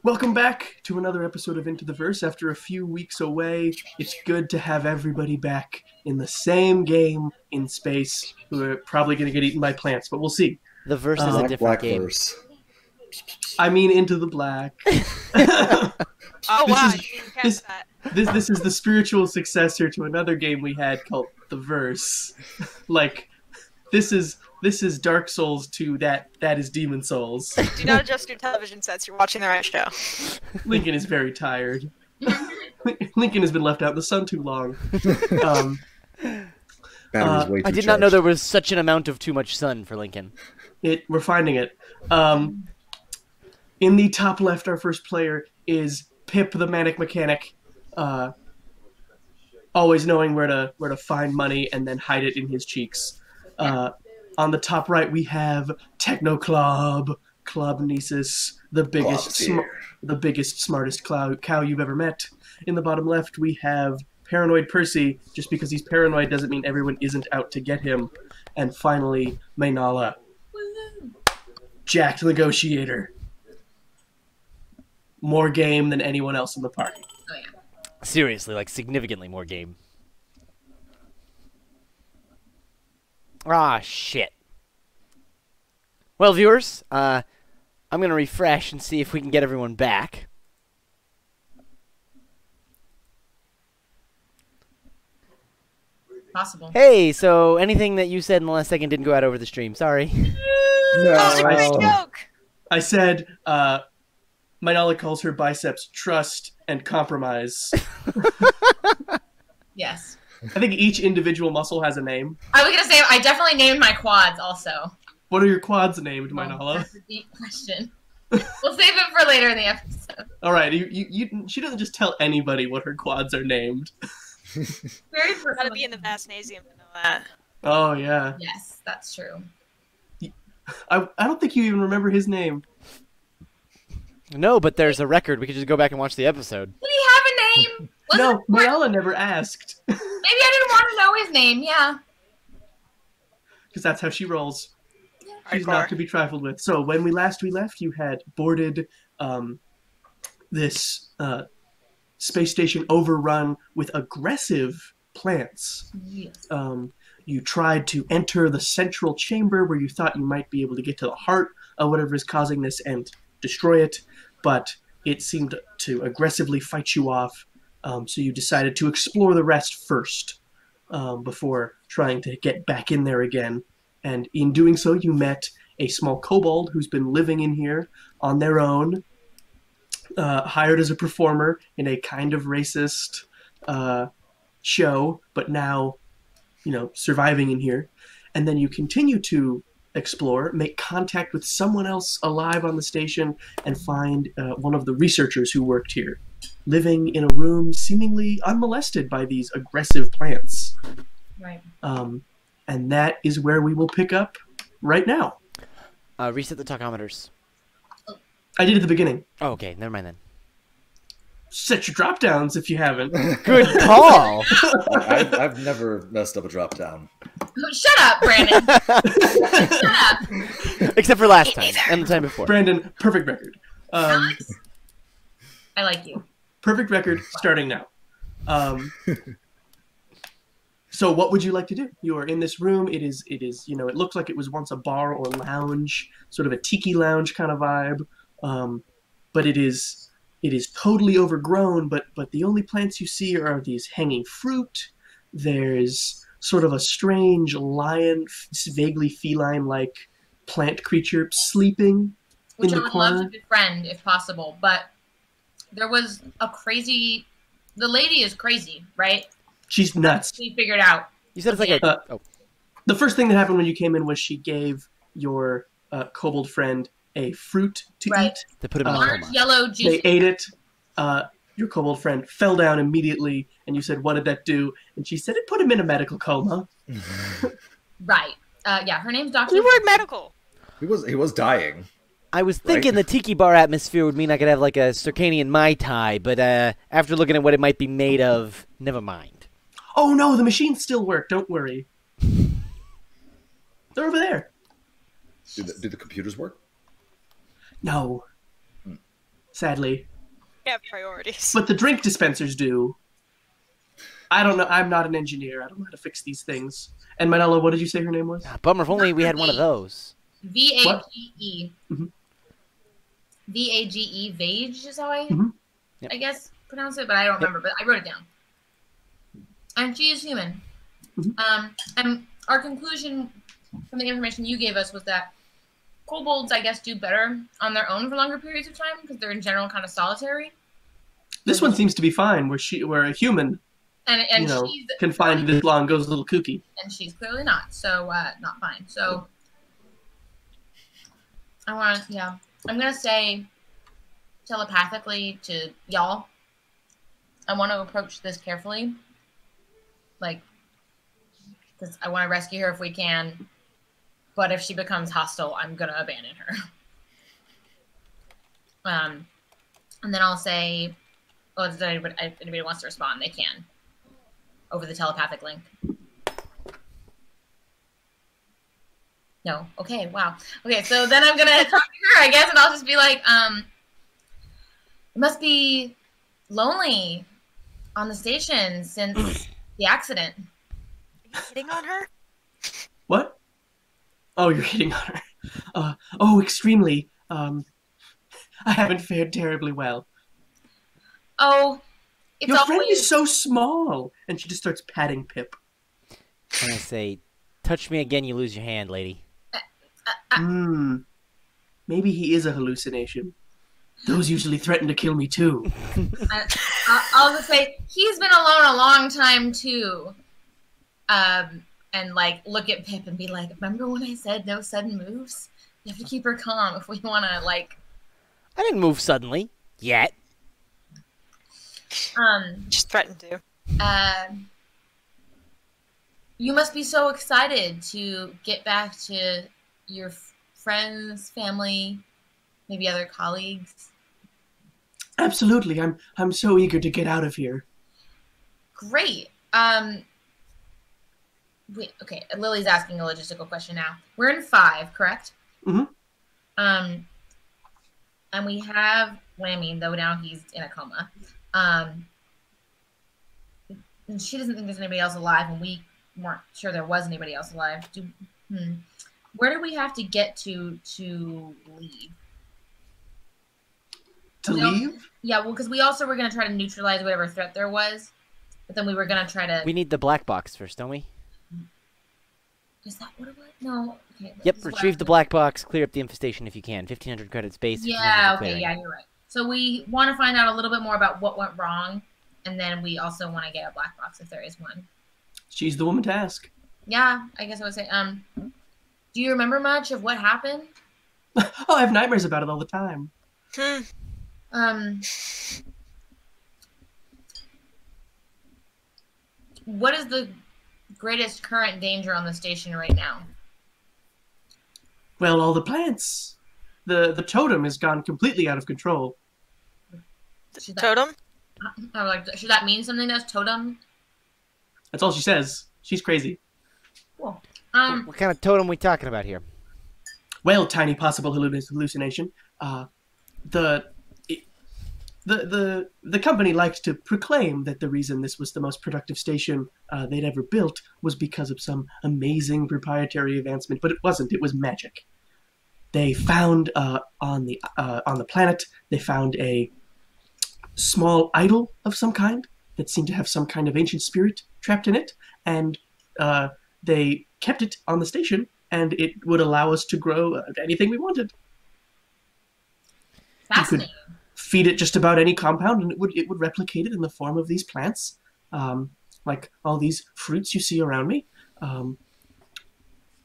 Welcome back to another episode of Into the Verse. After a few weeks away, it's good to have everybody back in the same game in space who are probably going to get eaten by plants, but we'll see. The verse is a different Black game. verse. I mean, Into the Black. Oh wow! This is the spiritual successor to another game we had called The Verse. Like, this is Dark Souls to that is Demon Souls. Do not adjust your television sets. You're watching the right show. Lincoln is very tired. Lincoln has been left out in the sun too long. Battery's way too I did not know charged. there was such an amount of too much sun for Lincoln. We're finding it. In the top left, our first player is Pip the Manic Mechanic, always knowing where to find money and then hide it in his cheeks. On the top right, we have Techno Club Nesis, the biggest, smartest cow you've ever met. In the bottom left, we have Paranoid Percy. Just because he's paranoid doesn't mean everyone isn't out to get him. And finally, Maynala, Jacked Negotiator. More game than anyone else in the party. Oh, yeah. Seriously, like significantly more game. Ah, shit. Well, viewers, I'm going to refresh and see if we can get everyone back. Possible. Hey, so anything that you said in the last second didn't go out over the stream. Sorry. That was a great joke. I said, Maynala calls her biceps trust and compromise. Yes. I think each individual muscle has a name. I was gonna say I definitely named my quads also. What are your quads named, Well, Maynala? that's a deep question. We'll save it for later in the episode. All right, she doesn't just tell anybody what her quads are named. Very Gotta personal. be in the Vastnasium to know that. Oh yeah, Yes, that's true. I don't think you even remember his name. No, but there's a record. We could just go back and watch the episode. Did he have a name? No, Maynala never asked. Maybe I didn't want to know his name. Yeah. Because that's how she rolls. She's Hardcore. not to be trifled with. So when we left, you had boarded this space station overrun with aggressive plants. Yes. You tried to enter the central chamber where you thought you might be able to get to the heart of whatever is causing this and destroy it, but it seemed to aggressively fight you off. So you decided to explore the rest first before trying to get back in there again. And in doing so, you met a small kobold who's been living in here on their own, hired as a performer in a kind of racist show, but now, surviving in here. And then you continue to explore, make contact with someone else alive on the station, and find one of the researchers who worked here, living in a room seemingly unmolested by these aggressive plants. Right. And that is where we will pick up right now. Reset the tachometers. I did at the beginning. Oh, okay, never mind then. Set your drop downs if you haven't. Good call! I've never messed up a drop down. Shut up, Brandon. Shut up. Except for last time, and the time before. Brandon, perfect record. Alex, I like you. Perfect record starting now. So what would you like to do? You are in this room. It is, it looks like it was once a bar or lounge, sort of a tiki lounge kind of vibe. But it is totally overgrown, but the only plants you see are these hanging fruit. There's sort of a strange lion, vaguely feline-like plant creature sleeping Which in I the would corner. love to befriend if possible, but there was a crazy. The lady is crazy, right? She's nuts. We figured out. You said it's like a... Oh. The first thing that happened when you came in was she gave your kobold friend a fruit to Right. eat. They put him in a Large coma. yellow They juice. ate it. Your kobold friend fell down immediately, and you said, "What did that do?" And she said, "It put him in a medical coma." Right. Yeah. Her name's Doctor. Keyword medical. He was dying. I was thinking the tiki bar atmosphere would mean I could have like a circadian Mai Tai, but after looking at what it might be made of, never mind. Oh no, the machines still work. Don't worry. They're over there. Do the computers work? No. sadly. We have priorities. But the drink dispensers do. I don't know. I'm not an engineer. I don't know how to fix these things. And Manella, what did you say her name was? Bummer if only we had one of those. VAGE. Mhm. VAGE. Vage is how Mhm. Yep. I guess pronounce it, but I don't remember. But I wrote it down. And she is human. And our conclusion from the information you gave us was that kobolds, I guess, do better on their own for longer periods of time because they're in general kind of solitary. This one seems to be fine, where a human, And she's confined this long goes a little kooky. and she's clearly not. So not fine. So I'm gonna say telepathically to y'all. I want to approach this carefully, like, because I want to rescue her if we can. But if she becomes hostile, I'm gonna abandon her. And then I'll say, well, if anybody wants to respond, they can over the telepathic link. No. Okay. Wow. Okay. So then I'm gonna talk to her, I guess, and I'll just be like, it must be lonely on the station since the accident. Are you hitting on her? What? Oh, you're hitting on her. Extremely. I haven't fared terribly well. Oh, it's Your friend always is so small. And she just starts patting Pip. And I say, touch me again, you lose your hand, lady. Maybe he is a hallucination. Those usually threaten to kill me too. I'll just say he's been alone a long time too. And like look at Pip and be like, remember when I said no sudden moves? You have to keep her calm if we want to like. I didn't move suddenly. Yet. Just threatened to. You must be so excited to get back to your friends, family, maybe other colleagues. Absolutely. I'm so eager to get out of here. Great. Wait, okay. Lily's asking a logistical question now. We're in 5, correct? Mm-hmm. And we have Whammy, though now he's in a coma. And she doesn't think there's anybody else alive, and we weren't sure there was anybody else alive. Where do we have to get to leave? To leave? Yeah, well, because we also were going to try to neutralize whatever threat there was, but then we were going to try to... We need the black box first, don't we? Is that what it was? No. Okay, Yep, retrieve the black box, clear up the infestation if you can. 1,500 credits base. Yeah, okay, yeah, you're right. So we want to find out a little bit more about what went wrong, and then we also want to get a black box if there is one. She's the woman to ask. Yeah, I guess I would say, do you remember much of what happened? I have nightmares about it all the time. What is the greatest current danger on the station right now? Well, all the plants. The totem has gone completely out of control. Totem? Should that mean something to us, totem? That's all she says. She's crazy. Cool. What kind of totem are we talking about here? Well, tiny possible hallucination. The company liked to proclaim that the reason this was the most productive station they'd ever built was because of some amazing proprietary advancement, but it wasn't. It was magic. They found on the planet, they found a small idol of some kind that seemed to have some kind of ancient spirit trapped in it, and they kept it on the station, and it would allow us to grow anything we wanted. Fascinating. Feed it just about any compound, and it would replicate it in the form of these plants, like all these fruits you see around me. And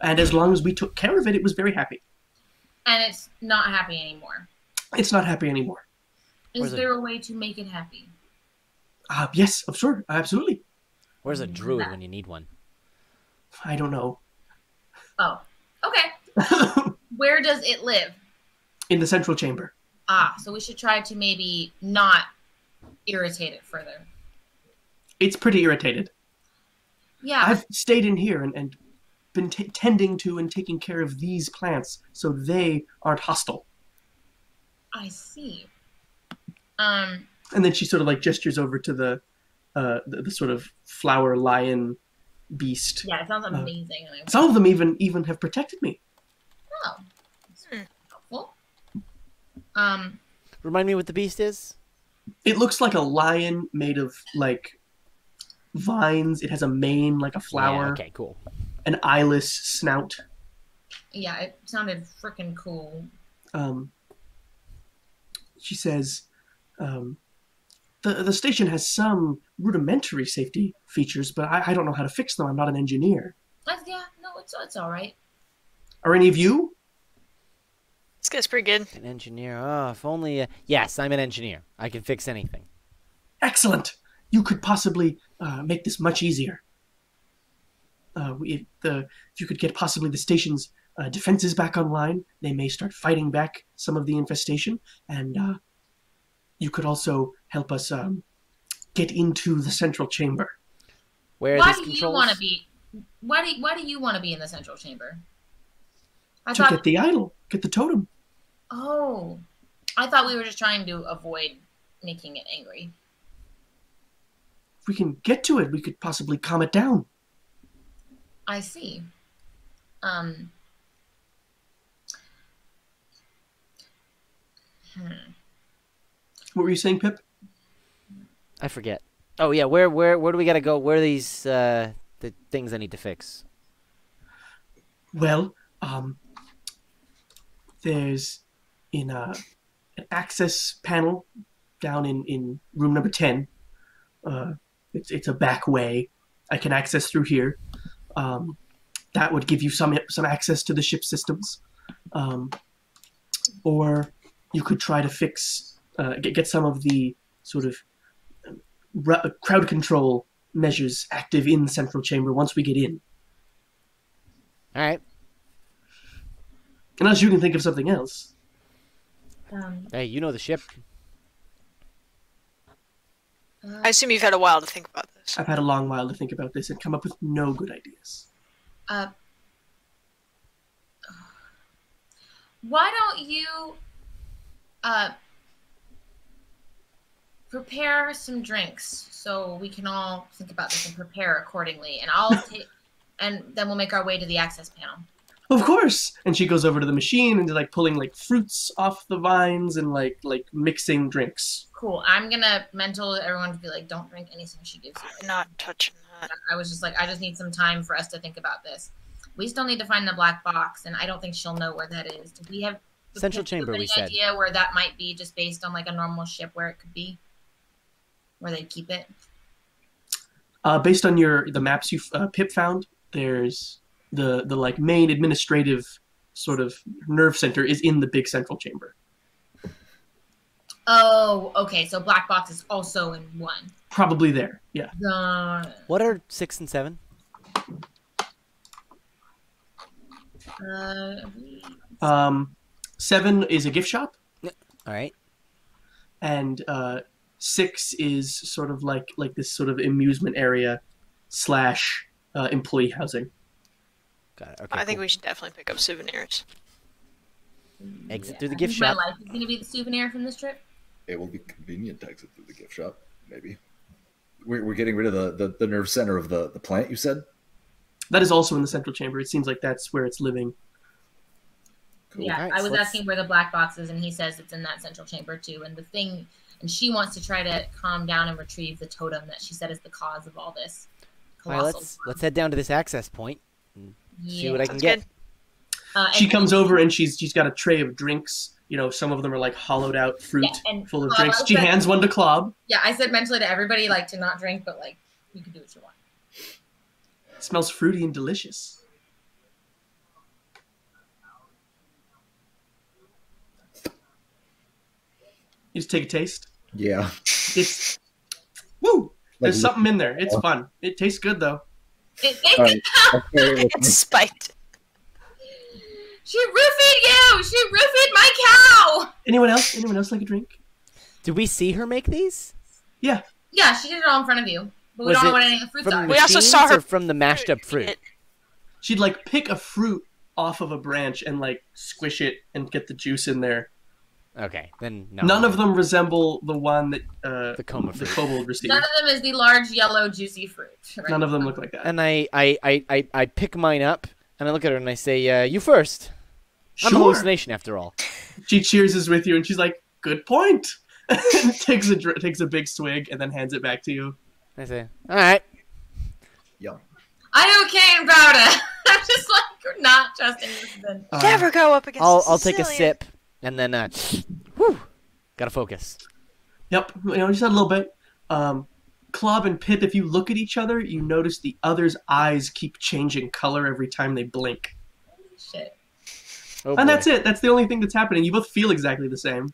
as long as we took care of it, it was very happy. And it's not happy anymore. It's not happy anymore. Is there a way to make it happy? Yes, sure, absolutely. Where's a druid when you need one? I don't know. Oh, okay. Where does it live? In the central chamber. So we should try to maybe not irritate it further. It's pretty irritated. Yeah. I've stayed in here and been tending to and taking care of these plants so they aren't hostile. I see. And then she sort of like gestures over to the sort of flower lion beast. Yeah, it sounds amazing. Some of them even have protected me. Oh, that's helpful. Remind me what the beast is? It looks like a lion made of like vines. It has a mane like a flower. Yeah, okay, cool. An eyeless snout. Yeah, it sounded freaking cool. She says, the station has some rudimentary safety features, but I don't know how to fix them. I'm not an engineer. Yeah, no, it's all right. Are any of you? This guy's pretty good. An engineer. Oh, if only... yes, I'm an engineer. I can fix anything. Excellent. You could possibly make this much easier. If you could get possibly the station's defenses back online, they may start fighting back some of the infestation, and you could also help us get into the central chamber. Where are Why these do controls? you want to be? Why do you want to be in the central chamber? To get the idol, get the totem. Oh, I thought we were just trying to avoid making it angry. If we can get to it, we could possibly calm it down. I see. What were you saying, Pip? I forget. Oh, yeah, where do we gotta go? Where are these, the things I need to fix? Well, there's an access panel down in room number 10. It's a back way. I can access through here. That would give you some access to the ship systems. Or you could try to fix, get some of the sort of crowd control measures active in the central chamber once we get in. All right. Unless you can think of something else. Hey, you know the ship. I assume you've had a while to think about this. I've had a long while to think about this and come up with no good ideas. Why don't you prepare some drinks so we can all think about this and prepare accordingly, and and then we'll make our way to the access panel. Of course. And she goes over to the machine and like pulling like fruits off the vines and like mixing drinks. Cool. I'm gonna mental everyone to be like, don't drink anything she gives you. I'm not touching that. I was just like, I just need some time for us to think about this. We still need to find the black box, and I don't think she'll know where that is. Do we have Central chamber, we said. idea where that might be, just based on like a normal ship where it could be, where they keep it? Based on the maps you Pip found, there's the like main administrative sort of nerve center is in the big central chamber. Oh, okay. So black box is also in one. Probably there. Yeah. What are 6 and 7? 7 is a gift shop. All right. And 6 is sort of like this sort of amusement area / employee housing. Got it. Okay. I think cool. we should definitely pick up souvenirs. Exit through the I gift think shop. My life is going to be the souvenir from this trip. It will be convenient to exit through the gift shop, maybe. We're getting rid of the nerve center of the plant, you said? That is also in the central chamber. It seems like that's where it's living. Cool. Yeah, Alright, I so was let's- asking where the black box is, and he says it's in that central chamber too. And she wants to try to calm down and retrieve the totem that she said is the cause of all this. All right, let's head down to this access point and see what I can Sounds get. good. She comes over and she's got a tray of drinks. You know, some of them are like hollowed out fruit and full of Clob drinks. She said- hands one to Clob. Yeah, I said mentally to everybody like to not drink, but like you can do what you want. It smells fruity and delicious. You just take a taste. Yeah. It's woo. There's Like- something in there. It's fun. It tastes good though. All right. Okay, It's spiked. She roofied you! She roofied my cow! Anyone else? Anyone else like a drink? Did we see her make these? Yeah. Yeah, she did it all in front of you. But we Was don't know it what any of the fruits From are. the We also machines saw her or from the mashed up fruit? She'd like pick a fruit off of a branch and like squish it and get the juice in there. Okay, then no. None of them resemble the one that The coma the fruit. kobold received. None of them is the large yellow juicy fruit. Right? None of them look like that. And I pick mine up and I look at her and I say, "You first. I'm a Sure. hallucination after all." She cheers with you, and she's like, "Good point." And takes a big swig, and then hands it back to you. I say, "All right." Yum. I know cane powder. I'm just like not trusting this then. Never go up against. I'll a take a Sicilian. sip and then whew, gotta focus. Yep, just a little bit. Club and Pip, if you look at each other, you notice the other's eyes keep changing color every time they blink. Shit. Oh, And boy. that's it. That's the only thing that's happening. You both feel exactly the same.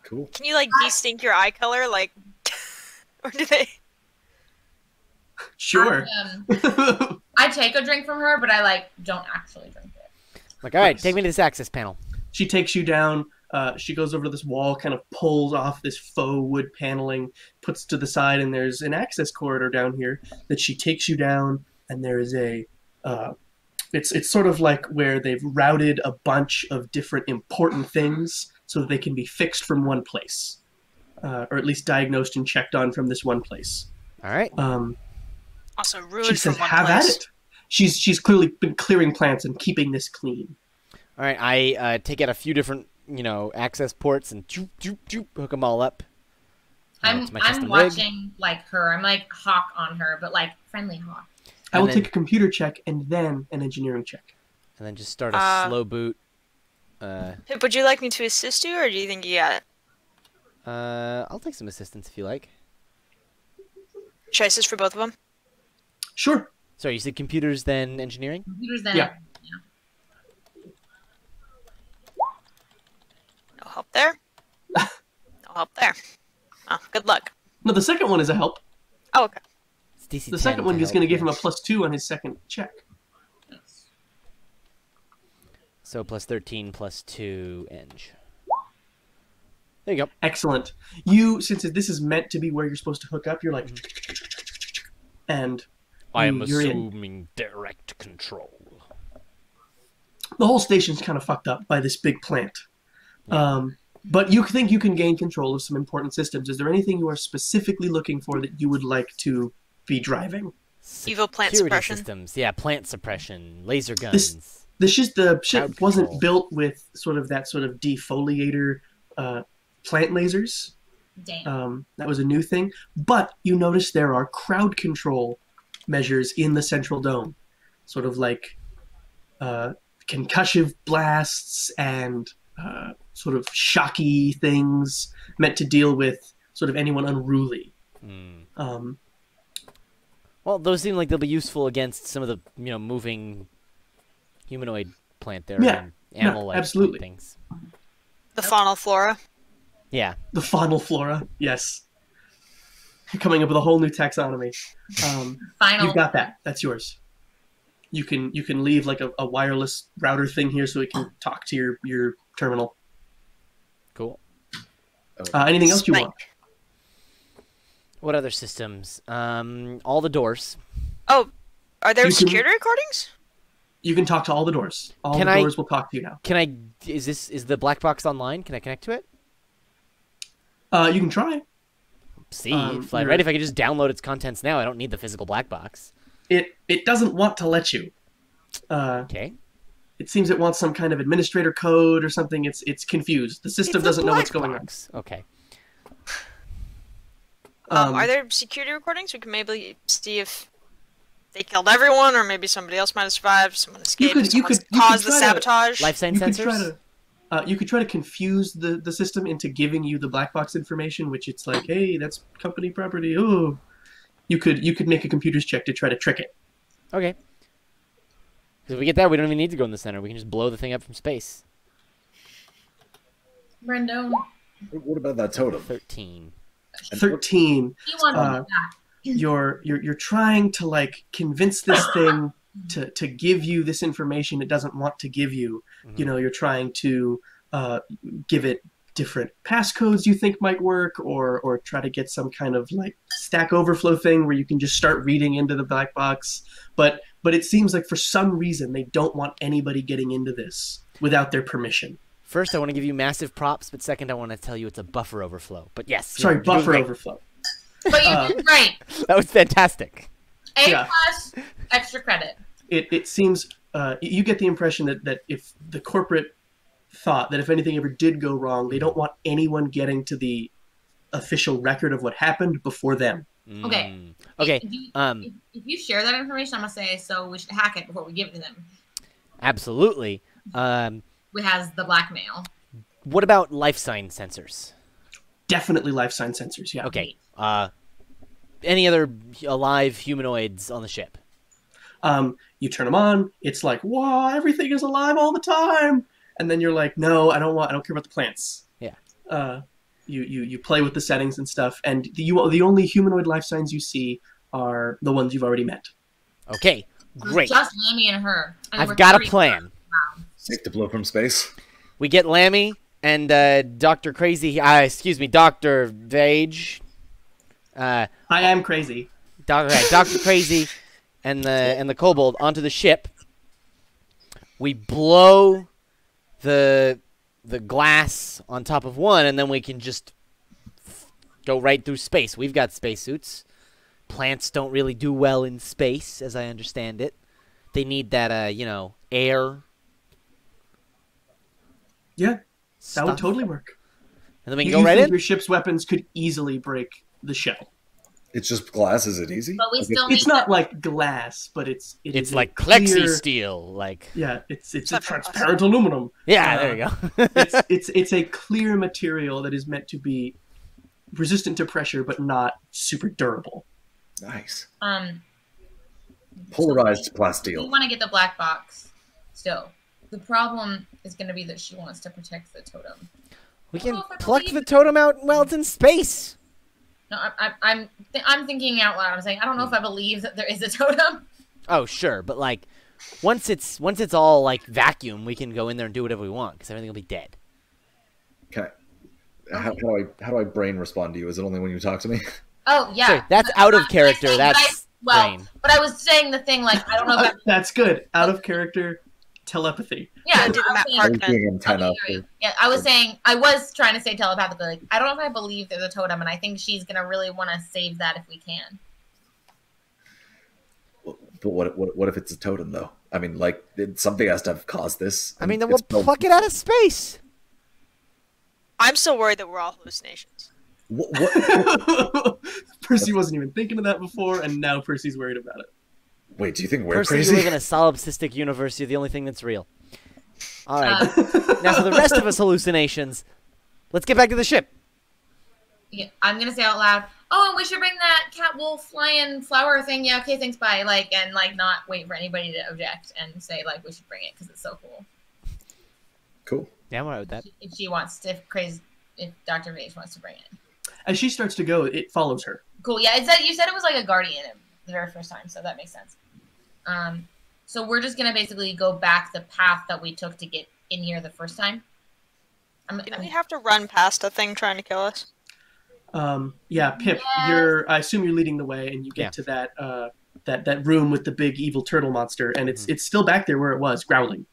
Cool. Can you like desync your eye color, like, or do they? Sure. I take a drink from her, but I like don't actually drink it. Like, all right, Nice. take me to this access panel. She takes you down. She goes over to this wall, kind of pulls off this faux wood paneling, puts to the side, and there's an access corridor down here that she takes you down. And there is a, it's sort of like where they've routed a bunch of different important things so that they can be fixed from one place, or at least diagnosed and checked on from this one place. All right. Also ruined She says, from one "Have at place. it." She's clearly been clearing plants and keeping this clean. All right, I take out a few different, access ports and hook them all up. I'm to my custom rig. watching like her. I'm like hawk on her, but like friendly hawk. I will And take then- a computer check and then an engineering check. And then just start a slow boot. Pip, would you like me to assist you, or do you think you got it? I'll take some assistance if you like. Should I assist for both of them? Sure. Sorry, you said computers, then engineering? Computers then. Yeah. No help there. No help there. Oh, good luck. No, the second one is a help. Oh, okay. It's DC The 10 second one to is going to help, give him a yeah. +2 on his second check. So plus 13 plus 2 eng. There you go. Excellent. You, since this is meant to be where you're supposed to hook up, you're like, and I am you're in. assuming direct control. The whole station's kind of fucked up by this big plant. But you think you can gain control of some important systems. Is there anything you are specifically looking for that you would like to be driving? Evil plant Security suppression. systems. Yeah, plant suppression, laser guns. The ship Crowd wasn't control. built with sort of defoliator plant lasers. Damn. That was a new thing. But you notice there are crowd control measures in the central dome, sort of like concussive blasts and sort of shocky things meant to deal with sort of anyone unruly. Well, those seem like they'll be useful against some of the moving humanoid plant there. Yeah, and animal-like absolutely. things. The faunal flora. Yeah. The faunal flora, yes. Coming up with a whole new taxonomy. Final. You've got that. That's yours. You can leave like a wireless router thing here so it can talk to your terminal. Cool. Anything else you Spike. want? What other systems? All the doors. Oh, are there You can- security recordings? You can talk to all the doors. All Can the I- doors will talk to you now. Can I? Is the black box online? Can I connect to it? You can try. See, you're- right? If I could just download its contents now, I don't need the physical black box. It doesn't want to let you. Okay. It seems it wants some kind of administrator code or something. It's confused. The system It's a doesn't know what's black going box. Okay. on. Are there security recordings? We can maybe see if they killed everyone, or maybe somebody else might have survived. Someone escaped. could- you Someone's could caused the try to- sabotage. Life sign You could sensors. try to you could try to confuse the system into giving you the black box information, which it's like, hey, that's company property. Oh, you could make a computer's check to try to trick it. Okay. Because if we get that, we don't even need to go in the center. We can just blow the thing up from space. Brendon. What about that totem? 13. 13. He wanted Uh, that. You're trying to like convince this thing to give you this information it doesn't want to give you. You know, you're trying to give it different passcodes you think might work, or try to get some kind of like Stack Overflow thing where you can just start reading into the black box. But it seems like for some reason they don't want anybody getting into this without their permission. First, I want to give you massive props, but second, I want to tell you it's a buffer overflow. But yes. Sorry, you're doing buffer great. overflow. But you did right. That was fantastic. A Yeah. plus extra credit. It seems you get the impression that if the corporate thought that if anything ever did go wrong, they don't want anyone getting to the official record of what happened before them. Okay. Okay. If you share that information, I'm gonna say so. We should hack it before we give it to them. Absolutely. We has the blackmail. What about life sign sensors? Definitely life sign sensors, yeah. Okay. Any other alive humanoids on the ship? You turn them on, it's like, wow, everything is alive all the time. And then you're like, no, I don't care about the plants. Yeah. You play with the settings and stuff, and the only humanoid life signs you see are the ones you've already met. Okay. Great. Just Lammy and her. And I've we're got a 30 plan. Safe to blow from space. We get Lammy and Dr. Crazy. Excuse me, Dr. Vage. I am crazy. Dr. Crazy and the kobold onto the ship. We blow the glass on top of one, and then we can just go right through space. We've got spacesuits. Plants don't really do well in space, as I understand it. They need that, air. Yeah, that stuff. would totally work. And then we can You go right think in. your ship's weapons could easily break the shell. It's just glass. Is it easy? But we Okay. still need It's not like glass, but it's It's a like clear- plexi steel, like. Yeah, it's a transparent aluminum. Yeah, there you go. It's a clear material that is meant to be resistant to pressure, but not super durable. Nice. We Polarized plasteel. want to get the black box still. The problem is going to be that she wants to protect the totem. We I can don't know if I pluck believe the it. totem out while it's in space. No, I'm thinking out loud. I'm saying I don't know if I believe that there is a totem. Oh, sure, but like, once it's all like vacuum, we can go in there and do whatever we want because everything will be dead. Okay. How do I brain respond to you? Is it only when you talk to me? Oh yeah, Sorry, that's But out of I'm character. saying, That's brain. but I was saying the thing like I don't know about That's good. Out of character telepathy. yeah. do the I'm Matt saying- Park Being antenna. Yeah, I was saying I was trying to say telepathically. Like, I don't know if I believe there's a totem, and I think she's gonna really want to save that if we can. But what if it's a totem though? I mean, like something has to have caused this. I mean, then It's we'll pluck it out of space. I'm still worried that we're all hallucinations. What? Percy wasn't even thinking of that before, and now Percy's worried about it. Wait, do you think we're Percy, you crazy? live in a solipsistic universe. You're the only thing that's real. All right. Now, for the rest of us hallucinations, let's get back to the ship. Yeah, I'm gonna say out loud. Oh, and we should bring that cat wolf lion flower thing. Yeah, okay, thanks, bye. And not wait for anybody to object and say like we should bring it because it's so cool. Cool. Yeah, I'm alright with that. If she wants, if Dr. Vage wants to bring it. As she starts to go, it follows her. Cool. Yeah, you said it was like a guardian the very first time, so that makes sense. So we're just gonna basically go back the path that we took to get in here the first time. Did we have to run past a thing trying to kill us? Yeah, Pip, Yes. I assume you're leading the way, and you get to that room with the big evil turtle monster, and it's still back there where it was, growling.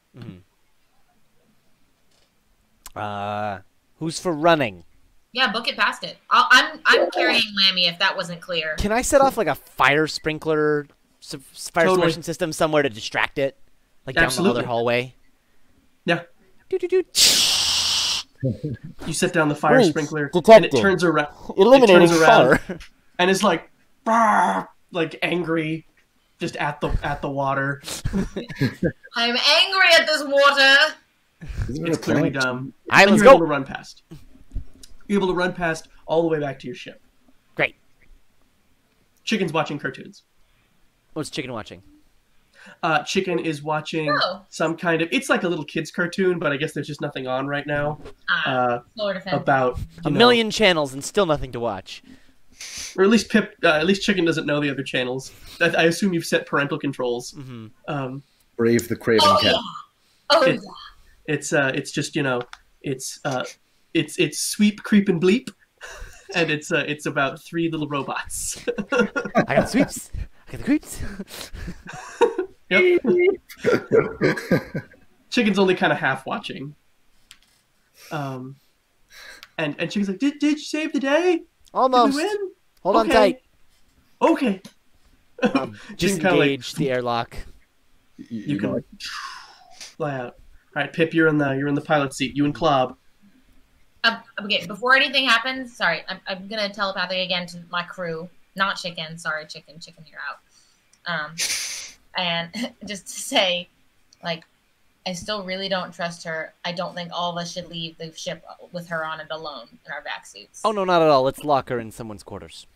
Who's for running? Yeah, book it past it. I'm carrying Lammy if that wasn't clear. Can I set off like a fire sprinkler, fire Totally. suppression system somewhere to distract it, like down the Absolutely. other hallway? Yeah. Doo-doo-doo. You set down the fire Wait, sprinkler, and detective. it turns around. Eliminating it turns around, fire. and it's like, "Brrr," like angry, just at the water. I'm angry at this water. Isn't it It's a clearly planet? dumb. All right, And let's you're able go. to run past. You're able to run past all the way back to your ship. Great. Chicken's watching cartoons. What's chicken watching? Chicken is watching Oh. some kind of. It's like a little kid's cartoon, but I guess there's just nothing on right now. Solar defense. About A million channels and still nothing to watch. or at least at least Chicken doesn't know the other channels. I assume you've set parental controls. Mm-hmm. Brave the Craven Oh, Cat. yeah. Oh, It- It's just it's sweep, creep, and bleep, and it's about 3 little robots. I got the sweeps. I got the creeps. Yep. Chicken's only kind of half watching. Um, and she was like, "Did you save the day? Did Almost. we win? Hold on Okay. tight. Okay." Jin kinda, like, Disengage the airlock. you can like fly out. All right, Pip, you're in the pilot seat. You and Klob. Okay, before anything happens, sorry, I'm gonna telepathic again to my crew. Not Chicken, sorry, Chicken, you're out. And just to say, like, I still really don't trust her. I don't think all of us should leave the ship with her on it alone in our vac suits. Oh no, not at all. Let's lock her in someone's quarters.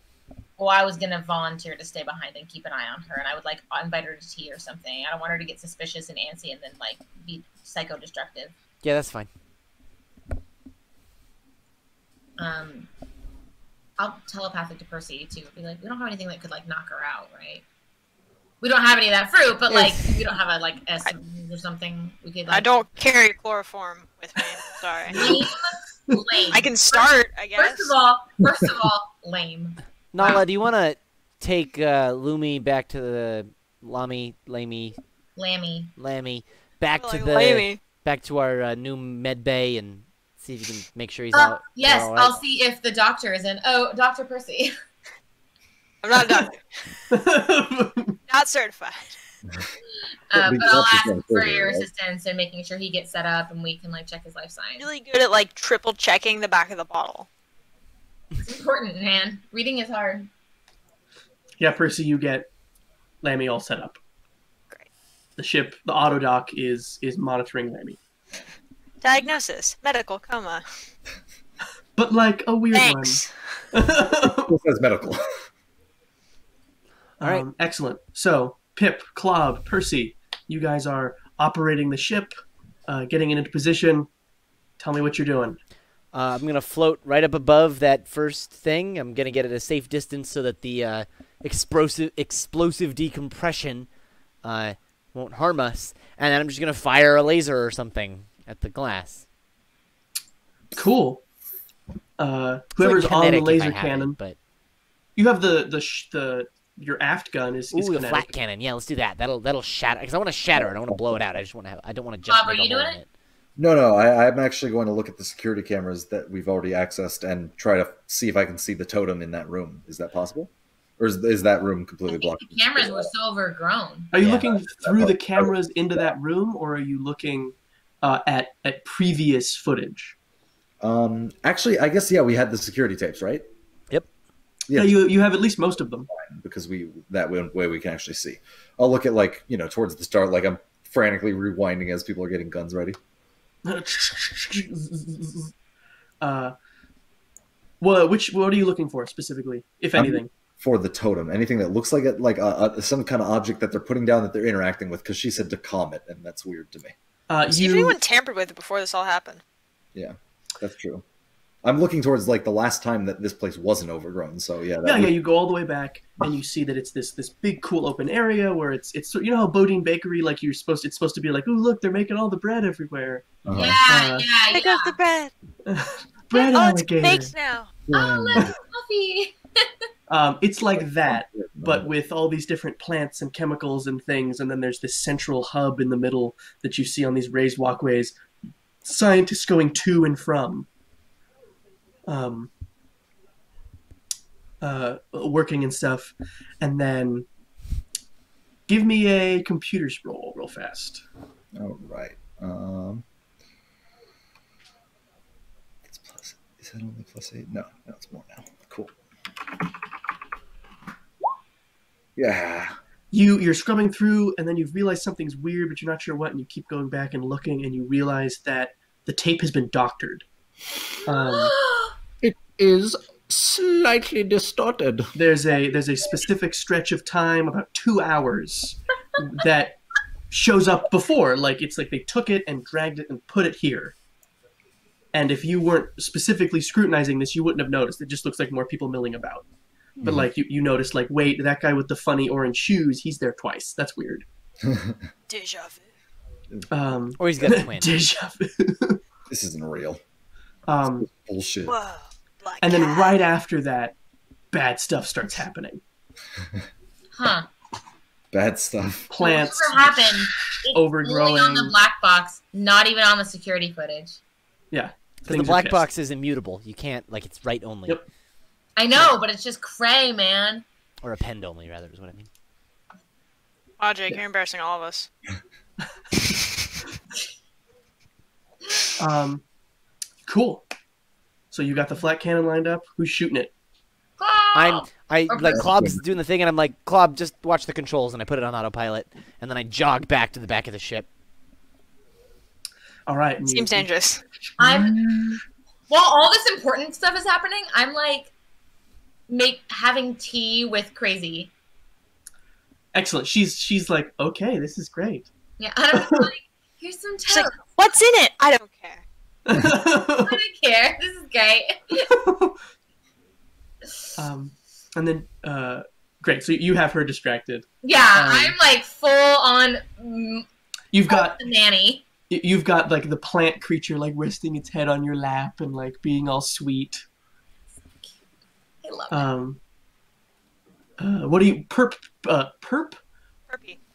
Well, I was gonna volunteer to stay behind and keep an eye on her, and I would like invite her to tea or something. I don't want her to get suspicious and antsy and then like be psycho-destructive. Yeah, that's fine. I'll telepathic to Percy too. Be like, we don't have anything that could like knock her out, right? We don't have any of that fruit, but like we don't have a like essence or something. We could. Like, I don't carry chloroform with me. Sorry. Lame. I can start, I guess. First of all, lame. Nala, do you want to take Lumi back to the Lammy, back to the back to our new med bay and see if you can make sure he's out? Yes, all right? I'll see if the doctor is in. Oh, Dr. Percy. I'm not a doctor. Not certified. But I'll ask for your assistance in making sure he gets set up and we can like check his life signs. Really good at like triple checking the back of the bottle. It's important, man. Reading is hard. Yeah, Percy, you get Lammy all set up. Great. The ship, the auto dock is monitoring Lammy. Diagnosis: medical coma. But like a weird Thanks. one. It says medical. All right. Excellent. So, Pip, Klob, Percy, you guys are operating the ship, getting it into position. Tell me what you're doing. I'm going to float right up above that first thing. I'm going to get at a safe distance so that the explosive decompression won't harm us. And then I'm just going to fire a laser or something at the glass. Cool. Whoever's on the laser cannon. But you have your aft gun is ooh, a kinetic. flat cannon. Yeah, let's do that. That'll shatter. Because I want to shatter it. I don't want to blow it out. I don't want to just Bob, make are a you hole doing in it. No, I'm actually going to look at the security cameras that we've already accessed and try to see if I can see the totem in that room. Is that possible? Or is that room completely blocked? The cameras were so overgrown. Are you looking through the cameras into that room, or are you looking at previous footage? Actually, I guess we had the security tapes, right? Yep. Yeah, you have at least most of them. Because that way we can actually see. I'll look at towards the start, like I'm frantically rewinding as people are getting guns ready. What are you looking for specifically, if anything? For the totem, anything that looks like it, like some kind of object that they're putting down that they're interacting with. Because she said to calm it, and that's weird to me. See if anyone tampered with it before this all happened. Yeah, that's true. I'm looking towards like the last time that this place wasn't overgrown. So yeah. You go all the way back and you see that it's this big cool open area where it's you know how Bodine Bakery, like it's supposed to be like, ooh, look, they're making all the bread everywhere. Uh-huh. Yeah. Pick up the bread. Bread It's alligator. baked now. Oh, look, coffee. It's like that, but with all these different plants and chemicals and things, and then there's this central hub in the middle that you see on these raised walkways. Scientists going to and from. Working and stuff, and then give me a computers roll real fast. All right. It's plus. Is that only +8? No, it's more now. Cool. Yeah. You're scrubbing through, and then you realize something's weird, but you're not sure what, and you keep going back and looking, and you realize that the tape has been doctored. It is slightly distorted. There's a specific stretch of time, about 2 hours, that shows up before. Like it's like they took it and dragged it and put it here. And if you weren't specifically scrutinizing this, you wouldn't have noticed. It just looks like more people milling about. But like you noticed, like, wait, that guy with the funny orange shoes, he's there twice. That's weird. Deja vu. Or he's got a twin. Deja vu. This isn't real. Bullshit. Whoa. Black And then cat. right after that, bad stuff starts happening. Huh. Bad stuff. Plants Whatever happened, it's overgrowing. only on the black box, not even on the security footage. Yeah. Because the black box is immutable. You can't, like, it's write only. Yep. I know, but it's just cray, man. Or append only, rather, is what I mean. Oh, Jake, you're embarrassing all of us. Cool. So you got the flat cannon lined up. Who's shooting it? Clob's doing the thing, and I'm like, Clob, just watch the controls, and I put it on autopilot, and then I jog back to the back of the ship. All right. Seems dangerous. While all this important stuff is happening, I'm like, having tea with Crazy. Excellent. She's like, okay, this is great. Yeah, and I'm like, here's some toast. She's like, what's in it? I don't care. I don't care. This is great. And then, great. So you have her distracted. Yeah, I'm like full on. You've got the nanny. You've got like the plant creature like resting its head on your lap and like being all sweet. I love it. What do you perp? Perpy.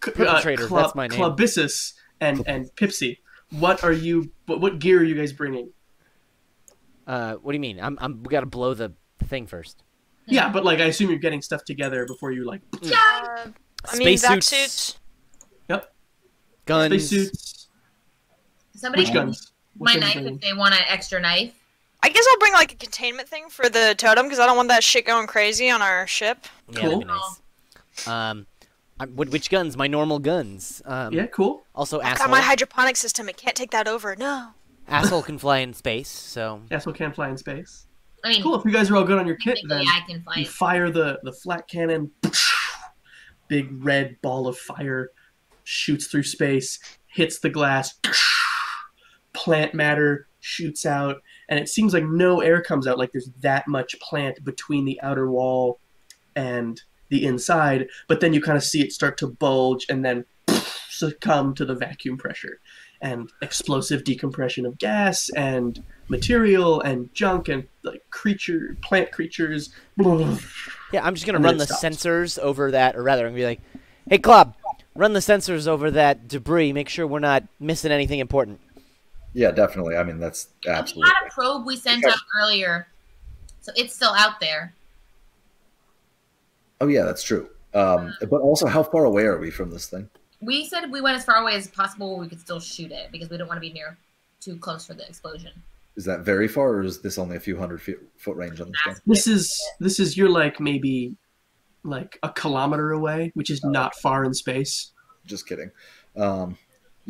Perpetrator. That's my name. Clubissus and Pipsy. What are you? What gear are you guys bringing? What do you mean? We gotta blow the thing first. Yeah, but like I assume you're getting stuff together before you like. I mean, vac suits. Yep. Guns. Space suits. Somebody Which guns? My knife if they want an extra knife. I guess I'll bring like a containment thing for the totem because I don't want that shit going crazy on our ship. Yeah, cool. That'd be nice. Which guns? My normal guns. Yeah, cool. Also, I've asshole. got my hydroponic system. It can't take that over. No. Asshole can fly in space, so. Asshole can fly in space. I mean, cool. If you guys are all good on your kit, then I can fly. You fire the flat cannon. Big red ball of fire shoots through space, hits the glass. Plant matter shoots out, and it seems like no air comes out. Like there's that much plant between the outer wall and the inside. But then you kind of see it start to bulge and then succumb to the vacuum pressure and explosive decompression of gas and material and junk and like plant creatures. Yeah, I'm just gonna run the sensors over that, or rather, I'm gonna be like, "Hey, Club, run the sensors over that debris. Make sure we're not missing anything important." Yeah, definitely. I mean, that's absolutely. We had a probe we sent out earlier, so it's still out there. Oh yeah, that's true. But also, how far away are we from this thing? We said we went as far away as possible where we could still shoot it because we don't want to be too close for the explosion. Is that very far, or is this only a few foot range on this thing? This is you're like maybe like a kilometer away, which is not far in space. Just kidding.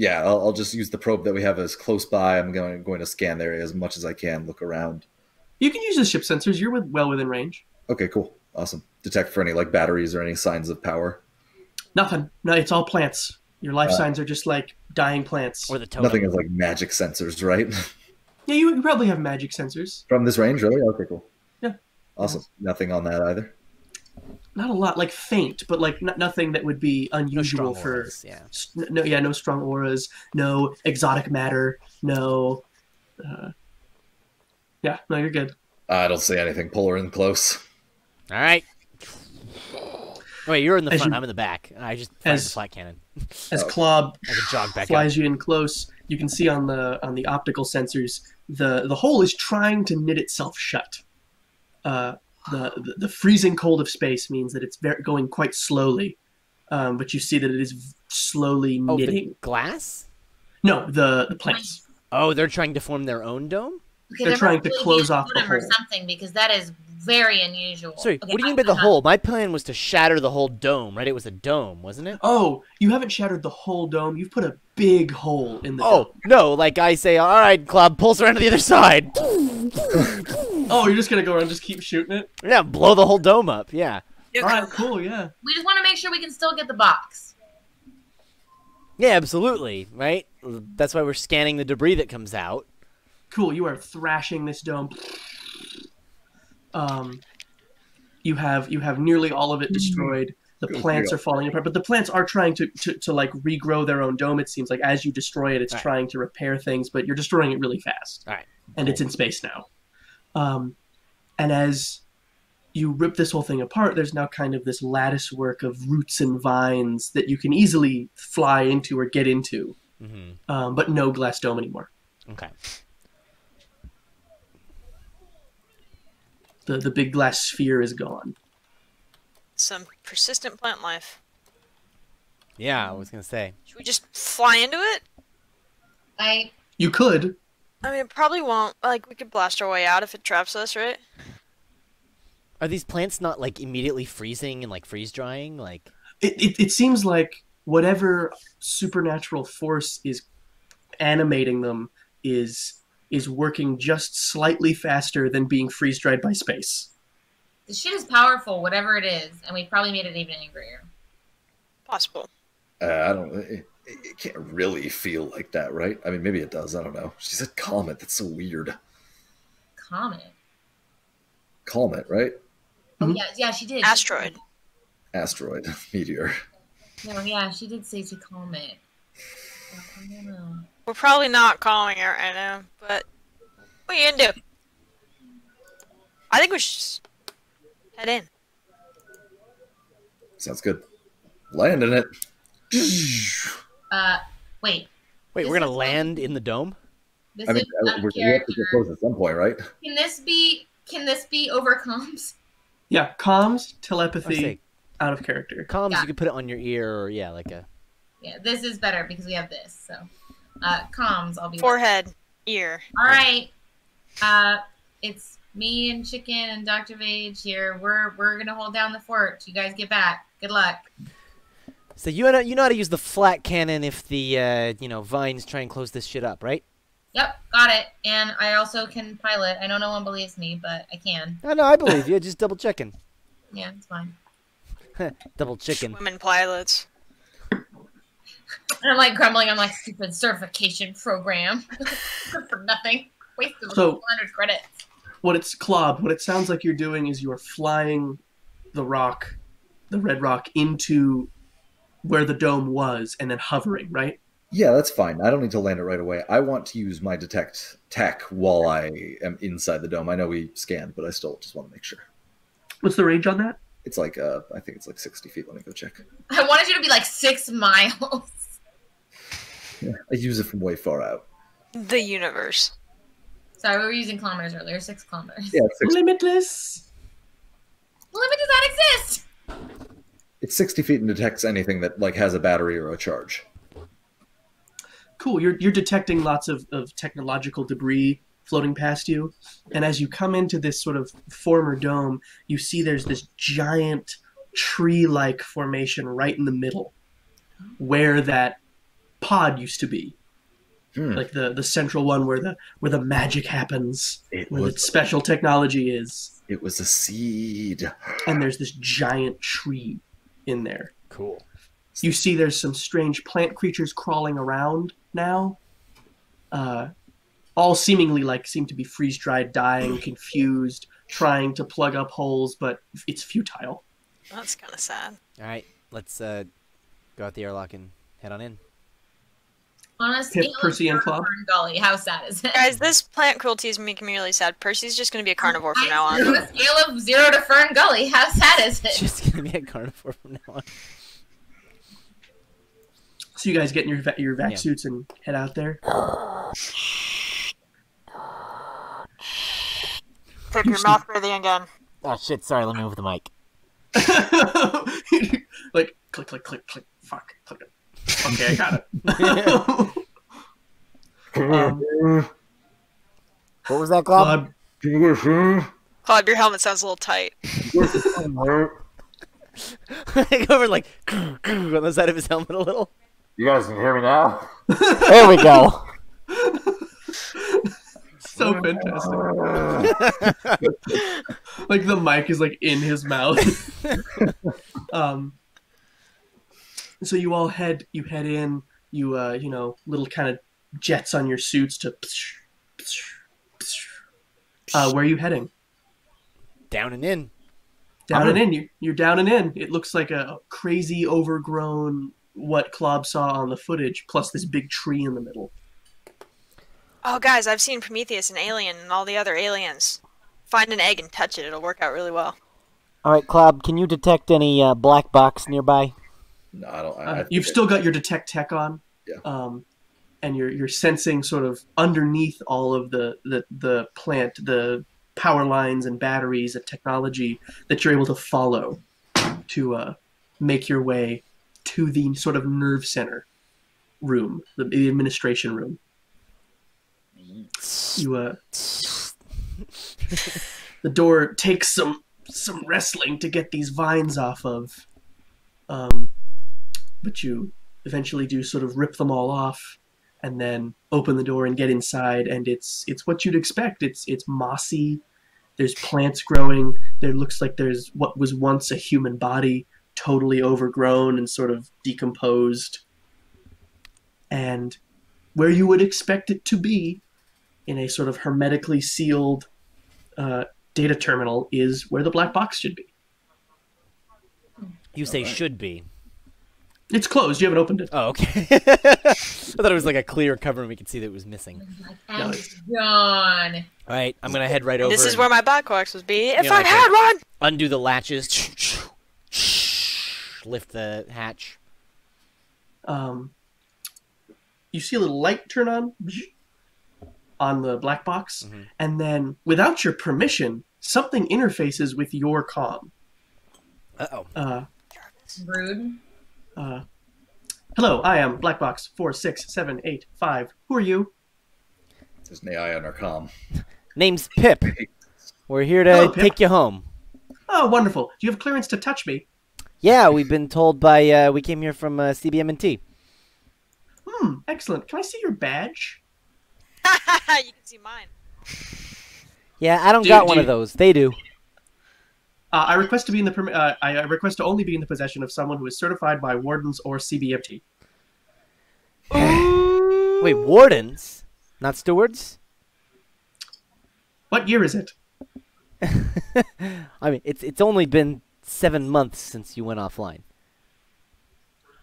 Yeah, I'll just use the probe that we have as close by. I'm going to scan the area as much as I can, look around. You can use the ship sensors. You're well within range. Okay, cool. Awesome. Detect for any like batteries or any signs of power. Nothing. No, it's all plants. Your life signs are just like dying plants. Or the totem. Nothing is like magic sensors, right? Yeah, you probably have magic sensors. From this range, really? Okay, cool. Yeah. Awesome. Nothing on that either? Not a lot, like faint, but like nothing that would be unusual for. Auras, yeah. No strong auras, no exotic matter, no. Yeah, no, you're good. I don't see anything. Pull her in close. All right. Wait, you're in the front. I'm in the back. I just fired the flat cannon. As Klob I can jog back flies you in close, you can see on the optical sensors the hole is trying to knit itself shut. The freezing cold of space means that it's going quite slowly, but you see that it is slowly knitting. The glass? No, the plants. Oh, they're trying to form their own dome? Okay, they're trying to close off the hole. Or something, because that is very unusual. Sorry, okay, what do you mean by the hole? My plan was to shatter the whole dome, right? It was a dome, wasn't it? Oh, you haven't shattered the whole dome. You've put a big hole in the dome. Oh, no, like I say, all right, Club, pulse around to the other side. Oh, you're just going to go around and just keep shooting it? Yeah, blow the whole dome up, yeah. All right, cool, yeah. We just want to make sure we can still get the box. Yeah, absolutely, right? That's why we're scanning the debris that comes out. Cool, you are thrashing this dome. You have nearly all of it destroyed. The plants are falling apart, but the plants are trying to like regrow their own dome. It seems like as you destroy it, it's trying to repair things, but you're destroying it really fast. All right, and it's in space now. And as you rip this whole thing apart, there's now kind of this lattice work of roots and vines that you can easily fly into or get into, but no glass dome anymore. Okay. The big glass sphere is gone. Some persistent plant life. Yeah, I was gonna say. Should we just fly into it? You could. I mean, it probably won't. Like, we could blast our way out if it traps us, right? Are these plants not like immediately freezing and like freeze drying? Like It seems like whatever supernatural force is animating them is working just slightly faster than being freeze dried by space. The shit is powerful, whatever it is, and we probably made it even angrier. Possible. I don't. It can't really feel like that, right? I mean, maybe it does. I don't know. She said comet. That's so weird. Comet. Comet, right? Oh yeah, she did. Asteroid. Asteroid, meteor. No, yeah, she did say to comet. I don't know. We're probably not calling it right now, but what are you gonna do? I think we should just head in. Sounds good. Landing it. Wait. Wait, we're gonna land in the dome? This I mean, is we have to get close at some point, right? Can this be overcomes? Yeah, comms, I telepathy, say, out of character. comms, Yeah. you could put it on your ear, or yeah, like a. Yeah, this is better because we have this. So, comms, I'll be Forehead, ear. All right. It's me and Chicken and Dr. Vage here. We're gonna hold down the fort. You guys get back. Good luck. So you know how to use the flat cannon if the vines try and close this shit up, right? Yep, got it. And I also can pilot. I know no one believes me, but I can. No, I believe you. Just double checking. Yeah, it's fine. Double chicken. Women pilots. And I'm like grumbling. I'm like, stupid certification program. Good for nothing. Wasted So- 100 credits. What it sounds like you're doing is you're flying the red rock, into where the dome was and then hovering, right? Yeah, that's fine. I don't need to land it right away. I want to use my detect tech while I am inside the dome. I know we scanned, but I still just want to make sure. What's the range on that? It's like, I think it's like 60 feet. Let me go check. I wanted you to be like 6 miles. Yeah, I use it from way far out. The universe. Sorry, we were using kilometers earlier. 6 kilometers. Yeah, it's 60, Limitless. Limit does not exist. it's 60 feet and detects anything that like has a battery or a charge. Cool. You're detecting lots of technological debris floating past you, and as you come into this sort of former dome, you see there's this giant tree-like formation right in the middle, where that pod used to be, like the central one where the magic happens, where the special technology is. It was a seed. And there's this giant tree in there. Cool. You see there's some strange plant creatures crawling around now. All seemingly seem to be freeze-dried, dying, confused, trying to plug up holes, but it's futile. That's kind of sad. All right, let's go out the airlock and head on in. On a scale Percy of and 0 to Club? Ferngully, how sad is it? Guys, this plant cruelty is making me really sad. Percy's just going to be a carnivore from now on. On a scale of 0 to Ferngully, how sad is it? Just gonna be a carnivore from now on. So you guys get in your vac suits and head out there. Pip, your mouth breathing again. Oh shit! Sorry, let me move the mic. Like click, click, click, click. Fuck. Click it. Okay, I got it. What was that, Glob? Claude, your helmet sounds a little tight. I go over like on the side of his helmet a little. You guys can hear me now? There we go. So fantastic. Like the mic is like in his mouth. So you all head in, you little kind of jets on your suits to where are you heading? Down and in. Down and in. You're down and in. It looks like a crazy overgrown what Klob saw on the footage, plus this big tree in the middle. Oh, guys, I've seen Prometheus and Alien and all the other aliens. Find an egg and touch it. It'll work out really well. All right, Klob, can you detect any black box nearby? No, I don't. You've still got your detect tech on. Yeah. And you're sensing sort of underneath all of the plant, the power lines and batteries and technology that you're able to follow to make your way to the sort of nerve center room, the administration room. You the door takes some wrestling to get these vines off of, but you eventually do sort of rip them all off, and then open the door and get inside. And it's what you'd expect. It's mossy. There's plants growing. There looks like there's what was once a human body, totally overgrown and sort of decomposed. And where you would expect it to be, in a sort of hermetically sealed data terminal, is where the black box should be. You say should be. It's closed. You haven't opened it. Oh, okay. I thought it was like a clear cover and we could see that it was missing. And gone. All right, I'm going to head right over. This is where my black box would be if know, I like had one! Undo the latches. Lift the hatch. You see a little light turn on the black box, and then, without your permission, something interfaces with your comm. Uh-oh. Rude. Hello, I am Black Box 46785. Who are you? There's an AI on our comm. Name's Pip. We're here to Hello, Pip. take you home. Oh, wonderful. Do you have clearance to touch me? Yeah, we've been told by, we came here from CBM&T. Excellent. Can I see your badge? You can see mine. Yeah, I don't got one of those. They do. I request to be in the I request to only be in the possession of someone who is certified by wardens or CBMT. Wait, wardens? Not stewards? What year is it? I mean, it's only been 7 months since you went offline.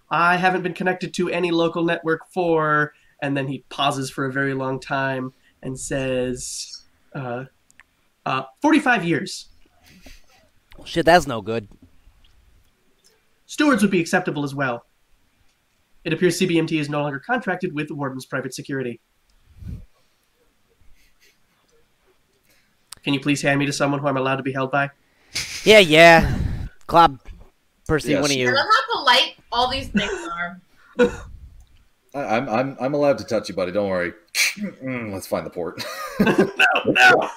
I haven't been connected to any local network for... And then he pauses for a very long time and says, 45 years. Well, shit, that's no good. Stewards would be acceptable as well. It appears CBMT is no longer contracted with Warden's Private Security. Can you please hand me to someone who I'm allowed to be held by? Yeah. Clob, Percy, Yes. one of I you. love how polite all these things are. I'm allowed to touch you, buddy. Don't worry. Let's find the port. No.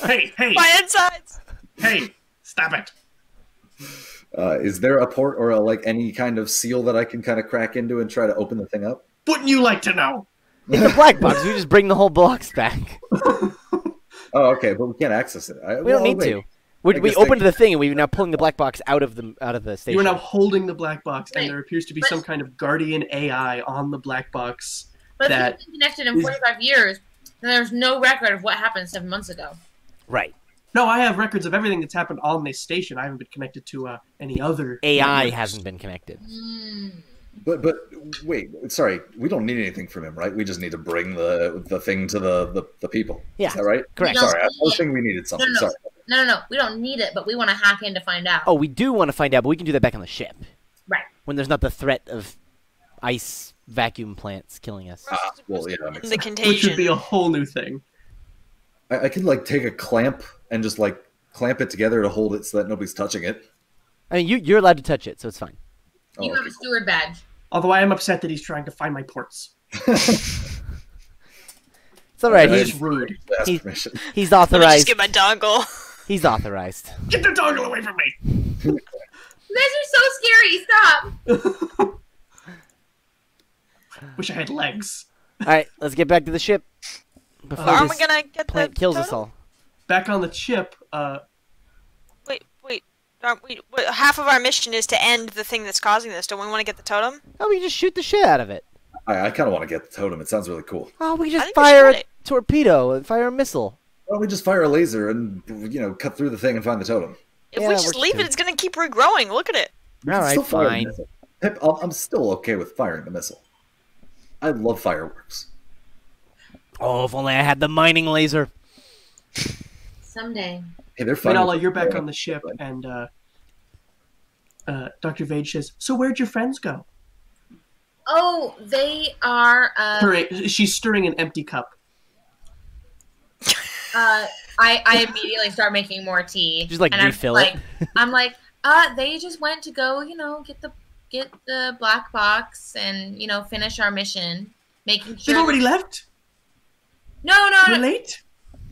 Hey. My insides! Hey, stop it. Is there a port or any kind of seal that I can kind of crack into and try to open the thing up? Wouldn't you like to know? It's a black box. We just bring the whole box back. Oh, okay, but we can't access it. We don't need to. We opened the thing, and we're now pulling the black box out of the station. You are now holding the black box, and Wait, there appears to be some kind of guardian AI on the black box. But that if you've been connected in 45 years, then there's no record of what happened 7 months ago. Right. No, I have records of everything that's happened on this station. I haven't been connected to any other AI networks. hasn't been connected. But wait, sorry, we don't need anything from him, right? We just need to bring the thing to the people. Yeah, is that right? correct. Sorry, I was thinking we needed something. No. Sorry. No. We don't need it, but we want to hack in to find out. Oh, we do want to find out, but we can do that back on the ship. Right. When there's not the threat of ice vacuum plants killing us. Well, yeah, that makes The sense. contagion. Which would be a whole new thing. I can take a clamp and just clamp it together to hold it so that nobody's touching it. I mean, you're allowed to touch it, so it's fine. You have a steward badge. Although I am upset that he's trying to find my ports. It's all right. He's rude. He's Let me just authorized. get my dongle. He's authorized. Get the dongle away from me! You guys are so scary. Stop. Wish I had legs. All right, let's get back to the ship before Aren't we this gonna get the plant kills us totem? all. Back on the chip, Wait. Aren't we, half of our mission is to end the thing that's causing this. Don't we want to get the totem? Oh, we just shoot the shit out of it. I kind of want to get the totem. It sounds really cool. Oh, we I just think we fire should a it. torpedo and fire a missile. Why don't we just fire a laser and cut through the thing and find the totem? If Yeah, we that just works leave too. it, it's gonna keep regrowing. Look at it. We All can right, still fire the fine. missile. Pip, I'm still okay with firing the missile. I love fireworks. Oh, if only I had the mining laser. Someday. Hey, they're fine. Minala, you're back on the ship, and Dr. Vage says, "So where'd your friends go?" Oh, they are. She's stirring an empty cup. I immediately start making more tea. Just like refill it. I'm like, they just went to go, get the black box and finish our mission, making sure. They've already left. No. You're late.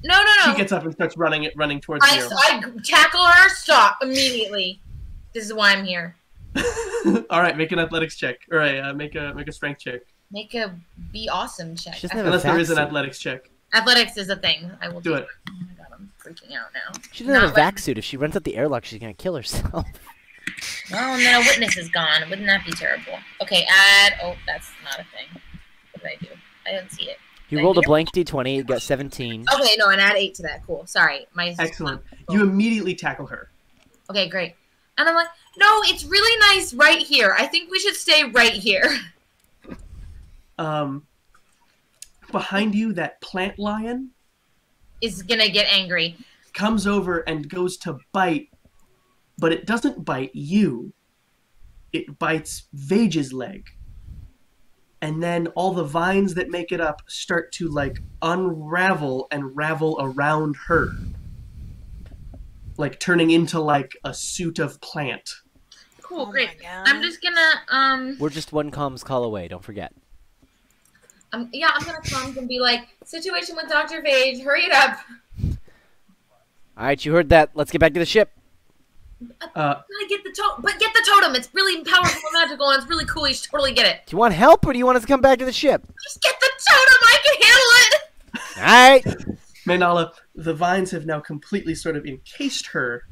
No. She gets up and starts running towards you. I tackle her. Stop immediately. This is why I'm here. All right, make an athletics check, or make a strength check. Make a be awesome check. Unless there is an athletics check. Athletics is a thing. I will do it. Oh my god, I'm freaking out now. She doesn't have a vac suit. If she runs up the airlock, she's gonna kill herself. Well, and then a witness is gone. Wouldn't that be terrible? Okay, oh, that's not a thing. What did I do? I didn't see it. You rolled a blank d20, it got 17. Okay, no, and add 8 to that. Cool. Sorry. Excellent. You immediately tackle her. Okay, great. And I'm like, no, it's really nice right here. I think we should stay right here. Behind you, that plant lion is gonna get angry. Comes over and goes to bite, but it doesn't bite you. It bites Vage's leg. And then all the vines that make it up start to, like, unravel and ravel around her. Like, turning into, like, a suit of plant. Cool, great. I'm just gonna, We're just one comms call away, don't forget. yeah, I'm gonna come and be like, situation with Dr. Vage, hurry it up. Alright, you heard that. Let's get back to the ship. I get the totem, but get the totem. It's really powerful and magical, and it's really cool. You should totally get it. Do you want help, or do you want us to come back to the ship? Just get the totem. I can handle it. Alright. Maynala, the vines have now completely sort of encased her,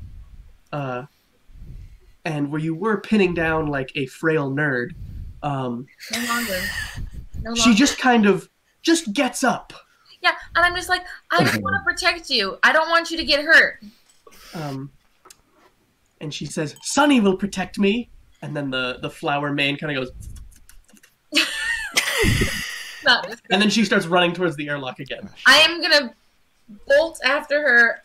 and where you were pinning down like a frail nerd, No longer. She just kind of gets up. Yeah, and I'm just like, I just want to protect you. I don't want you to get hurt. And she says, Sunny will protect me. And then the flower mane kind of goes... And then she starts running towards the airlock again. I am going to bolt after her.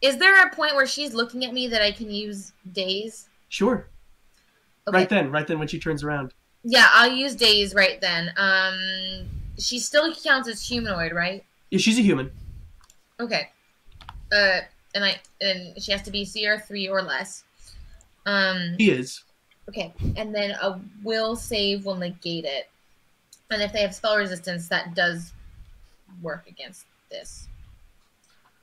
Is there a point where she's looking at me that I can use daze? Sure. Okay. Right then when she turns around. Yeah, I'll use daze right then. She still counts as humanoid, right? Yeah, she's a human. Okay. And she has to be CR3 or less. She is. Okay, and then a will save will negate it. And if they have spell resistance, that does work against this.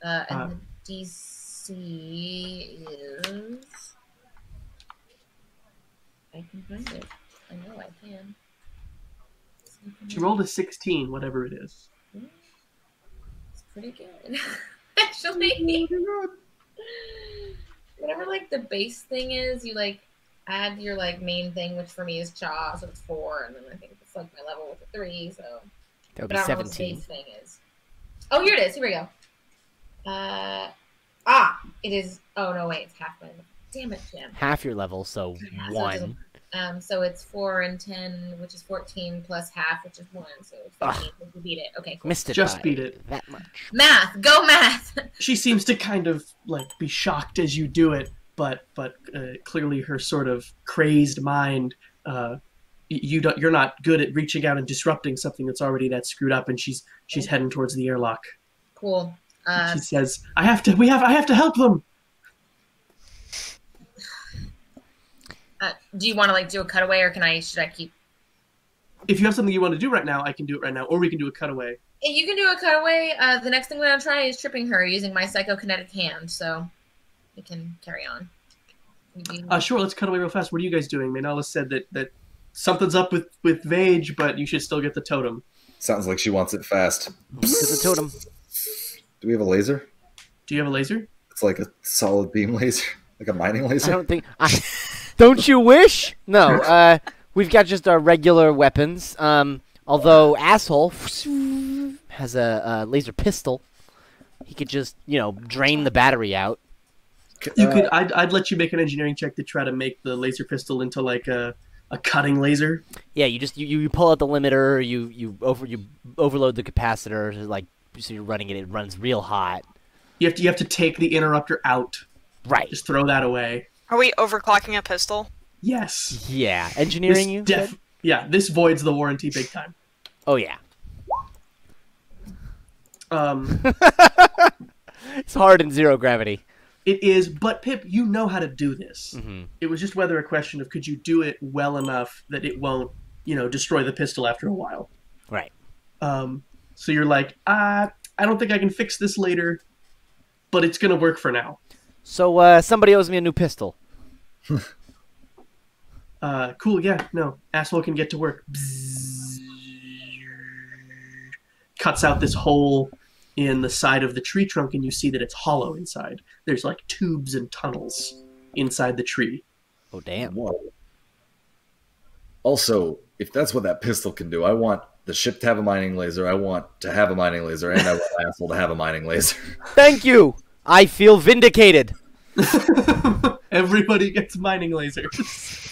And the DC is... I can find it. I know I can. She rolled a 16, whatever it is. It's pretty good. Actually. Whatever, like, the base thing is, you, like, add your, like, main thing, which for me is Cha, so it's 4, and then I think it's, like, my level with a 3, so... That would be 17. I don't know what the base thing is. Oh, here it is. Here we go. It is... Oh, no, wait. It's half my level. Damn it, Jim. Half your level, so 1. So it's 4 and 10, which is 14, plus half, which is 1, so 15. You beat it. Okay, cool. Missed it. Just beat it. That much. Math! Go math! She seems to kind of, like, be shocked as you do it, but clearly her sort of crazed mind, you're not good at reaching out and disrupting something that's already that screwed up, and she's heading towards the airlock. Cool. She says, I have to help them! Do you want to, like, do a cutaway, or should I keep... If you have something you want to do right now, I can do it right now, or we can do a cutaway. You can do a cutaway. The next thing we're going to try is tripping her using my psychokinetic hand, so we can carry on. Sure, let's cut away real fast. What are you guys doing? Maynala said that something's up with Vage, but you should still get the totem. Sounds like she wants it fast. Get the totem. Do we have a laser? Do you have a laser? It's like a solid beam laser. Like a mining laser? I don't think... Don't you wish? No, we've got just our regular weapons. Although Asshole has a laser pistol. He could just, drain the battery out. You could. I'd let you make an engineering check to try to make the laser pistol into like a cutting laser. Yeah, you pull out the limiter, you overload the capacitor, like so you're running it. It runs real hot. You have to take the interrupter out. Right. Just throw that away. Are we overclocking a pistol? Yes. Yeah. Engineering, Yeah, this voids the warranty big time. Oh, yeah. It's hard in zero gravity. It is, but Pip, you know how to do this. It was just whether a question of could you do it well enough that it won't, destroy the pistol after a while. Right. So you're like, I don't think I can fix this later, but it's gonna work for now. So somebody owes me a new pistol. Cool, yeah, no. Asshole can get to work. Cuts out this hole in the side of the tree trunk, and you see that it's hollow inside. There's like tubes and tunnels inside the tree. Oh, damn. Whoa. Also, if that's what that pistol can do, I want the ship to have a mining laser, I want to have a mining laser, and I want Asshole to have a mining laser. Thank you! I feel vindicated. Everybody gets mining lasers.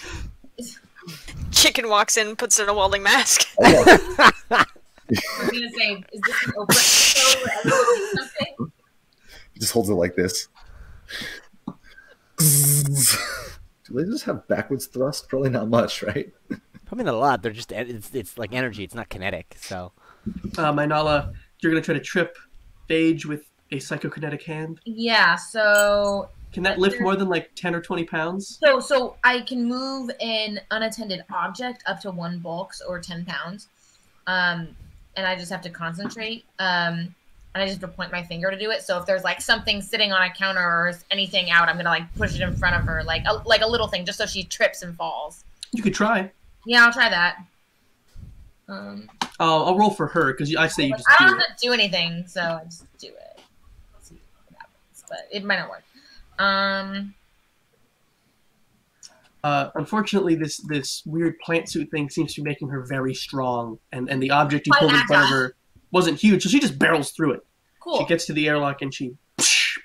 Chicken walks in, puts in a welding mask. I was gonna say, is this an open episode where everyone does something? He just holds it like this. Do lasers have backwards thrust? Probably not much, right? Probably not a lot. They're just it's like energy. It's not kinetic. So, Mainala, you're gonna try to trip Phage with a psychokinetic hand. Yeah. So. Can that lift more than like 10 or 20 pounds? So I can move an unattended object up to 1 bulk or 10 pounds. And I just have to concentrate. And I just have to point my finger to do it. So if there's like something sitting on a counter or anything out, I'm gonna like push it in front of her, like a little thing, just so she trips and falls. You could try. Yeah, I'll try that. I'll roll for her because I say you just I do don't it. have to do anything, so I just do it. See what happens, but it might not work. Unfortunately, this weird plant suit thing seems to be making her very strong, and the object you pulled in front of her wasn't huge, so she just barrels through it. Cool. She gets to the airlock and she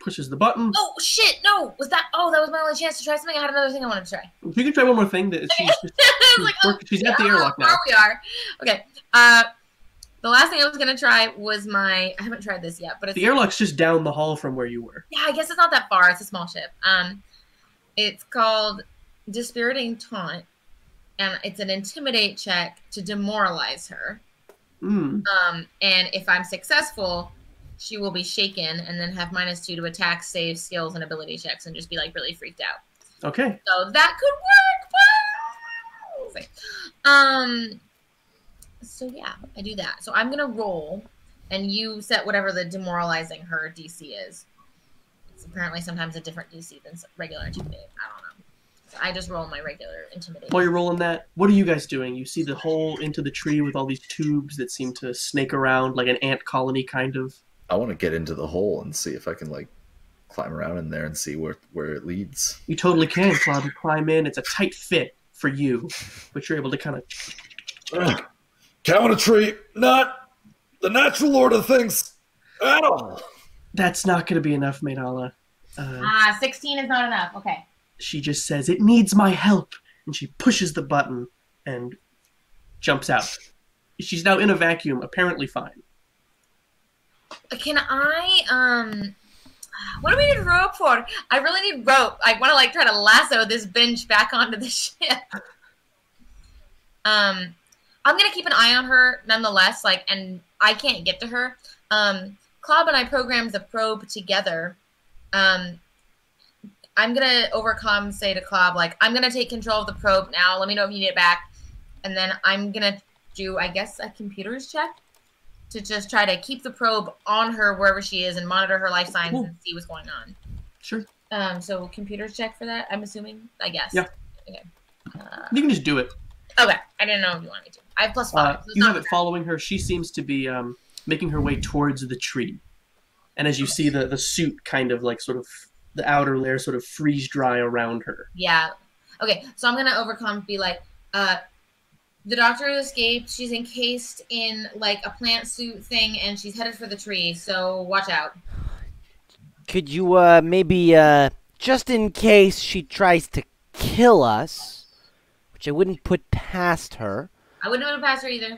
pushes the button. Oh shit! No, that was my only chance to try something. I had another thing I wanted to try. You can try one more thing. She's at the airlock now. There we are. Okay. The last thing I was gonna try was I haven't tried this yet, but it's the airlock's just down the hall from where you were. Yeah, I guess it's not that far. It's a small ship. It's called Dispiriting Taunt, and it's an intimidate check to demoralize her. And if I'm successful, she will be shaken and then have -2 to attack, save, skills, and ability checks, and just be like really freaked out. Okay. So that could work. But... So yeah, I do that. So I'm gonna roll, and you set whatever the demoralizing her DC is. It's apparently sometimes a different DC than regular intimidate. I don't know. So I just roll my regular intimidate. While you're rolling that, what are you guys doing? You see the hole into the tree with all these tubes that seem to snake around like an ant colony, kind of. I want to get into the hole and see if I can like climb around in there and see where it leads. You totally can, Claude. You climb in. It's a tight fit for you, but you're able to kind of. Count a tree, not the natural order of things at all. That's not going to be enough, Mainala. 16 is not enough. Okay. She just says, "It needs my help," and she pushes the button and jumps out. She's now in a vacuum, apparently fine. Can I, what do we need rope for? I really need rope. I want to, like, try to lasso this bench back onto the ship. I'm going to keep an eye on her nonetheless, like, and I can't get to her. Klob and I programmed the probe together. I'm going to say to Klob, like, I'm going to take control of the probe now. Let me know if you need it back. And then I'm going to do, I guess, a computer's check to just try to keep the probe on her wherever she is and monitor her life signs and see what's going on. Sure. So computer's check for that, I'm assuming, I guess. Yeah. Okay. You can just do it. Okay. I didn't know if you wanted me to. I have +5. So you have it following her. She seems to be making her way towards the tree. And as you see the suit kind of like sort of the outer layer sort of freeze dry around her. Yeah. Okay. So I'm going to be like, the doctor has escaped. She's encased in like a plant suit thing and she's headed for the tree. So watch out. Could you maybe, just in case she tries to kill us, which I wouldn't put past her. I wouldn't have passed her either.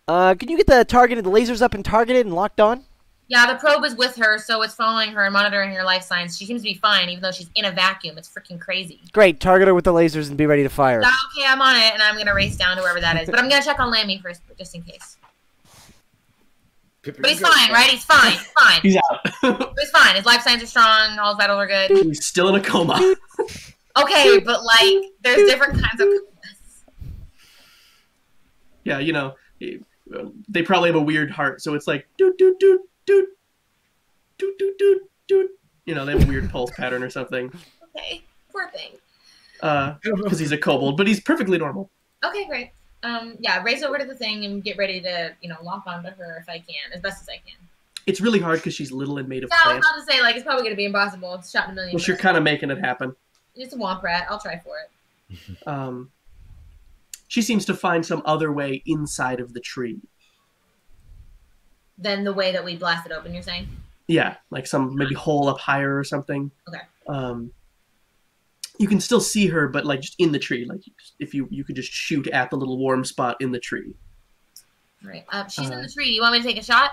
Can you get the lasers up and targeted and locked on? Yeah, the probe is with her, so it's following her and monitoring her life signs. She seems to be fine, even though she's in a vacuum. It's freaking crazy. Great, target her with the lasers and be ready to fire. Okay, I'm on it, and I'm going to race down to wherever that is. But I'm going to check on Lammy first, just in case. But he's fine, right? He's fine. He's fine. He's out. He's fine. His life signs are strong. All his vitals are good. He's still in a coma. Okay, but like, there's different kinds of comas. Yeah, you know, they probably have a weird heart, so it's like doot doot doot doot doot doot doot doot. You know, they have a weird pulse pattern or something. Okay, poor thing. Because he's a kobold, but he's perfectly normal. Okay, great. Yeah, race over to the thing and get ready to, you know, lomp onto her if I can, as best as I can. It's really hard because she's little and made of Yeah, I was plant. about to say, like, it's probably going to be impossible. It's shot in a million. Well, you're kind of making it happen. It's a womp rat. I'll try for it. She seems to find some other way inside of the tree. Then the way that we blasted open, you're saying? Yeah, like some maybe hole up higher or something. Okay. You can still see her, but like just in the tree. Like if you could just shoot at the little warm spot in the tree. All right. She's in the tree. Do you want me to take a shot?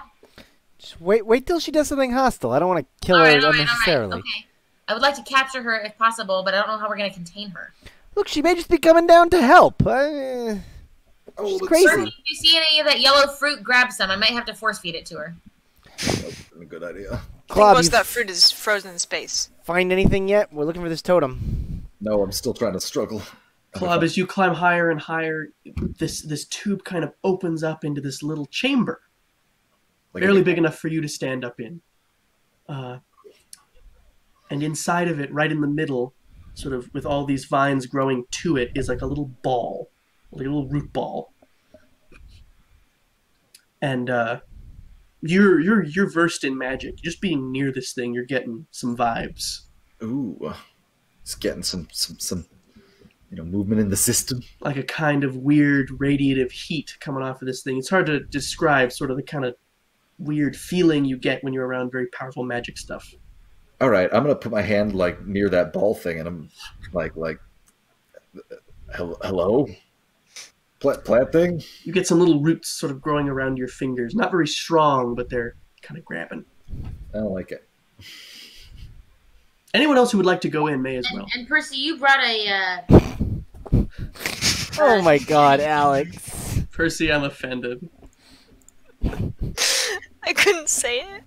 Just wait till she does something hostile. I don't want to kill her unnecessarily. Okay. I would like to capture her if possible, but I don't know how we're going to contain her. Look, she may just be coming down to help. She's crazy. Sir, if you see any of that yellow fruit, grab some. I might have to force feed it to her. That's a good idea. I think most of that fruit is frozen in space. Find anything yet? We're looking for this totem. No, I'm still trying to struggle. Club, as you climb higher and higher, this tube kind of opens up into this little chamber. Like barely big enough for you to stand up in. And inside of it, right in the middle, sort of with all these vines growing to it, is like a little ball, like a little root ball. And you're versed in magic. Just being near this thing, you're getting some vibes. Ooh, it's getting some movement in the system. Like a kind of weird radiative heat coming off of this thing. It's hard to describe sort of the kind of weird feeling you get when you're around very powerful magic stuff. All right, I'm gonna put my hand like near that ball thing, and I'm like, hello, plant thing. You get some little roots sort of growing around your fingers. Not very strong, but they're kind of grabbing. I don't like it. Anyone else who would like to go in may as well. And Percy, you brought a. Oh my God, Alex. Percy, I'm offended. I couldn't say it.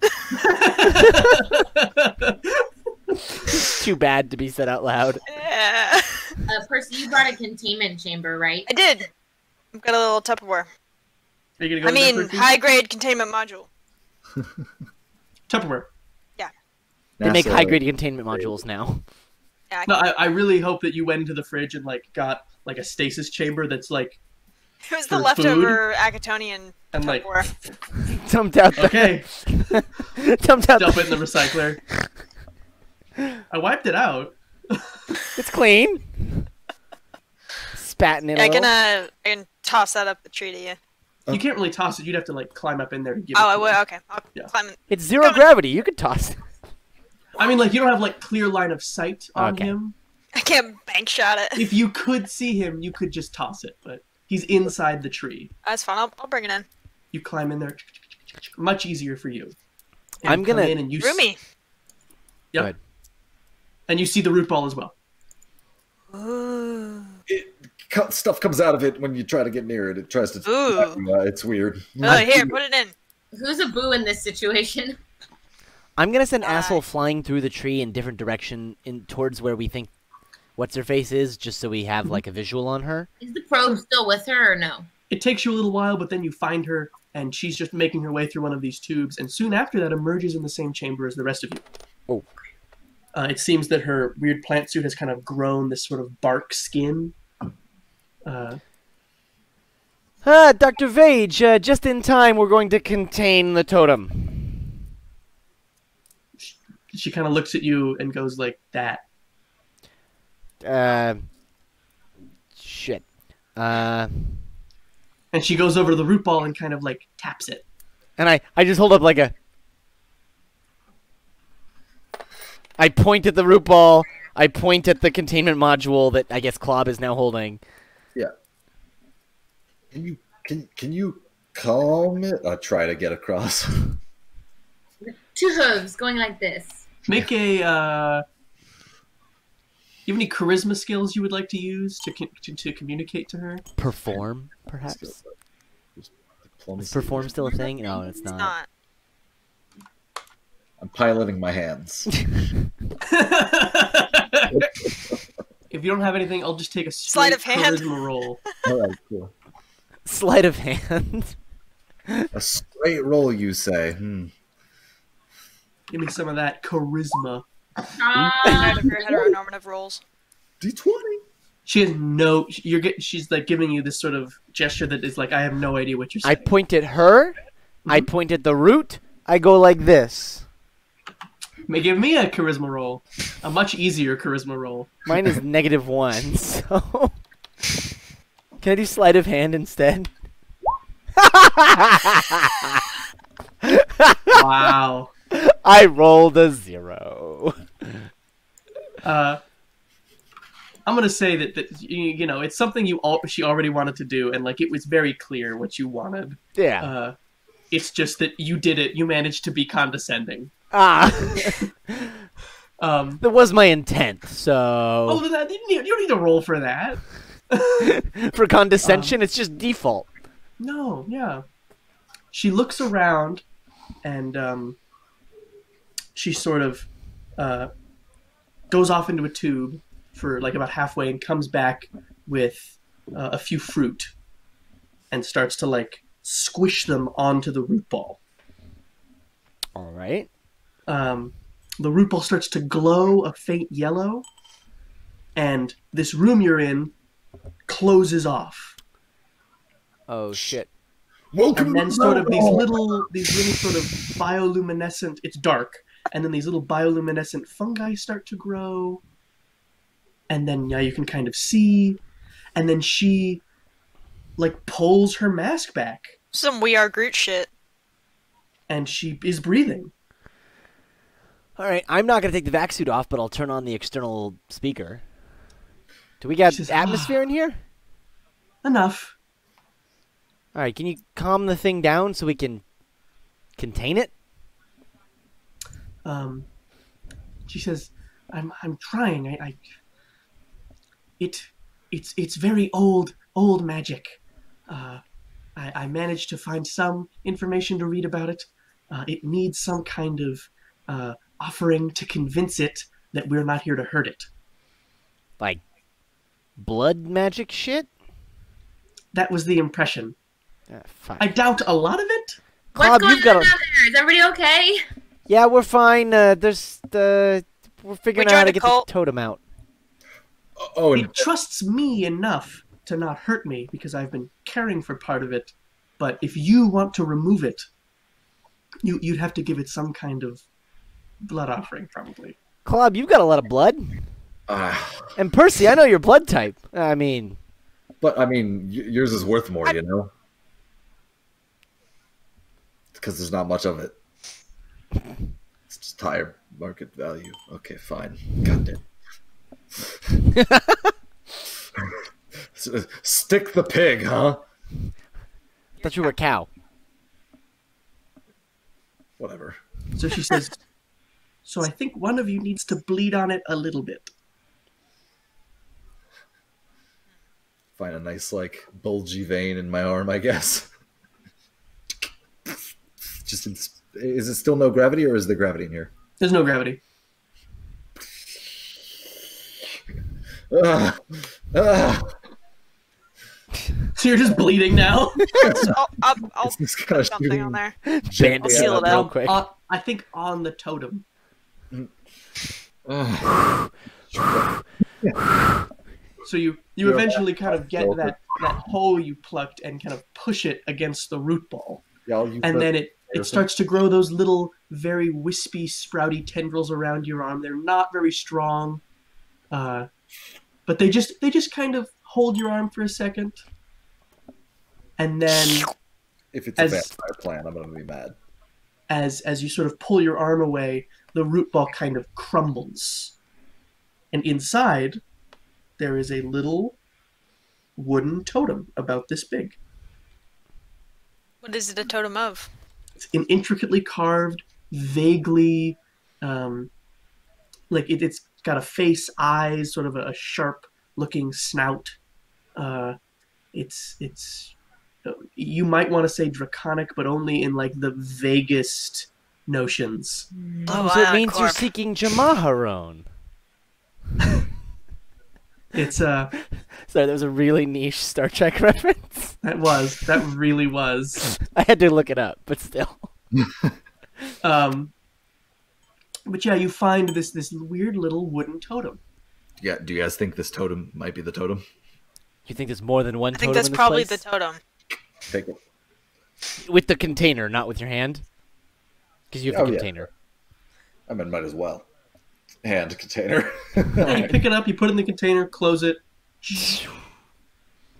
It's too bad to be said out loud. Yeah. Percy, you brought a containment chamber, right? I did. I've got a little Tupperware. Are you gonna go in there, Percy? High-grade containment module. Tupperware. Yeah. They make high-grade containment modules now. Yeah, No, I really hope that you went into the fridge and like got like a stasis chamber that's like it was the leftover Acatonian and Tupperware. Dumped out. Okay. Dumped out. Dump it in the recycler. I wiped it out. It's clean. Spatting it. I can toss that up the tree to you. You can't really toss it. You'd have to like climb up in there to give Oh, it. I will. Okay, I'll climb in. It's zero gravity. You could toss it. I mean, like you don't have like clear line of sight on him. I can't bank shot it. If you could see him, you could just toss it, but he's inside the tree. That's fine. I'll bring it in. You climb in there. Much easier for you. And I'm you come gonna in and you roomy. Yep. Good. And you see the root ball as well. Ooh. Stuff comes out of it when you try to get near it. It tries to. It's weird. Oh, here, put it in. Who's a boo in this situation? I'm gonna send Asshole flying through the tree in different direction towards where we think what's her face is, just so we have like a visual on her. Is the probe still with her or no? It takes you a little while, but then you find her, and she's just making her way through one of these tubes, and soon after that emerges in the same chamber as the rest of you. Oh. It seems that her weird plant suit has kind of grown this sort of bark skin. Dr. Vage, just in time, we're going to contain the totem. She kind of looks at you and goes like that. Shit. And she goes over to the root ball and kind of like taps it. And I just hold up like a... I point at the root ball. I point at the containment module that I guess Klob is now holding. Yeah. Can you calm it? I try to get across. Two hooves going like this. Make a. You have any charisma skills you would like to use to communicate to her? Perform, perhaps. Is perform still a thing? No, it's not. I'm piloting my hands. If you don't have anything, I'll just take a Sleight straight of hand. charisma roll. All right, cool. Sleight of hand. A straight roll, you say? Give me some of that charisma. Out of your heteronormative rolls. D20. She has no. She's like giving you this sort of gesture that is like, I have no idea what you're I saying. point at her. I point at the root. I go like this. May give me a charisma roll, a much easier charisma roll. Mine is -1. So can I do sleight of hand instead? Wow. I rolled a 0. I'm gonna say that you know it's something she already wanted to do, and like it was very clear what you wanted. Yeah. It's just that you did it. You managed to be condescending. That was my intent. So Oh, you don't need to roll for that. for condescension, it's just default. No, yeah. She looks around, and she sort of goes off into a tube for like about halfway and comes back with a few fruit and starts to like squish them onto the root ball. All right. The root ball starts to glow a faint yellow, and this room you're in closes off. Oh shit. And then sort of these little sort of bioluminescent, it's dark, and then these little bioluminescent fungi start to grow, and then now you can kind of see, and then she like pulls her mask back, Some We Are Groot shit. and she is breathing. All right. I'm not gonna take the vac suit off, but I'll turn on the external speaker. Do we got She says, atmosphere in here? Enough. All right. Can you calm the thing down so we can contain it? She says, I'm trying. It's very old magic. I managed to find some information to read about it. It needs some kind of offering to convince it that we're not here to hurt it. Like blood magic shit? That was the impression. Fine. I doubt a lot of it. What's Cobb, going you've on got down there? Is everybody okay? Yeah, we're fine. We're figuring out how joined to a get cult. the totem out. Oh, and It trusts me enough to not hurt me because I've been caring for part of it. But if you want to remove it, you'd have to give it some kind of blood offering, probably. Club, you've got a lot of blood. And Percy, I know your blood type. I mean, but I mean, yours is worth more, you know, because there's not much of it. It's just higher market value. Okay, fine. God damn. Stick the pig, huh? thought you were a cow. Whatever. So she says, so I think one of you needs to bleed on it a little bit. Find a nice, like, bulgy vein in my arm, I guess. Just is it still no gravity, or is there gravity in here? There's no gravity. So you're just bleeding now? I'll It's kind of something on there. Bandage I'll seal it real out. quick. I think on the totem. So you eventually kind of get that hole you plucked and kind of push it against the root ball. And then it starts to grow those little, very wispy, sprouty tendrils around your arm. They're not very strong, but they just kind of hold your arm for a second, and then if it's a vampire plant, I'm gonna be mad. As you sort of pull your arm away, the root ball kind of crumbles, and inside there is a little wooden totem about this big. What is it a totem of? It's an intricately carved, vaguely, like it's got a face, eyes, sort of a sharp-looking snout. It's you might want to say draconic, but only in like the vaguest notions. Oh, so it means you're seeking Jamaharon. It's Sorry, that was a really niche Star Trek reference. that really was. I had to look it up, but still. But yeah, you find this weird little wooden totem. Yeah, do you guys think this totem might be the totem? You think there's more than one totem? I think that's in this probably place? the totem. Take it. With the container, not with your hand? Because you have the container. I mean, might as well. Hand container. Yeah, you pick it up, you put it in the container, close it.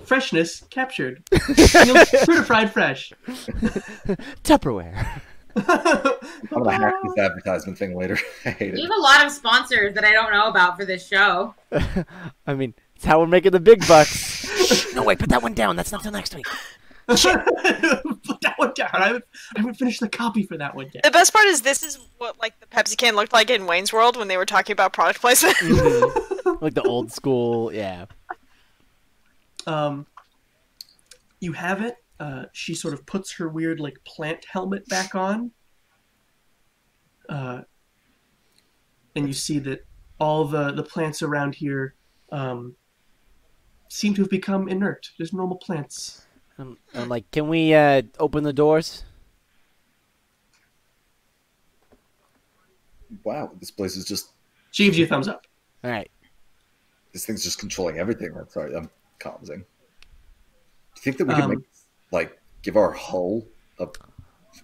Freshness captured. Certified fresh. Tupperware. I'm gonna hack this advertisement thing later. I hate We it. have a lot of sponsors that I don't know about for this show. I mean, it's how we're making the big bucks. No, wait, put that one down. That's not till next week. Put that one down. I haven't finished the copy for that one yet. The best part is this is what like the Pepsi can looked like in Wayne's World when they were talking about product placement. Like the old school, yeah. You have it. She sort of puts her weird like plant helmet back on. And you see that all the plants around here seem to have become inert. Just normal plants. I'm like, can we open the doors? Wow, this place is just. She gives you a thumbs up. All right. This thing's just controlling everything. I'm sorry, I'm commenting. Do you think that we can give our hull a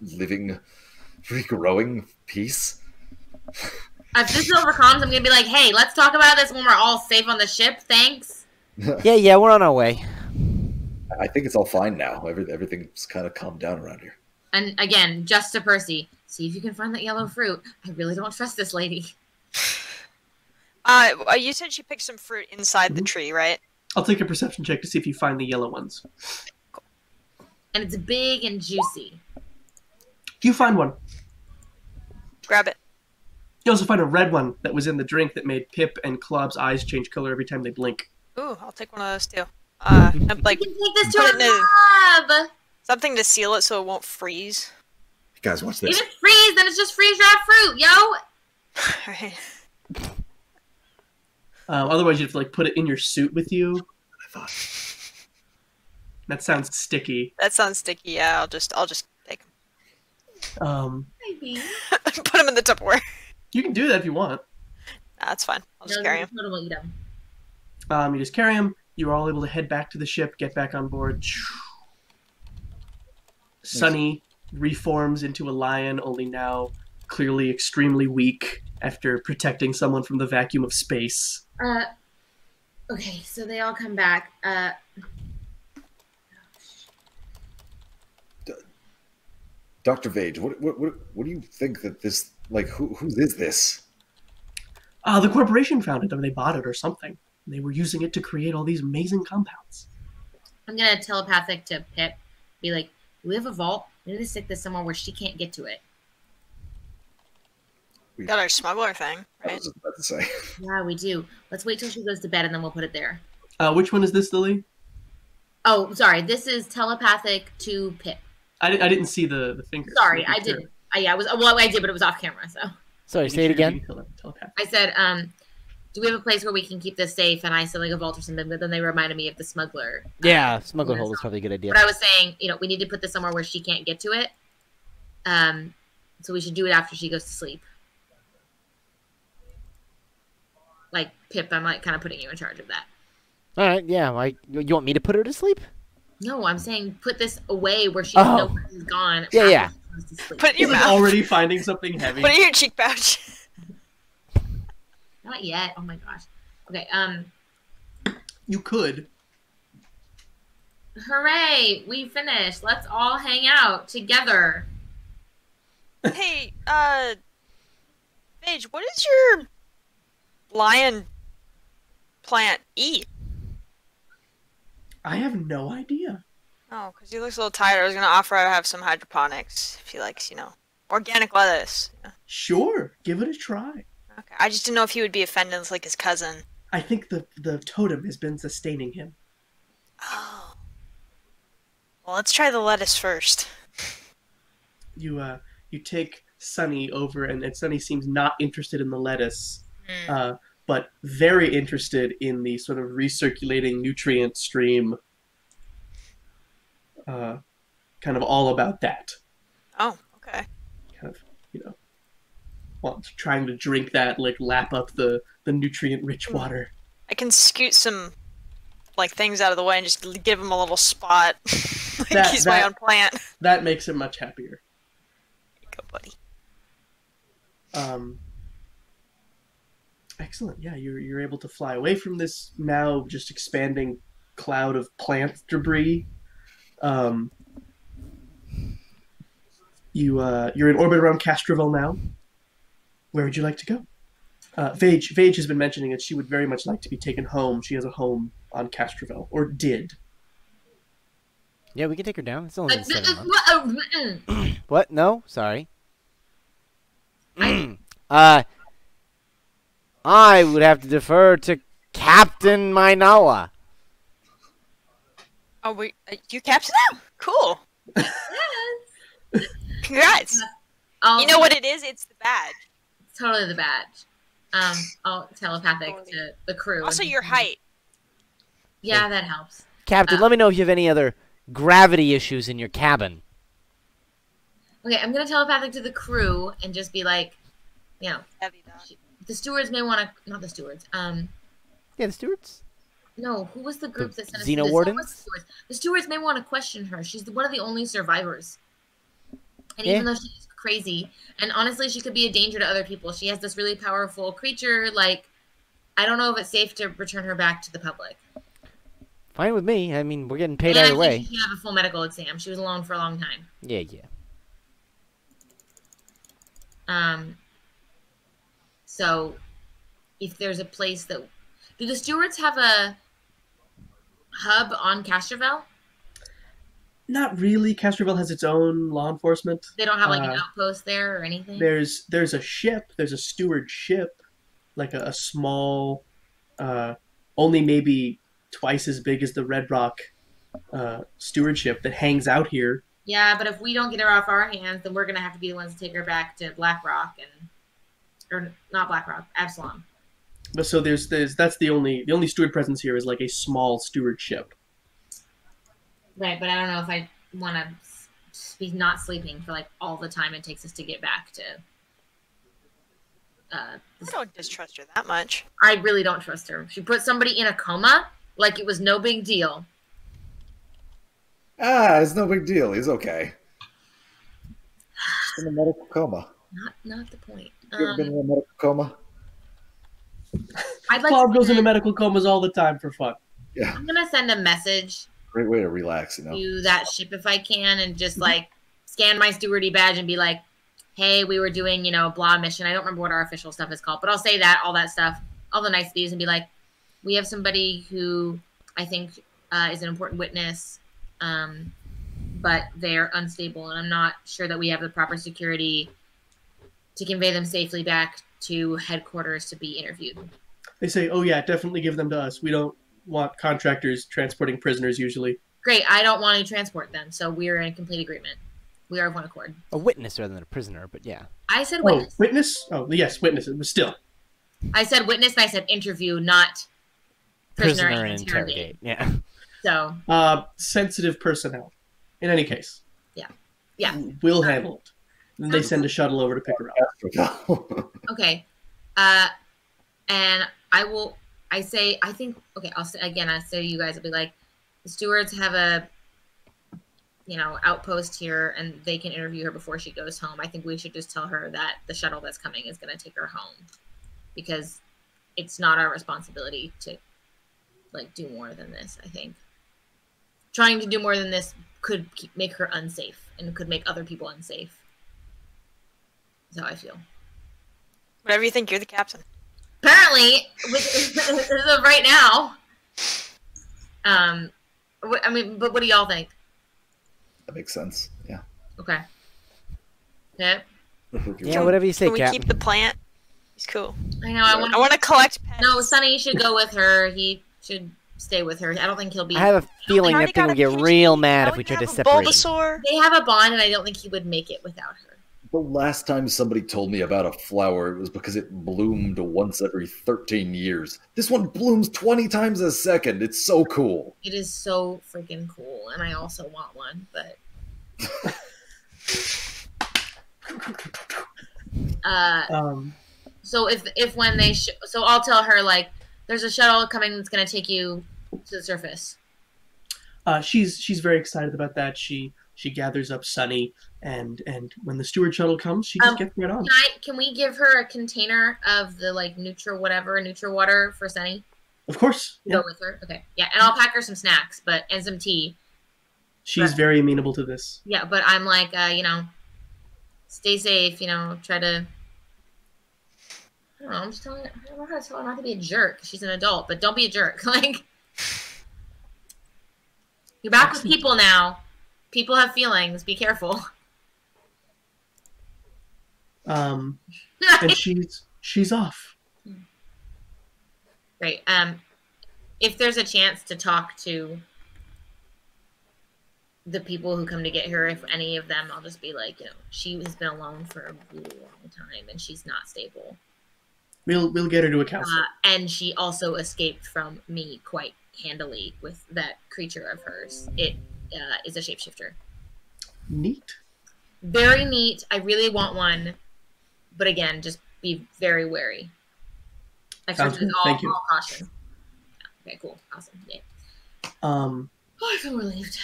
living, regrowing piece? If this overcomes, I'm gonna be like, hey, let's talk about this when we're all safe on the ship. Thanks. Yeah, we're on our way. I think it's all fine now. Everything's kind of calmed down around here. And again, just to Percy, see if you can find that yellow fruit. I really don't trust this lady. You said she picked some fruit inside the tree, right? I'll take a perception check to see if you find the yellow ones. And it's big and juicy. You find one. Grab it. You also find a red one that was in the drink that made Pip and Club's eyes change color every time they blink. Ooh, I'll take one of those too. I'm like, You can take this to put a it in lab! something to seal it so it won't freeze. You guys, watch If this. it freeze, then it's just freeze-dried fruit, yo! Alright. Otherwise, you have to like put it in your suit with you. I thought. That sounds sticky. That sounds sticky. Yeah, I'll just take them. Maybe. Put them in the Tupperware. You can do that if you want. Nah, that's fine. I'll just No, carry them. the totem will eat them. You just carry them. You are all able to head back to the ship, get back on board. Sunny reforms into a lion, only now clearly extremely weak after protecting someone from the vacuum of space. Okay, so they all come back. Dr. Vage, what do you think that this, like, who is this? The corporation found it, or they bought it or something. They were using it to create all these amazing compounds. I'm gonna telepathic to Pip. Be like, we have a vault. We need to stick this somewhere where she can't get to it. Got our smuggler thing, I right? was just about to say. Yeah, we do. Let's wait till she goes to bed and then we'll put it there. Which one is this, Lily? Oh, sorry. This is telepathic to Pip. I didn't see the fingers. Sorry, I didn't. Yeah, I did, but it was off camera. So Sorry, say it again. Telepath. I said, do we have a place where we can keep this safe? And I said like a vault or something, but then they reminded me of the smuggler. Yeah, smuggler hold is probably a good idea. But I was saying, we need to put this somewhere where she can't get to it. So we should do it after she goes to sleep. Like Pip, I'm like kind of putting you in charge of that. All right, yeah. You want me to put her to sleep? No, I'm saying put this away where she knows she's gone. Yeah, yeah. After she goes to sleep. Put it in your He's mouth. already finding something heavy. Put it in your cheek pouch. Not yet. Oh my gosh. Okay. You could. Hooray! We finished. Let's all hang out together. Hey, Paige, what does your lion plant eat? I have no idea. Oh, because he looks a little tired. I was going to offer to have some hydroponics if he likes, organic lettuce. Sure, give it a try. Okay. I just didn't know if he would be offended like his cousin. I think the totem has been sustaining him. Oh. Well, let's try the lettuce first. You take Sunny over, and Sunny seems not interested in the lettuce, Mm. but very interested in the sort of recirculating nutrient stream. Kind of all about that. Oh, okay. Kind of, trying to drink that, like lap up the nutrient-rich water. I can scoot some like things out of the way and just give him a little spot. Like he's my own plant. That makes him much happier. Go, buddy. Excellent. Yeah, you're able to fly away from this now just expanding cloud of plant debris. You're in orbit around Castroville now. Where would you like to go? Vage has been mentioning that she would very much like to be taken home. She has a home on Castroville, or did. Yeah, we can take her down. It's only been 7 months. What? No? Sorry. I would have to defer to Captain Mainawa. Oh, you captain now? Cool. Yes. Congrats. You know what it is? It's the badge. Totally the badge. I'll telepathic to the crew. Also, your height. Yeah, that helps. Captain, let me know if you have any other gravity issues in your cabin. Okay, I'm gonna telepathic to the crew and just be like, the stewards may want to. Not the stewards. Yeah, the stewards. No, who was the group that sent us? Xeno Wardens? The stewards may want to question her. She's one of the only survivors. And even though she's crazy, and honestly, she could be a danger to other people. She has this really powerful creature. Like, I don't know if it's safe to return her back to the public. Fine with me. I mean, we're getting paid And either way. she can have a full medical exam. She was alone for a long time. Yeah. So, if there's a place that... Do the stewards have a hub on Castroville? Not really. Castroville has its own law enforcement. They don't have, like, an outpost there or anything? There's a ship. There's a steward ship. Like a small... only maybe twice as big as the Red Rock stewardship that hangs out here. Yeah, but if we don't get her off our hands, then we're going to have to be the ones to take her back to Black Rock or not Black Rock, Absalom. But so that's the only steward presence here is like a small steward ship. Right, but I don't know if I want to be not sleeping for like all the time it takes us to get back to. I don't distrust her that much. I really don't trust her. She put somebody in a coma like it was no big deal. It's no big deal. He's okay. Just in a medical coma. Not the point. You ever been in a medical coma? I'd like Bob goes into medical comas all the time for fun. Yeah. I'm gonna send a message Great way to relax, to that ship if I can, and just like scan my stewardy badge and be like, "Hey, we were doing, blah mission. I don't remember what our official stuff is called, but I'll say that, all that stuff, all the niceties, and be like, we have somebody who I think is an important witness, but they're unstable, and I'm not sure that we have the proper security to convey them safely back to headquarters to be interviewed." They say, "Oh yeah, definitely give them to us. We don't want contractors transporting prisoners usually." Great, I don't want to transport them, so we're in complete agreement. We are of one accord. A witness rather than a prisoner, but yeah. I said witness. Oh, witness? Oh, yes, witness. But still. I said witness, and I said interview, not prisoner and interrogate. Yeah. So. Sensitive personnel. In any case. Yeah. We'll handle it. And they send a shuttle over to pick her up. Okay. And I say you guys will be like, the stewards have a, outpost here, and they can interview her before she goes home. I think we should just tell her that the shuttle that's coming is going to take her home, because it's not our responsibility to, do more than this, I think. Trying to do more than this could make her unsafe, and could make other people unsafe. That's how I feel. Whatever you think, you're the captain. Apparently, as of right now. But what do y'all think? That makes sense. Yeah. Okay. Okay. Yeah, whatever you say, Can we Captain. keep the plant? He's cool. I know. I want to collect pets. No, Sonny should go with her. He should stay with her. I don't think he'll be. I have a feeling that people would get real mad if we tried to separate them. Bulbasaur. They have a bond, and I don't think he would make it without her. The last time somebody told me about a flower, it was because it bloomed once every 13 years. This one blooms 20 times a second. It's so cool. It is so freaking cool, and I also want one, but so if when they so I'll tell her like there's a shuttle coming that's gonna take you to the surface. She's very excited about that. She gathers up Sunny, and when the steward shuttle comes, she just gets right on. Can we give her a container of the like Nutra water for Sunny? Of course. Yeah. Go with her. Okay. Yeah, and I'll pack her some snacks, and some tea. She's very amenable to this. Yeah, but I'm like, stay safe. Try to. I don't know. I'm just telling. I don't know how to tell her not to be a jerk. She's an adult, but don't be a jerk. Like, you're back with people now. People have feelings. Be careful. And she's off. Great. If there's a chance to talk to the people who come to get her, if any of them, I'll just be like, she has been alone for a really long time and she's not stable. We'll get her to a counselor. And she also escaped from me quite handily with that creature of hers. It is a shapeshifter. Neat. Very neat. I really want one, but again, just be very wary. Sounds good. Thank you. All caution. Okay, cool. Awesome. Yeah. I feel relieved.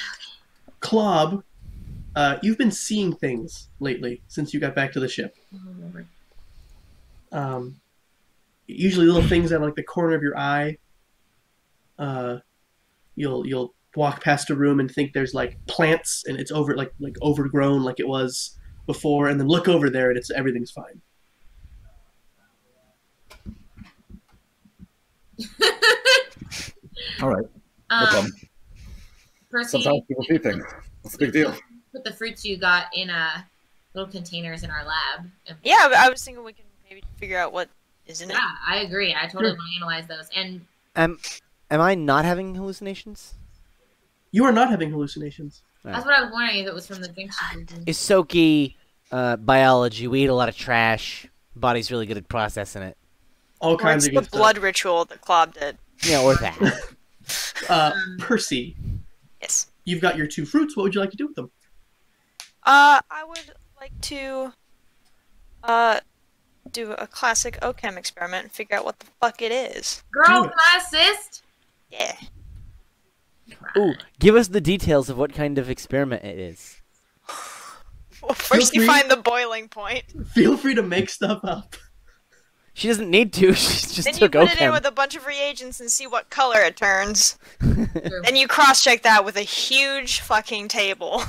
Klob, you've been seeing things lately since you got back to the ship. Usually little things at like the corner of your eye. You'll walk past a room and think there's like plants and it's like overgrown like it was before, and then look over there and everything's fine. All right. No problem. Percy, Sometimes people see things. What's the big deal? Put the fruits you got in little containers in our lab. Yeah, I was thinking we can maybe figure out what is in it. Yeah, I agree. I totally want to analyze those. And am I not having hallucinations? You are not having hallucinations. That's what I was wondering if it was from the drinks. Isoki, biology. We eat a lot of trash. Body's really good at processing it. All kinds of good the blood ritual that Klob did. Yeah, or that. Percy. Yes. You've got your 2 fruits. What would you like to do with them? I would like to do a classic OChem experiment and figure out what the fuck it is. Girl, can I assist? Yeah. Ooh, give us the details of what kind of experiment it is. Well, first you find the boiling point. Feel free to make stuff up. She doesn't need to. She just Then took you put it in OChem. with a bunch of reagents and see what color it turns. Then you cross-check that with a huge fucking table.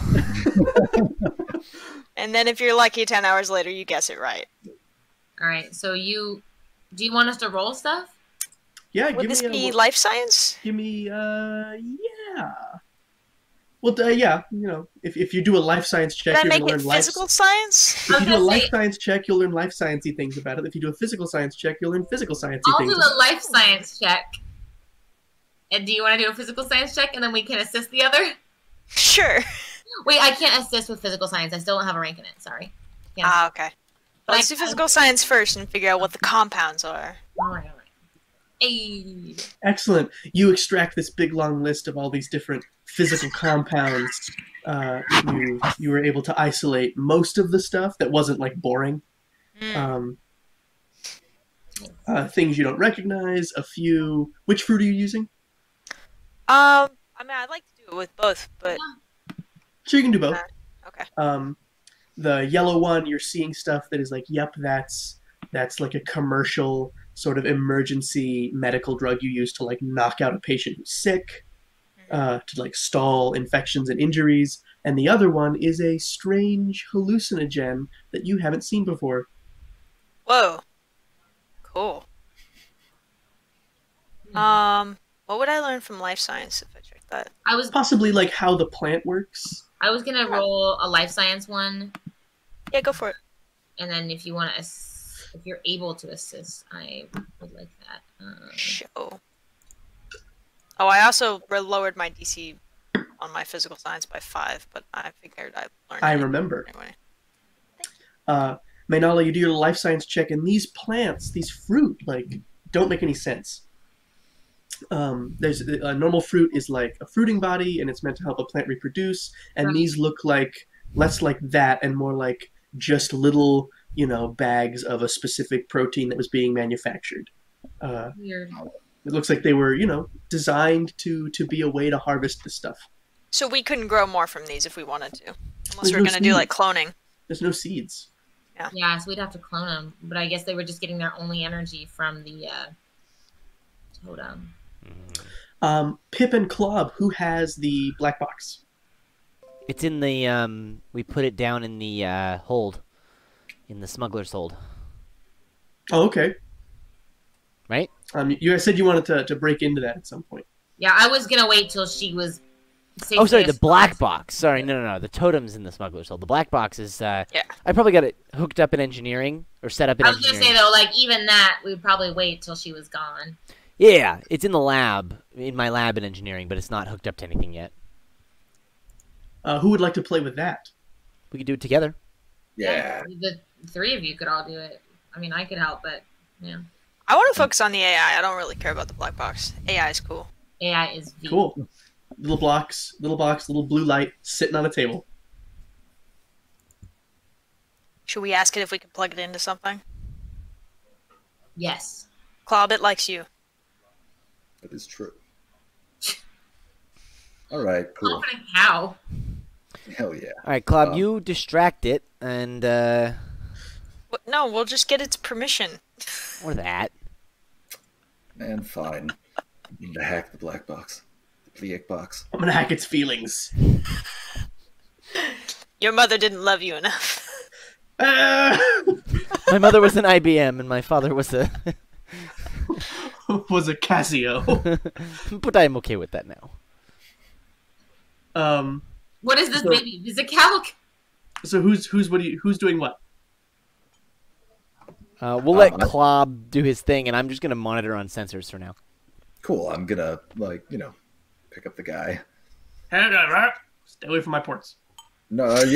And then if you're lucky, 10 hours later, you guess it right. All right. So do you want us to roll stuff? Yeah. Would this be life science? Give me yeah. Well, yeah. If you do a life science check, Can I you're make gonna it learn physical science? If you do a life science check, you'll learn life sciencey things about it. If you do a physical science check, you'll learn physical sciencey I'll things. do a life science check. And do you want to do a physical science check and then we can assist the other? Sure. Wait, I can't assist with physical science. I still don't have a rank in it. Sorry. Okay. Let's do physical science first and figure out what the compounds are. All right. Hey. Excellent. You extract this big long list of all these different physical compounds. You were able to isolate most of the stuff that wasn't like boring. Things you don't recognize. A few. Which fruit are you using? I mean, I'd like to do it with both, but So you can do both. okay. The yellow one, you're seeing stuff that is like, yep, that's like a commercial sort of emergency medical drug you use to like knock out a patient who's sick, to like stall infections and injuries. And the other one is a strange hallucinogen that you haven't seen before. Whoa. Cool. What would I learn from life science if I checked that? I was Possibly like how the plant works. gonna roll a life science one, Yeah, go for it. and then if you want to, if you're able to assist, I would like that. Show. Oh, I also lowered my DC on my physical science by 5, but I figured I'd learn. I it remember. Anyway. Maynala, you do your life science check, and these plants, these fruit, like, don't make any sense. There's a normal fruit is like a fruiting body, and it's meant to help a plant reproduce. And Right. these look like less like that, and more like just little, bags of a specific protein that was being manufactured. Weird. It looks like they were, designed to be a way to harvest this stuff. So we couldn't grow more from these if we wanted to. Unless There's we're no going to do, like, seeds. cloning. There's no seeds. Yeah, so we'd have to clone them. But I guess they were just getting their only energy from the totem. Pip and Klob, who has the black box? It's in the we put it down in the hold, in the smuggler's hold, Oh, okay. right? You guys said you wanted to break into that at some point. Yeah, I was gonna wait till she was. Oh, sorry, the safely black escorted. box. Sorry, no. The totem's in the smuggler's hold. The black box is. Yeah. I probably got it hooked up in engineering or set up in I was gonna engineering. say though, like even that, we'd probably wait till she was gone. Yeah, it's in the lab, in my lab in engineering, but it's not hooked up to anything yet. Who would like to play with that? We could do it together. Yeah. The three of you could all do it. I mean, I could help, but yeah, I want to focus on the AI. I don't really care about the black box. AI is cool. AI is V. Cool. Little box, little blue light sitting on a table. Should we ask it if we can plug it into something? Yes. Klob, it likes you. That is true. All right, cool. Confident how? Hell yeah. All right, Klob, you distract it, and No, we'll just get its permission. or that. Man, fine. I'm going to hack the black box. The Pliek box. I'm gonna hack its feelings. Your mother didn't love you enough. My mother was an IBM, and my father was a. Was a Casio. But I'm okay with that now. What is this So- baby? Is it calc? So who's doing what? We'll let Klob do his thing, and I'm just gonna monitor on sensors for now. Cool. I'm going to, pick up the guy. Stay away from my ports. No. Sorry,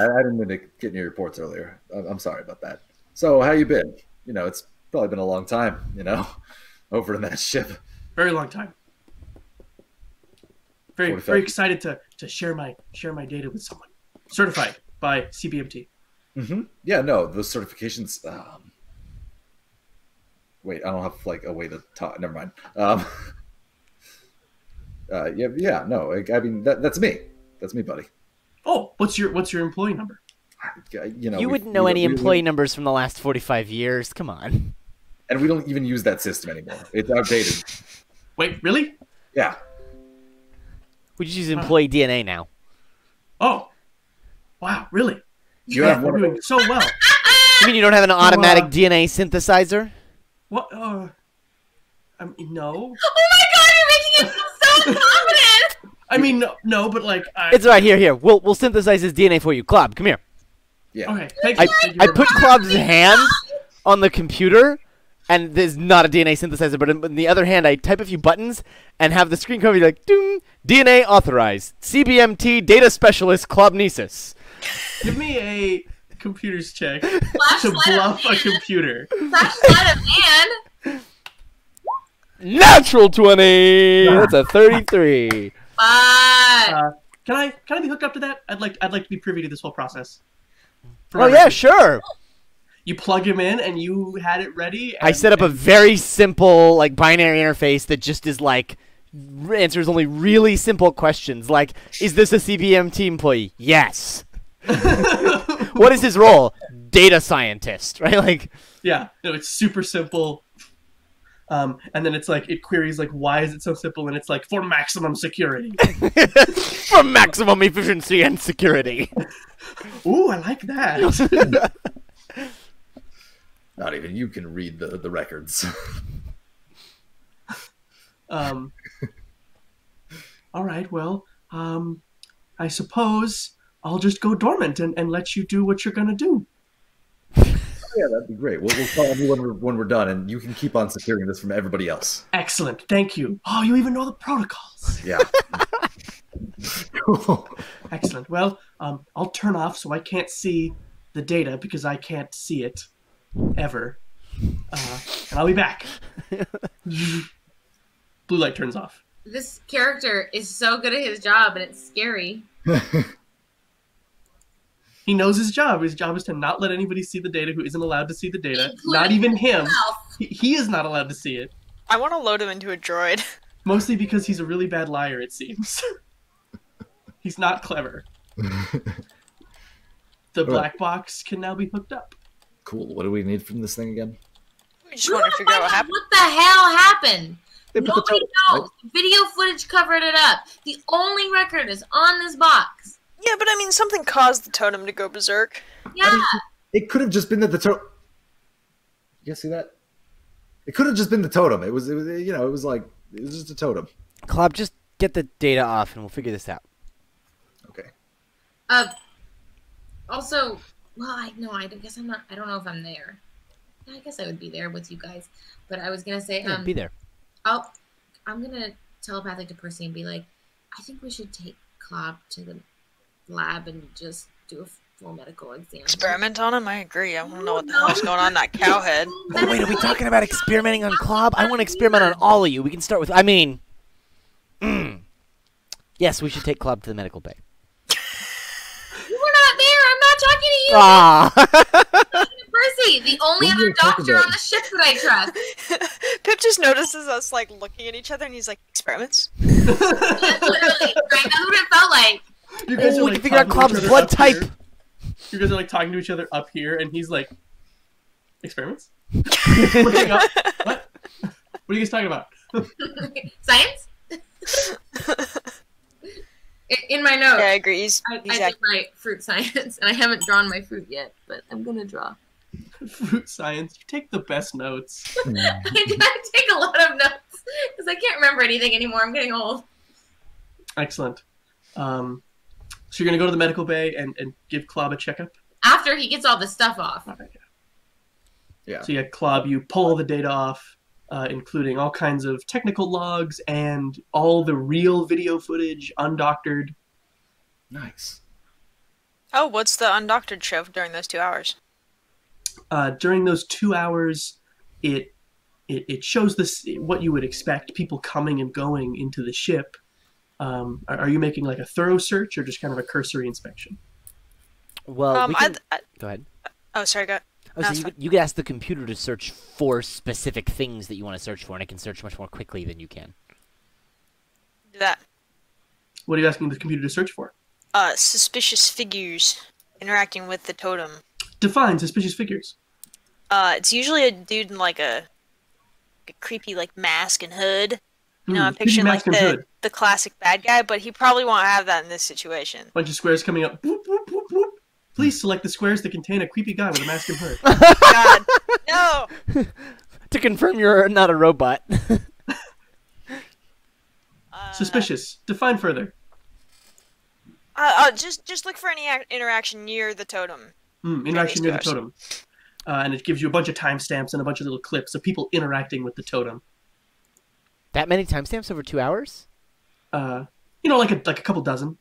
I didn't mean to get near your ports earlier. I'm sorry about that. So, how you been? It's probably been a long time, over in that ship. Very long time. Very 45. very excited to share my data with someone. Certified by CBMT. Mm-hmm. Yeah, no, those certifications. Wait, I don't have a way to talk. Never mind. No. I mean, that's me. That's me, buddy. Oh, what's your employee number? You wouldn't know any employee numbers from the last 45 years. Come on. and we don't even use that system anymore. It's outdated. Wait, really? Yeah. We just use employee DNA now. Oh, wow, really? You have We're one of doing those. so well. You mean you don't have an automatic DNA synthesizer? What? No. Oh my god, you're making it so confident! I mean, no, but It's right here. We'll synthesize his DNA for you. Klob, come here. Yeah. okay. Thank I you. Thank you I very put much. Klob's hand on the computer, and there's not a DNA synthesizer, but in the other hand, I type a few buttons and have the screen come be like, ding, DNA authorized, CBMT data specialist Klobnesis. Give me a computers check to Flashlight bluff of a man. computer. Flashlight of man. Natural 20. That's a 33. But Can I be hooked up to that? I'd like to be privy to this whole process. Oh yeah, sure. You plug him in, and you had it ready. I and- set up a and- very simple binary interface that just is answers only really simple questions like, is this a CBMT employee? Yes. What is his role? Data scientist, right? Yeah, no, it's super simple. And then it's it queries why is it so simple? And it's for maximum security. For maximum efficiency and security. Ooh, I like that. Not even you can read the records. All right, well, I suppose I'll just go dormant and let you do what you're gonna do. Yeah, that'd be great. We'll call you when we're done, and you can keep on securing this from everybody else. Excellent, thank you. Oh, you even know the protocols. Yeah. Cool. Excellent. Well, I'll turn off so I can't see the data because I can't see it ever. And I'll be back. Blue light turns off. This character is so good at his job, and it's scary. He knows his job. His job is to not let anybody see the data who isn't allowed to see the data. Including Not even him. himself. He is not allowed to see it. I want to load him into a droid. Mostly because he's a really bad liar, it seems. He's not clever. The black box can now be hooked up. Cool. What do we need from this thing again? We just want to figure out what happened. What the hell happened? They put the Nobody totem- knows. The video footage covered it up. The only record is on this box. Yeah, but I mean, something caused the totem to go berserk. Yeah. I mean, it could have just been that the totem. You guys see that? It could have just been the totem. It was just a totem. Klob, just get the data off and we'll figure this out. Okay. Also, well, I guess I'm not. I don't know if I'm there. I guess I would be there with you guys, but I was gonna say, Yeah, be there. I'm gonna telepathic to Percy and be like, I think we should take Klob to the lab and just do a full medical exam. Experiment on him? I agree. I want to know what the hell's going on in that cow head. Oh, wait, are we talking about experimenting on Klob? I want to experiment on all of you. We can start with... Yes, we should take Klob to the medical bay. You were not there. I'm not talking to you. Ah. Percy, the only What are other you talking doctor about? on the ship that I trust. Pip just notices us, like, looking at each other, and he's like, experiments? Literally, right? That's what it felt like. You guys Oh, are, we like, can figure out talking to Klob's each blood other up type. here. You guys are like talking to each other up here, and he's like, experiments? Looking up. What? What are you guys talking about? Science? In my notes, Yeah, I agree. I did my fruit science, and I haven't drawn my fruit yet, but I'm gonna draw. Fruit science. You take the best notes. I take a lot of notes because I can't remember anything anymore. I'm getting old. Excellent. So you're going to go to the medical bay and give Klob a checkup? After he gets all the stuff off. Yeah. So Klob, you pull the data off, including all kinds of technical logs and all the real video footage, undoctored. Nice. Oh, what's the undoctored show during those 2 hours? During those 2 hours, it shows this what you would expect, people coming and going into the ship. Are you making like a thorough search or just kind of a cursory inspection? Well, we can... Go ahead. Oh, sorry, go. Oh, so you could ask the computer to search for specific things that you want to search for, and it can search much more quickly than you can. Do that. What are you asking the computer to search for? Suspicious figures interacting with the totem. Define suspicious figures. It's usually a dude in like a creepy like mask and hood. You know, I'm creepy picturing like mask and hood. the classic bad guy, but he probably won't have that in this situation. Bunch of squares coming up. Boop, boop, boop, boop. Please select the squares that contain a creepy guy with a mask and hood. God, no. To confirm you're not a robot. Suspicious. Define further. Just look for any interaction near the totem. Interaction near the squares. totem. And it gives you a bunch of timestamps and a bunch of little clips of people interacting with the totem. That many timestamps over 2 hours? Like a couple dozen,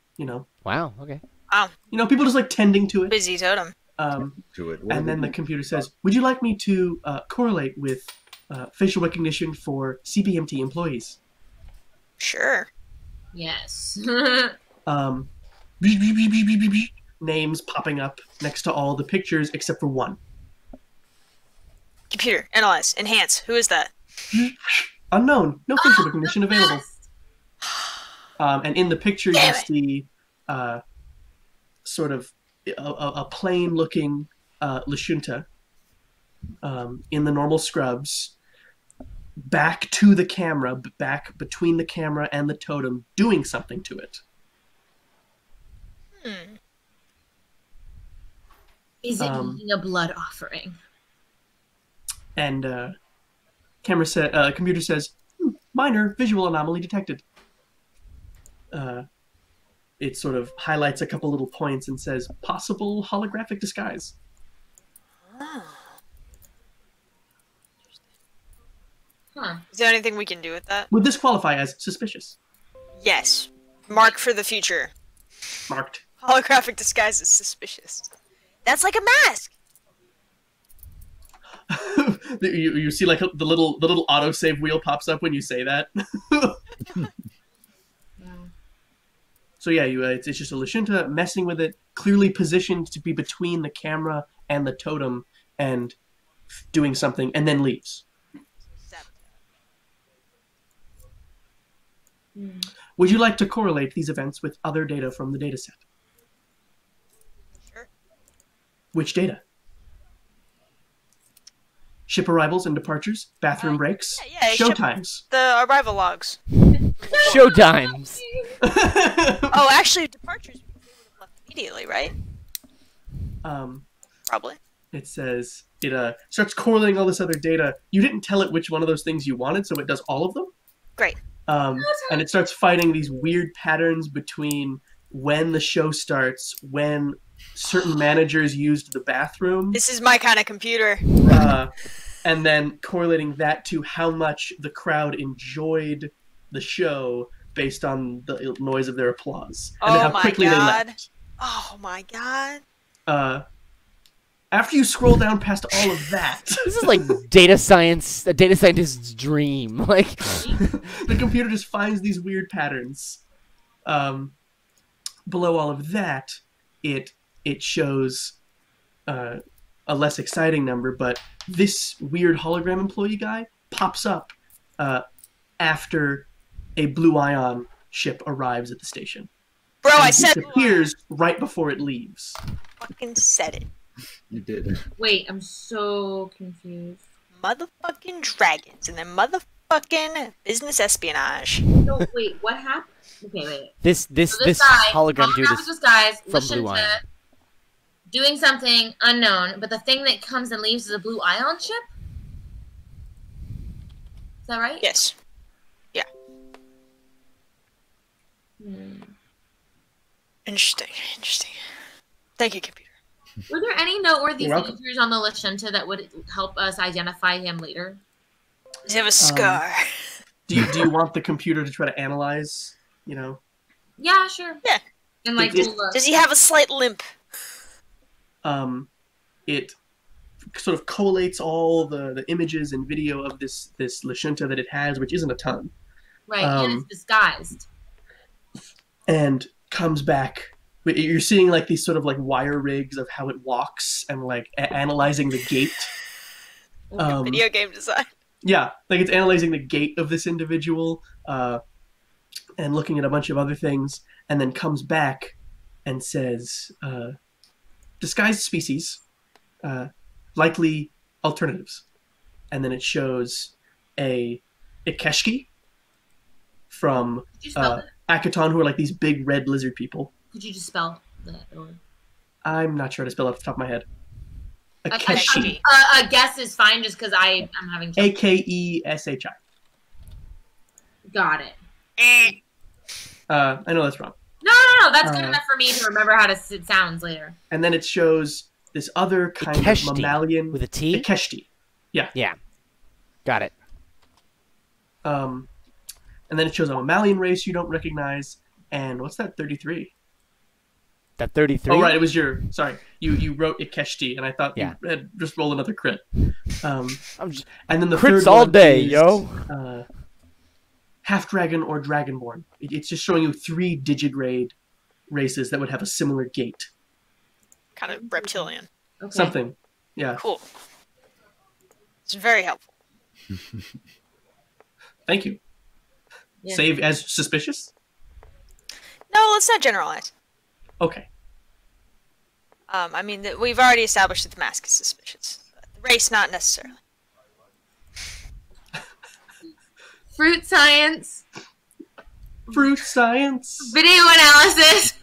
Wow, okay. Wow, people just like tending to it. busy totem. To it. And then the computer says, would you like me to correlate with facial recognition for CBMT employees? Sure. Yes. Names popping up next to all the pictures except for one. Computer, analyze, enhance. Who is that? Unknown. No facial recognition available. And in the picture, you Damn it. see sort of a plain-looking Lashunta in the normal scrubs, back to the camera, back between the camera and the totem, doing something to it. Is it making a blood offering? And computer says, minor visual anomaly detected. It sort of highlights a couple little points and says, possible holographic disguise. Huh. Is there anything we can do with that? Would this qualify as suspicious? Yes. Mark for the future. Marked. Holographic disguise is suspicious. That's like a mask. you see like the little autosave wheel pops up when you say that. So yeah, it's just a Lashunta messing with it, clearly positioned to be between the camera and the totem, and doing something, and then leaves. Would you like to correlate these events with other data from the dataset? Sure. Which data? Ship arrivals and departures, bathroom breaks, yeah, show ship- times. The arrival logs. Showtimes. Oh, actually, departures because they would have left immediately, right? Probably. It says it starts correlating all this other data. You didn't tell it which one of those things you wanted, so it does all of them. Great. And it starts finding these weird patterns between when the show starts, when certain managers used the bathroom. This is my kind of computer. And then correlating that to how much the crowd enjoyed the show based on the noise of their applause. And then Oh how my quickly they God. left. Oh my god. After you scroll down past all of that, This is like data science, a data scientist's dream. Like, the computer just finds these weird patterns. Below all of that, it shows a less exciting number, but this weird hologram employee guy pops up after a Blue Ion ship arrives at the station. Bro, And I it said disappears right before it leaves. fucking said it. You did. Wait, I'm so confused. Motherfucking dragons and then motherfucking business espionage. No, wait, what happened? Okay, wait. this So this guy, hologram dude holographic is disguise, from listen Blue to Ion. doing something unknown, but the thing that comes and leaves is a Blue Ion ship? Is that right? Yes. Hmm. Interesting. Thank you, computer. Were there any noteworthy You're welcome. features on the Lashunta that would help us identify him later? Does he have a scar? Do you want the computer to try to analyze, Yeah, sure. Yeah. And like, It- we'll look. Does he have a slight limp? It sort of collates all the images and video of this Lashunta that it has, which isn't a ton, Right, and it's disguised. and comes back. You're seeing like these sort of like wire rigs of how it walks and like analyzing the gait. Video game design. Yeah, like it's analyzing the gait of this individual and looking at a bunch of other things, and then comes back and says, disguised species, likely alternatives. And then it shows a Ikeshki from Could you spell that? Akaton, who are like these big red lizard people. Could you just spell that? Or... I'm not sure how to spell it off the top of my head. Akeshi. A guess is fine just because I'm having trouble. Akeshi. Got it. I know that's wrong. No. That's good enough for me to remember how it sounds later. And then it shows this other kind Ikeshti, of mammalian with a T? Ikeshti. Yeah. Got it. And then it shows a mammalian race you don't recognize. And what's that? 33. That 33? Oh right, it was sorry. You wrote Ikeshti, and I thought Yeah. you had just rolled another crit. I'm just And then the crits third all one day, is, yo. half dragon or dragonborn. It's just showing you 3 Digigrade races that would have a similar gait. Kind of reptilian. Okay. Something. Yeah. Cool. It's very helpful. Thank you. Yeah. Save as suspicious? No, let's not generalize. Okay. I mean, we've already established that the mask is suspicious. The race, not necessarily. Fruit science, Fruit science. video analysis.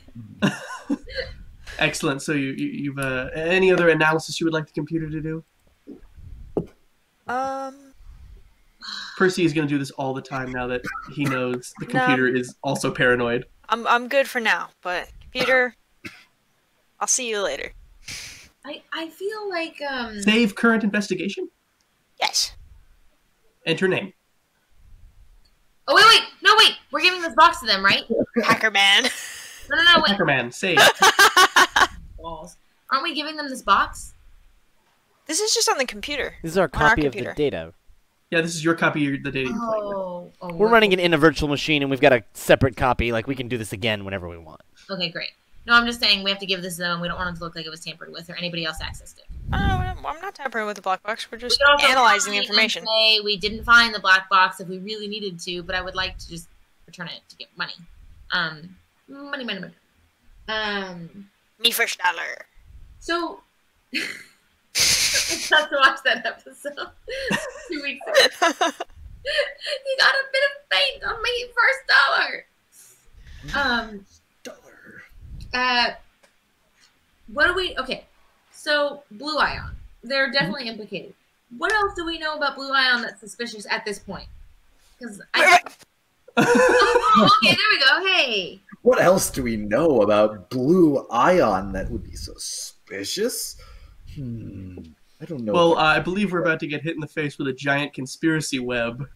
Excellent. So you've any other analysis you would like the computer to do? Percy is going to do this all the time now that he knows the computer is also paranoid. I'm good for now, but computer, I'll see you later. I feel like Save current investigation. Yes. Enter name. Oh wait, we're giving this box to them, right? Hacker man. No, wait. Hackerman. Save. Balls. Aren't we giving them this box? This is just on the computer. This is our On our copy of the computer. data. Yeah, this is your copy of the data you're playing with. We're running it in a virtual machine, and we've got a separate copy. Like, we can do this again whenever we want. Okay, great. No, I'm just saying we have to give this to them, and we don't want it to look like it was tampered with or anybody else accessed it. Oh, I'm not tampering with the black box. We're just We could also analyzing the lie and information. say we didn't find the black box if we really needed to, but I would like to just return it to get money. Money. Me first dollar. So, I have to watch that episode 2 weeks ago. You got a bit of faith on me first dollar. What do we? Okay, so Blue Ion, they're definitely implicated. What else do we know about Blue Ion that's suspicious at this point? Because okay, there we go. Hey, What else do we know about Blue Ion that would be suspicious? I don't know. Well, I believe we're about to get hit in the face with a giant conspiracy web,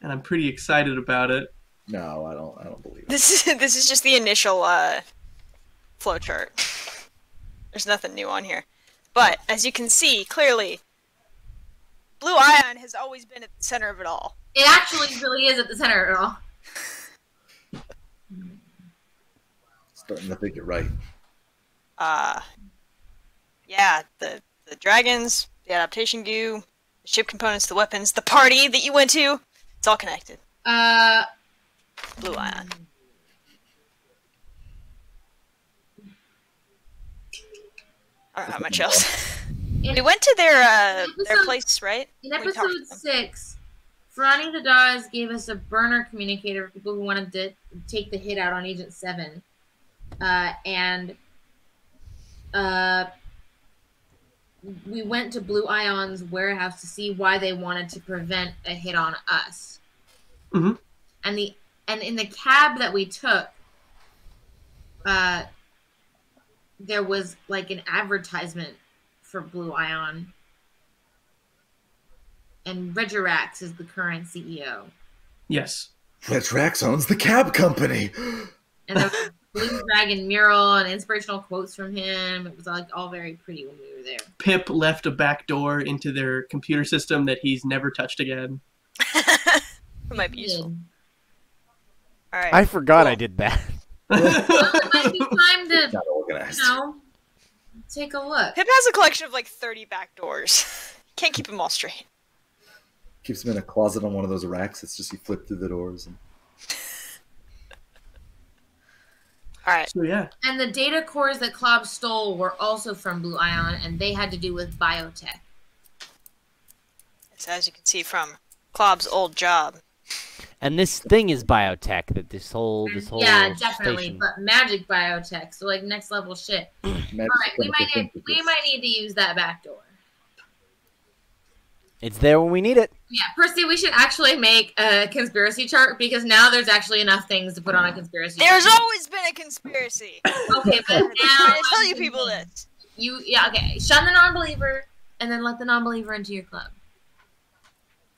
and I'm pretty excited about it. No, I don't believe it. This is just the initial flowchart. There's nothing new on here, but as you can see clearly, Blue Ion has always been at the center of it all. it actually really is at the center of it all. Starting to think you're right. Yeah, the dragons, the adaptation goo, the ship components, the weapons, the party that you went to, it's all connected. Blue Ion. I don't have much else. We went to their place, right? In We talked episode to them. 6, Franny the Dawes gave us a burner communicator for people who wanted to take the hit out on Agent 7. We went to Blue Ion's warehouse to see why they wanted to prevent a hit on us. Mhm. And in the cab that we took, there was like an advertisement for Blue Ion. And Regirax is the current CEO. Yes. Retrax owns the cab company. And there was a Blue Dragon mural and inspirational quotes from him. It was like all very pretty when we were there. Pip left a back door into their computer system that he's never touched again. It might be useful. All right. I forgot I did that. Well, it might be time to, Not organized. take a look. Pip has a collection of like 30 back doors. Can't keep them all straight. Keeps him in a closet on one of those racks. It's just you flip through the doors. And... All right. So yeah. And the data cores that Klob stole were also from Blue Ion, and they had to do with biotech. So as you can see from Klob's old job. And this thing is biotech. That this whole Yeah, definitely, station. but magic biotech, so like next level shit. All right, we might need to use that back door. It's there when we need it. Yeah, Percy, we should actually make a conspiracy chart because now there's actually enough things to put on a conspiracy There's chart. always been a conspiracy. Okay, but I'm now trying to tell you people this. okay. Shun the non-believer and then let the non-believer into your club.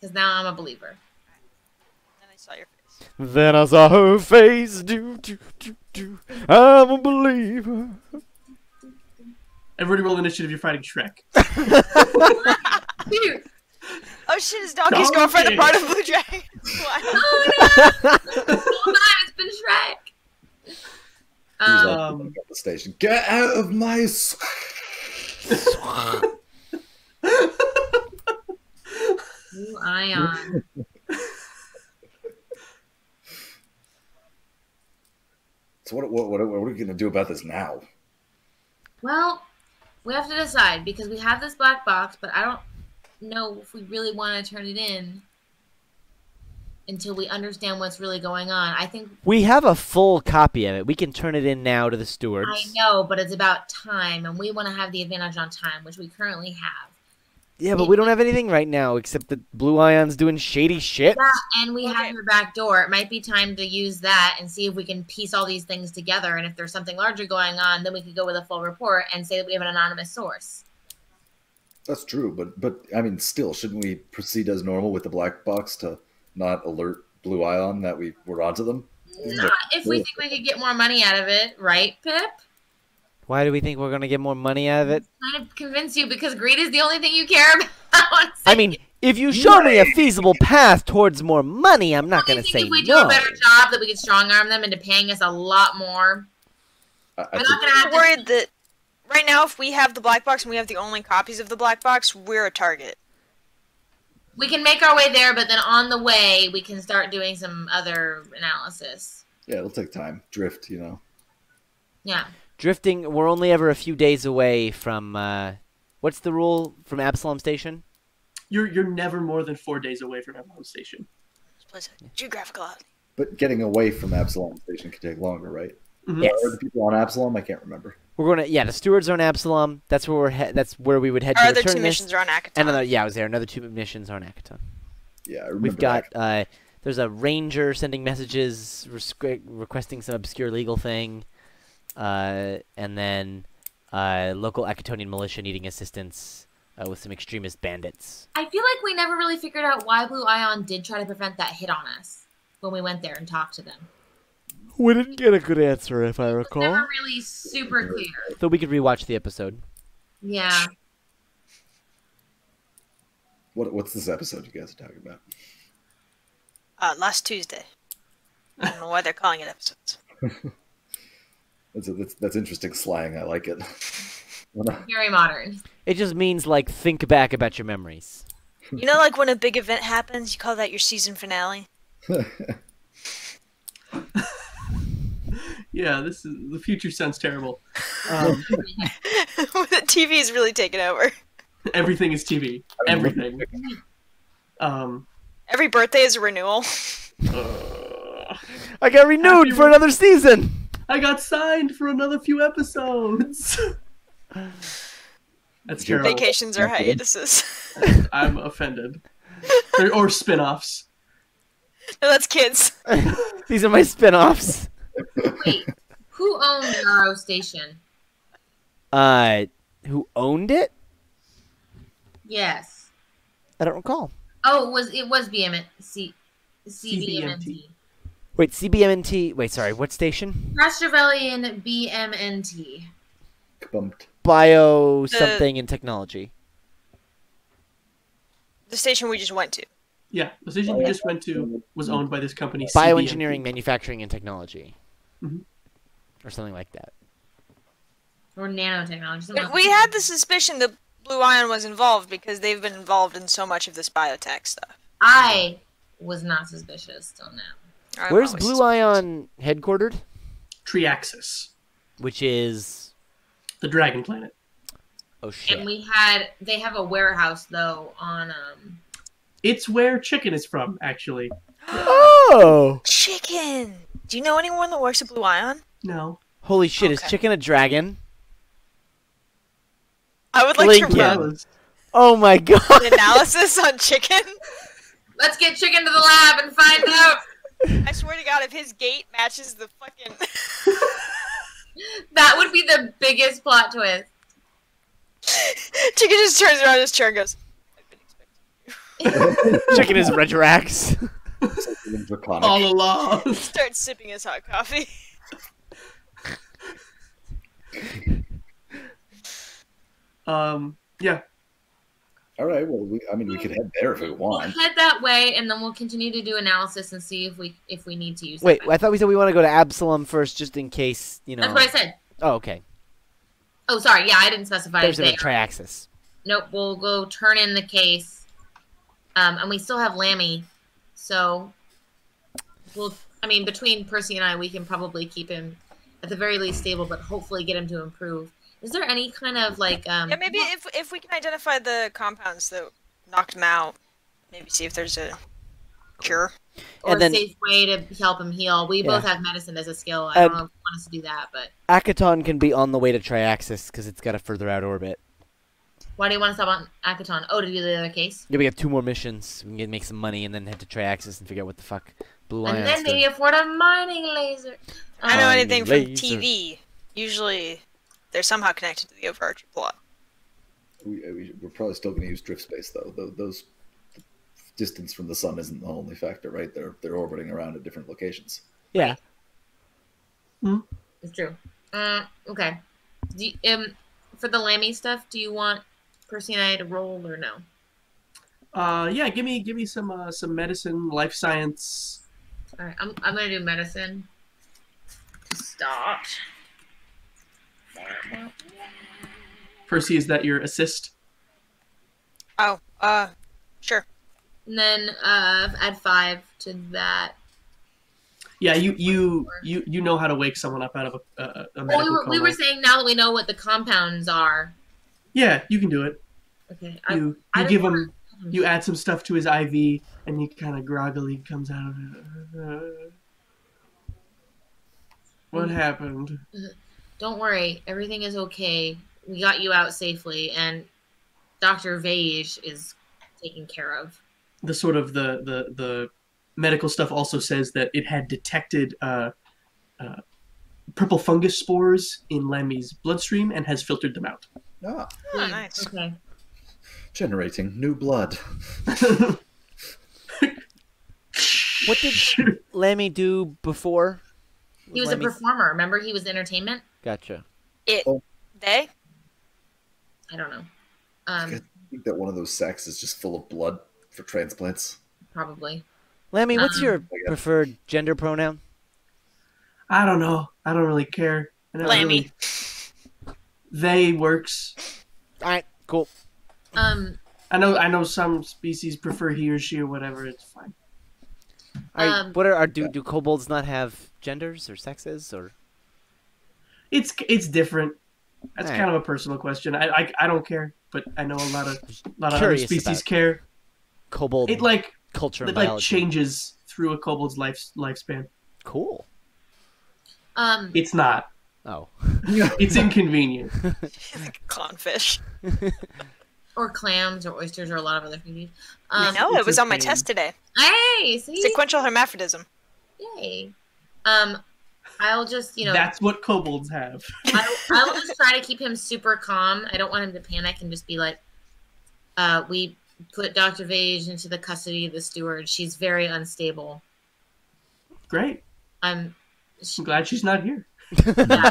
Because now I'm a believer. Then I saw your face. Then I saw her face. Do. I'm a believer. Everybody roll initiative, you're fighting Shrek. Dude. Oh shit, his donkey's girlfriend a part of Blue Dragon. What? Oh no! The whole time it's been Shrek. He's like, at the station. Get out of my... Blue Ion. So what are we going to do about this now? Well, we have to decide because we have this black box, but I don't know if we really want to turn it in until we understand what's really going on. I think We have a full copy of it. We can turn it in now to the stewards. I know, but it's about time, and we want to have the advantage on time, which we currently have. Yeah, but we don't have anything right now except that Blue Ion's doing shady shit. Yeah, and we have Okay. your back door. It might be time to use that and see if we can piece all these things together. And if there's something larger going on, then we could go with a full report and say that we have an anonymous source. That's true, but I mean, still, shouldn't we proceed as normal with the black box to not alert Blue Ion that we were onto them? Not if we think we could get more money out of it, right, Pip? Why do we think we're gonna get more money out of it? Trying to convince you because greed is the only thing you care about. I mean, if you show me a feasible path towards more money, I'm not gonna say if we do no. a better job, that we could strong arm them into paying us a lot more. I We're think not gonna have I'm to. worried that right now, if we have the black box and we have the only copies of the black box, we're a target. We can make our way there, but then on the way, we can start doing some other analysis. yeah, it'll take time. Drift, you know. Yeah. Drifting, we're only ever a few days away from, what's the rule from Absalom Station? You're never more than 4 days away from Absalom Station. Geographical. But getting away from Absalom Station could take longer, right? Mhm. Yes. Are the people on Absalom? I can't remember. We're gonna, the stewards are on Absalom. That's where that's where we would head Our to other return two this. missions are on Akaton. And I was there. Another 2 missions are on Akaton. Yeah, I remember. We've got, that. there's a ranger sending messages requesting some obscure legal thing. And then local Akatonian militia needing assistance with some extremist bandits. I feel like we never really figured out why Blue Ion did try to prevent that hit on us when we went there and talked to them. We didn't get a good answer, if I It was recall. never really super clear. So we could rewatch the episode. Yeah. What's this episode you guys are talking about? Last Tuesday. I don't know why they're calling it episodes. That's interesting slang. I like it. Very modern. It just means, like, think back about your memories. You know, like when a big event happens, you call that your season finale? Yeah, the future sounds terrible. The TV is really taking over. Everything is TV. Everything. Every birthday is a renewal. I got renewed for another season! I got signed for another few episodes. That's terrible. Vacations are hiatuses. I'm offended. Or spin-offs. No, that's kids. These are my spin-offs. Wait, who owned Yarrow Station? Who owned it? Yes. I don't recall. Oh, it was CBMNT. Wait, CBMNT. Wait, sorry, what station? Rastravellian BMNT. Bumped. Bio something in technology. The station we just went to. Yeah, the station you just went to was owned by this company. Bioengineering, manufacturing, and technology. Mhm. Or something like that. Or nanotechnology. something We like had the suspicion that Blue Ion was involved because they've been involved in so much of this biotech stuff. I was not suspicious till now. I'm Where's always Blue Ion headquartered? Triaxis, Which is... the dragon planet. Oh, shit. And they have a warehouse though on It's where chicken is from, actually. Oh! Chicken! Do you know anyone that works at Blue Ion? No. Holy shit, is Okay. chicken a dragon? I would like Lincoln. to That run was- Oh my god! an analysis on chicken. Let's get Chicken to the lab and find out. I swear to God, if his gait matches the fucking... That would be the biggest plot twist. Chicken just turns around in his chair and goes, I've been expecting Chicken is Retroax. Something draconic. all along. you. Starts sipping his hot coffee. Yeah. All right. Well, we could head there if we We'll want. head that way, and then we'll continue to do analysis and see if we need to use. Wait, that. I thought we said we want to go to Absalom first, just in case, you know... That's what I said. Oh, okay. Oh, sorry. Yeah, I didn't specify. There's There. a Triaxis. Nope. We'll go turn in the case, and we still have Lammy, so between Percy and I, we can probably keep him at the very least stable, but hopefully get him to improve. Is there any kind of like Yeah, maybe if we can identify the compounds that knocked him out, maybe see if there's a cure. or And then- a safe way to help him heal? We both Yeah. have medicine as a skill. I don't know if you want us to do that, but Akaton can be on the way to Triaxis, because it's got a further out orbit. why do you want to stop on Akaton? Oh, to do the other case? Yeah, we have 2 more missions. We can make some money and then head to Triaxis and figure out what the fuck Blue And Ion's then maybe doing. afford a mining laser. I don't know Um, anything from laser. TV. Usually, they're somehow connected to the overarching plot. We're probably still going to use drift space, though. Those distance from the sun isn't the only factor, right? They're orbiting around at different locations. Yeah. It's true. Okay. For the Lammy stuff, do you want Percy and I to roll or no? Yeah, give me some medicine, life science. All right, I'm gonna do medicine to start. Percy, is that your assist? Oh, sure. And then add 5 to that. Yeah, you know how to wake someone up out of a medical coma. We were saying now that we know what the compounds are. Yeah, you can do it. Okay. You give him. You add some stuff to his IV, and he kind of groggily comes out of it. What happened? Don't worry, everything is okay. We got you out safely, and Dr. Vage is taken care of. The sort of the medical stuff also says that it had detected purple fungus spores in Lammy's bloodstream and has filtered them out. Ah, Oh, nice. Okay. generating new blood. What did Lammy do before? He was a performer. Remember, he was entertainment. Gotcha. They? I don't know. I think that one of those sacks is just full of blood for transplants. Probably. Lammy, what's your preferred gender pronoun? I don't know. I don't really care. Lammy. They works. All right, cool. I know some species prefer he or she or whatever. It's fine. What are do kobolds not have genders or sexes or? It's different. That's All kind of a personal question. I don't care, but I know a lot of other Curious species about care. Kobold It like culture and it like biology. changes through a kobold's lifespan. Cool. It's not. Oh. It's inconvenient. Like a clownfish. Or clams or oysters or a lot of other things. No, it was on my test today. Hey, see? Sequential hermaphrodism. Yay. I'll just, That's what kobolds have. I will just try to keep him super calm. I don't want him to panic and just be like, we put Dr. Vage into the custody of the steward. She's very unstable. Great. I'm glad she's not here. Yeah.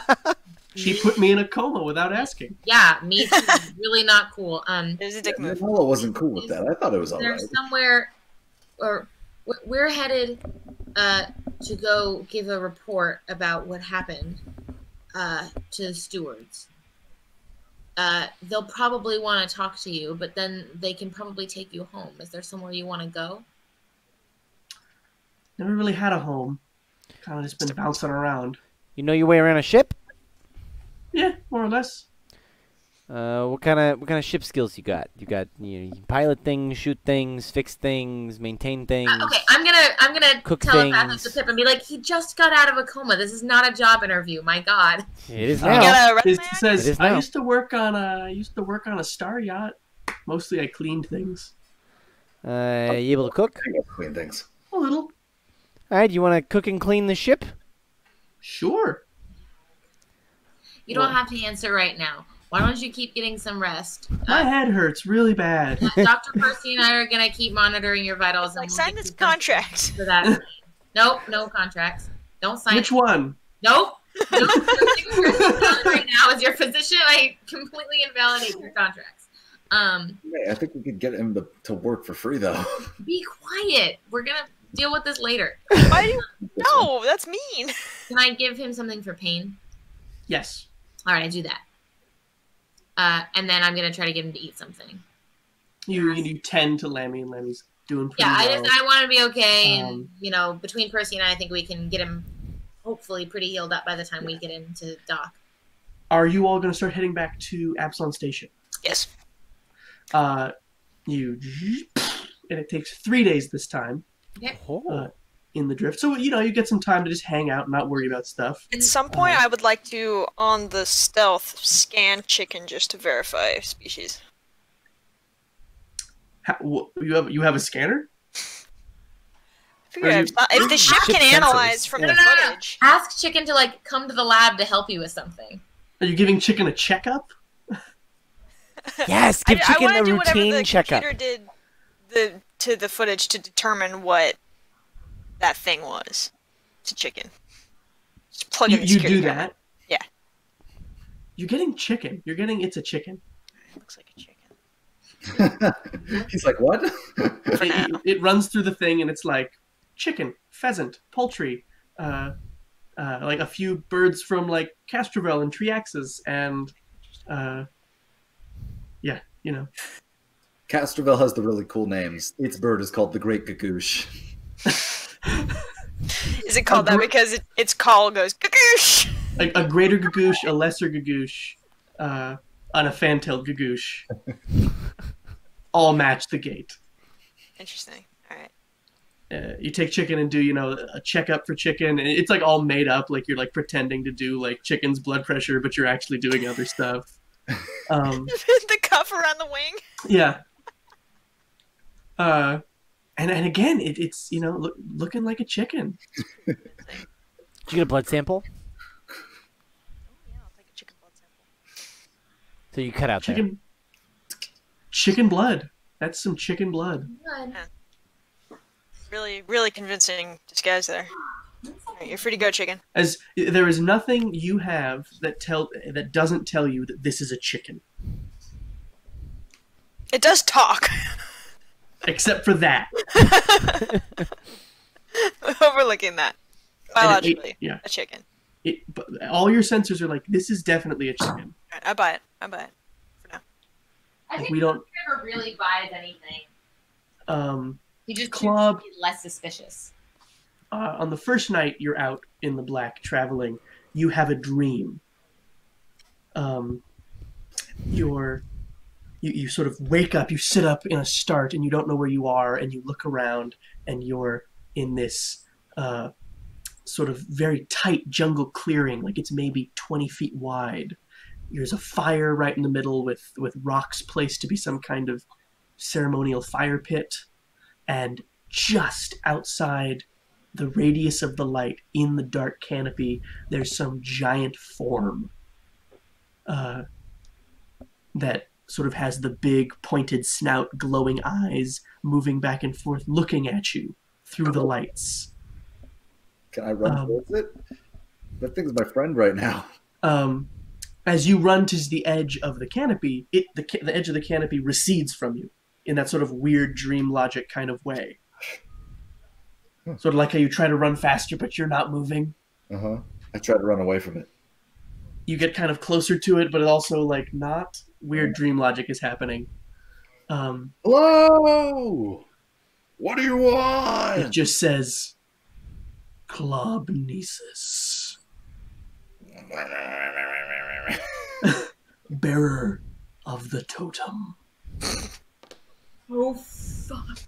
She put me in a coma without asking. Yeah, me too. Really not cool. It was a dick move. Nola wasn't cool with that. I thought it was alright. There's somewhere, or we're headed to go give a report about what happened to the stewards. They'll probably want to talk to you, but then they can probably take you home. Is there somewhere you want to go? Never really had a home. Kind of just been bouncing around. You know your way around a ship? Yeah, more or less. What kind of ship skills you got? You pilot things, shoot things, fix things, maintain things. Okay, I'm gonna cook telepathic things. to Pip and be like, he just got out of a coma. This is not a job interview. My God. It is You now. got a It resume? says It is I now. used to work on a star yacht. Mostly I cleaned things. You able to cook? I got clean things. A little. All right, you want to cook and clean the ship? Sure. You don't have to answer right now. Why don't you keep getting some rest? My head hurts really bad. Dr. Percy and I are gonna keep monitoring your vitals. Like, and sign get this you some contract. for that. Nope, no contracts. Don't sign. Which one? Nope. Nope. The thing you're signing right now is your physician. I completely invalidate your contracts. Hey, I think we could get him to work for free, though. Be quiet. We're gonna deal with this later. Why do you... No, that's mean. Can I give him something for pain? Yes. All right, I do that. And then I'm gonna try to get him to eat something. You tend to Lammy, and Lammy's doing pretty Yeah, well. I want to be okay, and between Percy and I think we can get him hopefully pretty healed up by the time we get into dock. Are you all going to start heading back to Absalon Station? Yes. And it takes 3 days this time. Okay. In the drift. So, you get some time to just hang out and not worry about stuff. At some point, I would like to, on the stealth, scan chicken just to verify species. You have a scanner? Figure if the ship Ship can sensors. analyze from Yeah. the footage. Ask Chicken to come to the lab to help you with something. Are you giving Chicken a checkup? Yes, give Chicken I a want to do whatever routine the checkup. computer did to the footage to determine what that thing was to Chicken. Just plug in the You security do camera. that? Yeah. You're getting chicken. You're getting it's a chicken. Looks like a chicken. He's like, what? It runs through the thing and it's like chicken, pheasant, poultry, like a few birds from like Castrovel and Triaxis, and yeah, you know. Castrovel has the really cool names. Its bird is called the Great Gagoosh. Is it called that because its call goes gagoosh? A greater gagoosh, a lesser gagoosh, and a fan-tailed gagoosh all match the gate. Interesting. All right. You take chicken and do, you know, a checkup for chicken, and it's like all made up, like you're like pretending to do like chicken's blood pressure, but you're actually doing other stuff. The cuff around the wing. Yeah. And again, it's you know looking like a chicken. Did you get a blood sample? Yeah, I'll take a chicken blood sample. So you cut out Chicken blood. That's some chicken blood. Really, really convincing disguise there. All right, you're free to go, chicken. As there is nothing you have that doesn't tell you that this is a chicken, It does talk. except for that. Overlooking that. Biologically, yeah. a chicken. But all your sensors are like, this is definitely a chicken. All right, I buy it. I buy it. For now. I think we don't- never really buys anything. He just Club. chooses to be less suspicious. On the first night you're out in the black traveling, you have a dream. You sort of wake up, you sit up in a start, and you don't know where you are, and you look around, and you're in this sort of very tight jungle clearing, like it's maybe 20 feet wide. There's a fire right in the middle with rocks placed to be some kind of ceremonial fire pit, and just outside the radius of the light in the dark canopy, there's some giant form that sort of has the big pointed snout, glowing eyes, moving back and forth, looking at you through the lights. Can I run towards it? That thing's my friend right now. As you run to the edge of the canopy, the edge of the canopy recedes from you in that sort of weird dream logic kind of way. Sort of like how you try to run faster, but you're not moving. Uh-huh. I tried to run away from it. You get kind of closer to it, but it also like not. Weird dream logic is happening. Hello! What do you want? It just says, Klobnesis, bearer of the totem. Oh, fuck.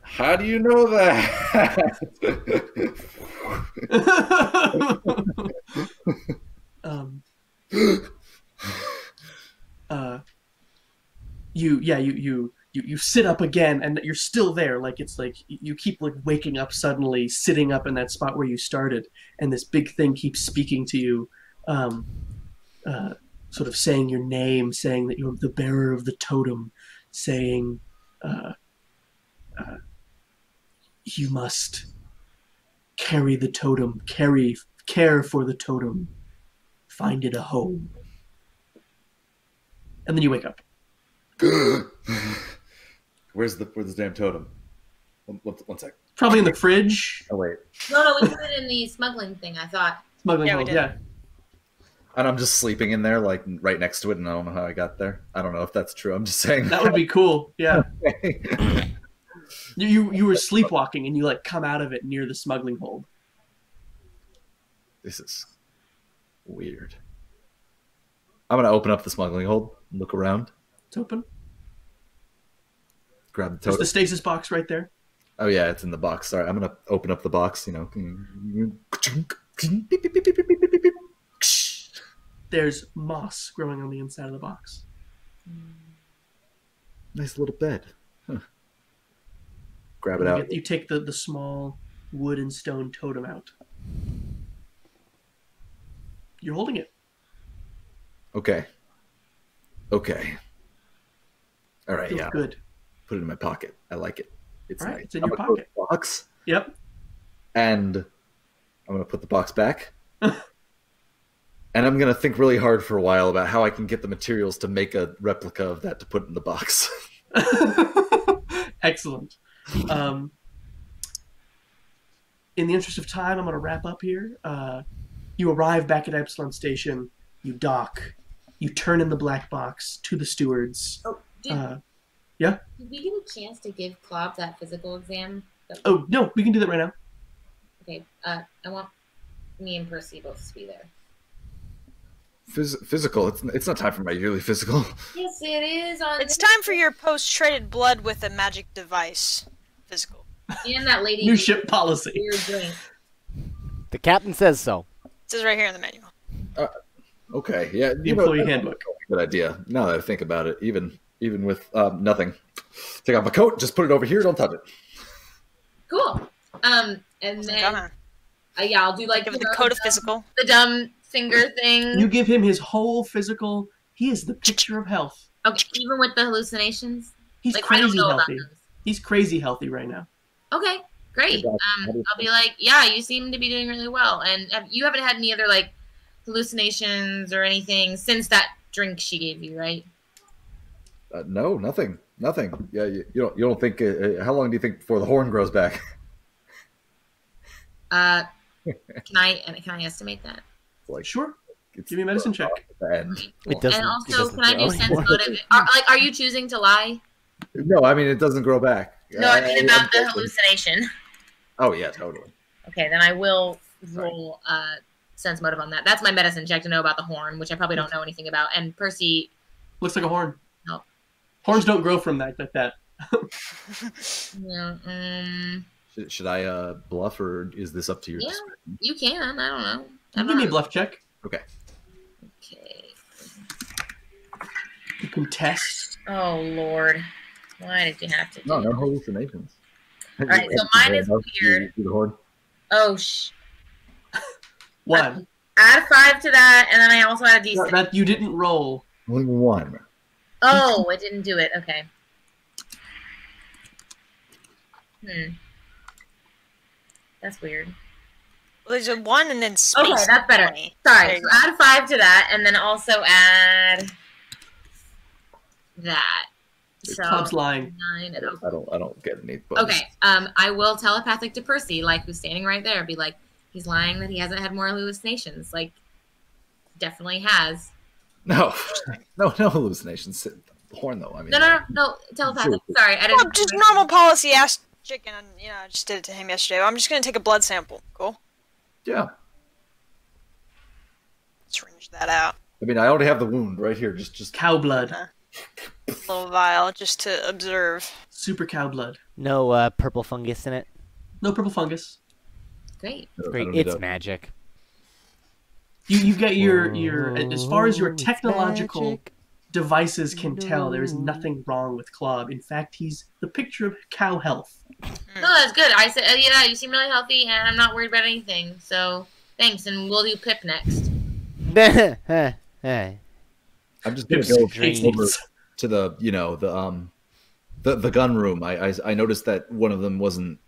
How do you know that? You sit up again, and you're still there. Like it's like you keep like waking up suddenly, sitting up in that spot where you started, and this big thing keeps speaking to you, sort of saying your name, saying that you're the bearer of the totem, saying you must carry the totem, care for the totem, find it a home. And then you wake up. Where's the damn totem? One sec. Probably in the fridge. Oh wait. No, we put it in the smuggling thing, I thought. Smuggling Yeah, we hold, did. yeah. And I'm just sleeping in there, like right next to it, and I don't know how I got there. I don't know if that's true. I'm just saying. That would be cool, yeah. You were sleepwalking, and you like come out of it near the smuggling hold. This is weird. I'm gonna open up the smuggling hold, look around, It's open. grab the There's totem. the stasis box right there. Oh yeah, it's in the box. Sorry, I'm gonna open up the box. You know. There's moss growing on the inside of the box. Nice little bed. Huh. Grab it out. You take the small wood and stone totem out. You're holding it. Okay. All right. Feels Yeah. good. Put it in my pocket. I like it. It's All right, nice. it's in I'm your gonna close pocket. the box Yep. and I'm gonna put the box back, and I'm gonna think really hard for a while about how I can get the materials to make a replica of that to put in the box. Excellent. In the interest of time, I'm going to wrap up here. You arrive back at Epsilon Station. You dock. You turn in the black box to the stewards. Oh, yeah? did we get a chance to give Klopp that physical exam? Oh, no, we can do that right now. Okay, I want me and Percy both to be there. Physical. It's not time for my yearly physical. Yes, it is. It's time for your post-traded blood with a magic device physical. And that lady. New ship policy. Weird drink. The captain says so. It says right here in the manual. Okay, yeah. The employee handbook. Good idea. Now that I think about it, even with nothing, take off my coat, just put it over here. Don't touch it. Cool. And then yeah, I'll do like give it the code of physical. The dumb finger thing. You give him his whole physical. He is the picture of health. Okay, even with the hallucinations. He's Like, I don't crazy know about healthy. those. He's crazy healthy right now. Okay, great. I'll be like, yeah, you seem to be doing really well, and you haven't had any other like hallucinations or anything since that drink she gave you, right? No, nothing. Yeah, you don't think? How long do you think before the horn grows back? Can I estimate that? Like, Sure. Give me a medicine check. It doesn't. And also, it doesn't can I do grow sense anymore. motive? Are you choosing to lie? No, I mean it doesn't grow back. No, I mean about the hallucination. Oh yeah, totally. Okay, then I will roll sense motive on that. That's my medicine check to know about the horn, which I probably don't know anything about. And Percy, Looks like a horn. No. Horns don't grow from that like that. yeah, Should I bluff, or is this up to your Yeah. discretion? you can. I don't know. Give me a bluff check. Okay. Okay. You can test. Oh Lord, why did you have to do? No hallucinations. All right, so mine is weird. The horn. Oh One. Add 5 to that, and then I also add a D6. That you didn't roll. Only one. Oh, it didn't do it. Okay. That's weird. Well, there's a 1 and then space. Okay, that's better. 20. Sorry, There you so go. add 5 to that, and then also add that. So Club's lying. 9 and I don't get any. Bonus. Okay. I will telepathic to Percy, like who's standing right there. Be like, he's lying that he hasn't had more hallucinations. Like, definitely has. No hallucinations. The horn though. I mean. No. Telepathic. Sorry, I Well, didn't. just normal policy. Ask Chicken, and I just did it to him yesterday. I'm just gonna take a blood sample. Cool. Yeah. Syringe that out. I mean, I already have the wound right here. Just Cow blood. Little vial, just to observe. Super cow blood. No purple fungus in it. No purple fungus. Great. Great, I don't need it's a- magic. You get your as far as your It's technological magic. devices can tell, there is nothing wrong with Klob. In fact, he's the picture of cow health. No, that's good. I said, yeah, you seem really healthy, and I'm not worried about anything. So thanks, and we'll do Pip next. I'm just gonna Pip's go dreams. over to the gun room. I noticed that one of them wasn't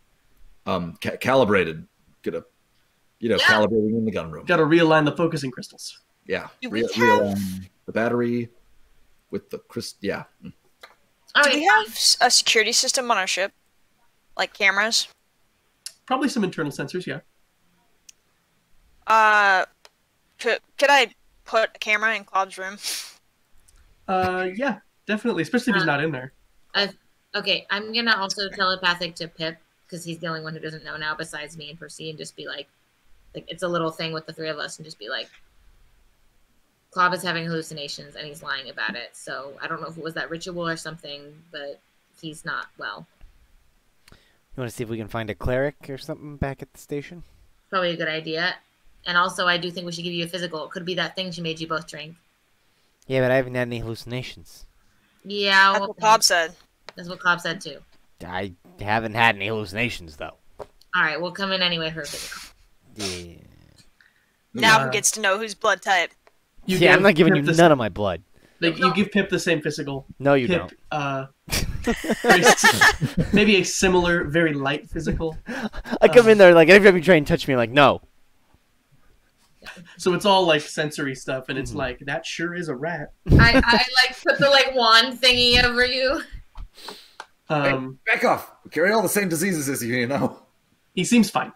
calibrated. Gonna calibrating in the gun room. Got to realign the focusing crystals. Yeah, Do we realign the battery with the crystal. Yeah. All Do right. we have a security system on our ship? Like cameras? Probably some internal sensors, yeah. Could I put a camera in Klob's room? Yeah, definitely, especially if he's not in there. Okay, I'm gonna also telepathic to Pip because he's the only one who doesn't know now besides me and Percy, and just be like it's a little thing with the three of us, and just be like, Klob is having hallucinations and he's lying about it. So I don't know if it was that ritual or something, but he's not well. You want to see if we can find a cleric or something back at the station? Probably a good idea. And also, I do think we should give you a physical. It could be that thing she made you both drink. Yeah, but I haven't had any hallucinations. Yeah, That's what Klob said. That's what Klob said too. I haven't had any hallucinations, though. All right, we'll come in anyway for a physical. Yeah. Now Yeah. he gets to know who's blood type. You Yeah, I'm give not giving you Pip none of my blood. You give Pip the same physical. No, you Pip, don't. maybe a similar, very light physical. I come in there like every time you try and touch me, like no. So it's all like sensory stuff, and it's like that sure is a rat. I like put the like wand thingy over you. Back off. We carry all the same diseases as you, you know. He seems fine.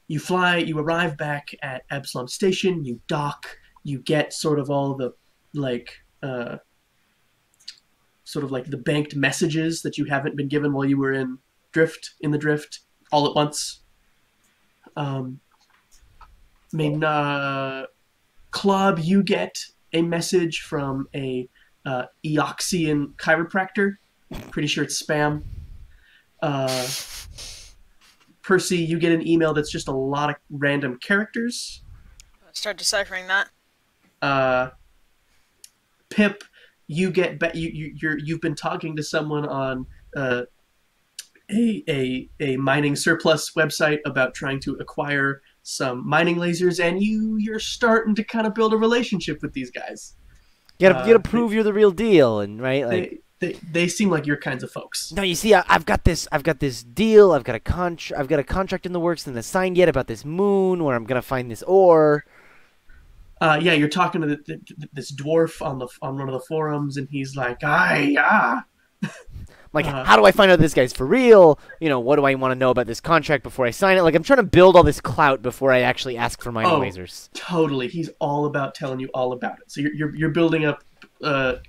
You fly, you arrive back at Absalom Station, you dock, you get sort of all the, like, sort of like the banked messages that you haven't been given while you were in the drift, all at once. Club, you get a message from a Eoxian chiropractor. Pretty sure it's spam. Percy, you get an email that's just a lot of random characters. Start deciphering that. Pip, you get you've been talking to someone on a mining surplus website about trying to acquire some mining lasers, and you're starting to kind of build a relationship with these guys. You gotta prove you're the real deal, and right, like they seem like your kinds of folks. no, you see, I've got this deal. I've got a contract in the works and it's signed yet about this moon where I'm gonna find this ore. Yeah, you're talking to this dwarf on one of the forums, and he's like, yeah. Like, how do I find out this guy's for real? You know, what do I want to know about this contract before I sign it? Like, I'm trying to build all this clout before I actually ask for mining lasers. Totally. He's all about telling you all about it. So you're building up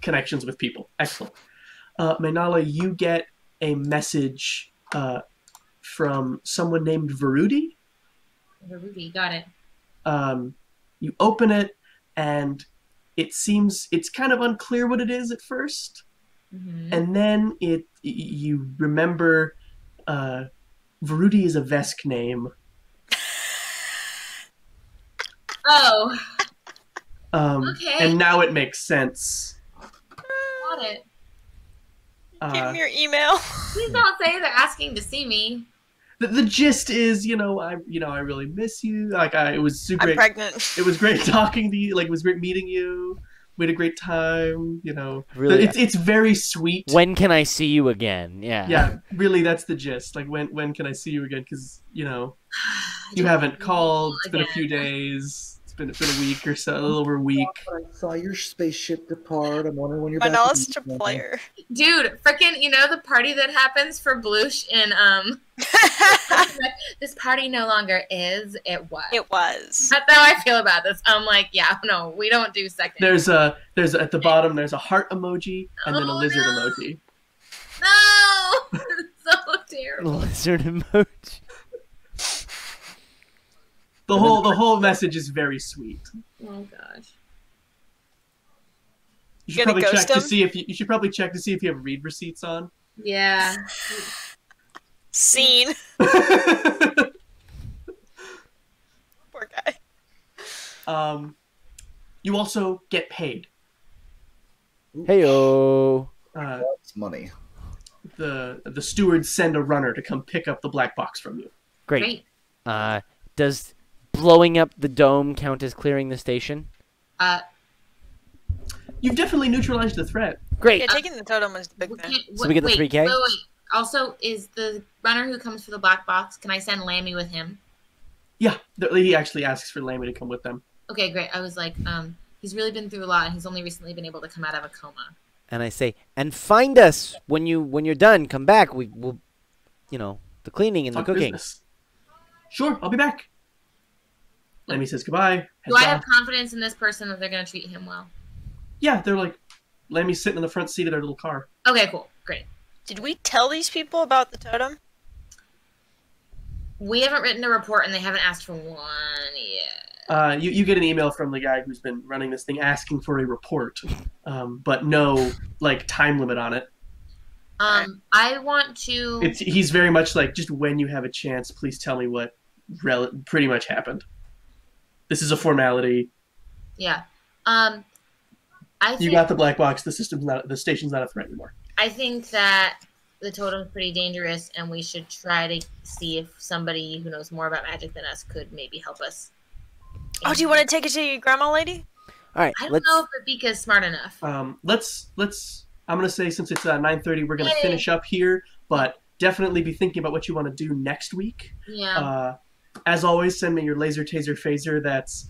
connections with people. Excellent. Mainala, you get a message from someone named Varudi. Varudi, got it. You open it, and it's kind of unclear what it is at first. Mm-hmm. And then you remember Varudi is a Vesk name. Oh. Okay. And now it makes sense. Got it. Give me your email. Please don't say they're asking to see me. The gist is, I really miss you. Like, it was super. I'm pregnant. It was great talking to you. Like, it was great meeting you. We had a great time. Really, it's very sweet. When can I see you again? Yeah. Yeah, really, that's the gist. Like, when can I see you again? Because you haven't called. It's been a few days. It's been a week or so, a little over a week. I saw your spaceship depart. I'm wondering when you're back. Manala's such a player. Dude, frickin', the party that happens for Bloosh in, this party no longer is, it was. It was. That's how I feel about this. I'm like, yeah, no, we don't do second. There's at the bottom, there's a heart emoji, and then a lizard emoji. No! So terrible. Lizard emoji. The whole message is very sweet. Oh gosh. You should probably check to see if you have read receipts on. Yeah. Scene. Poor guy. You also get paid. Heyo. That's money. The stewards send a runner to come pick up the black box from you. Great. Does blowing up the dome count as clearing the station? You've definitely neutralized the threat. Great. Yeah, taking the totem was the big thing. So we get the 3K? Wait. Also, is the runner who comes for the black box, can I send Lammy with him? Yeah, he actually asks for Lammy to come with them. Okay, great. I was like, he's really been through a lot, and he's only recently been able to come out of a coma. And I say, and find us when you're done. Come back. We'll, the cleaning and the cooking. Business. Sure, I'll be back. Lammy says goodbye. Do I have confidence in this person that they're going to treat him well? Yeah, they're like, Lammy's sitting in the front seat of their little car. Okay, cool. Great. Did we tell these people about the totem? We haven't written a report, and they haven't asked for one yet. You get an email from the guy who's been running this thing asking for a report, but no, time limit on it. I want to... He's very much like, just when you have a chance, please tell me what pretty much happened. This is a formality. Yeah. You got the black box. The station's not a threat anymore. I think that the totem's pretty dangerous, and we should try to see if somebody who knows more about magic than us could maybe help us. Oh, do you want to take it to your grandma lady? All right. I don't know if Abika's smart enough. Let's. I'm gonna say, since it's 9:30, we're gonna finish up here, but definitely be thinking about what you want to do next week. Yeah. As always, send me your laser taser phaser. That's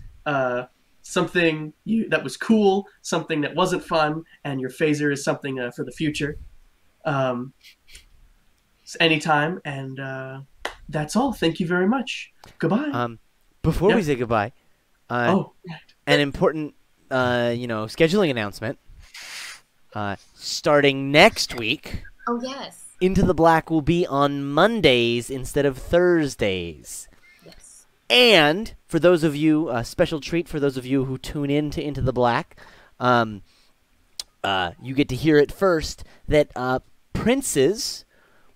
something that was cool, something that wasn't fun, and your phaser is something for the future. Anytime, and that's all. Thank you very much. Goodbye. Before Yep. we say goodbye, right. an important, scheduling announcement. Starting next week, Oh, yes. Into the Black will be on Mondays instead of Thursdays. Yes. And for those of you, a special treat for those of you who tune in to Into the Black, you get to hear it first, that Princes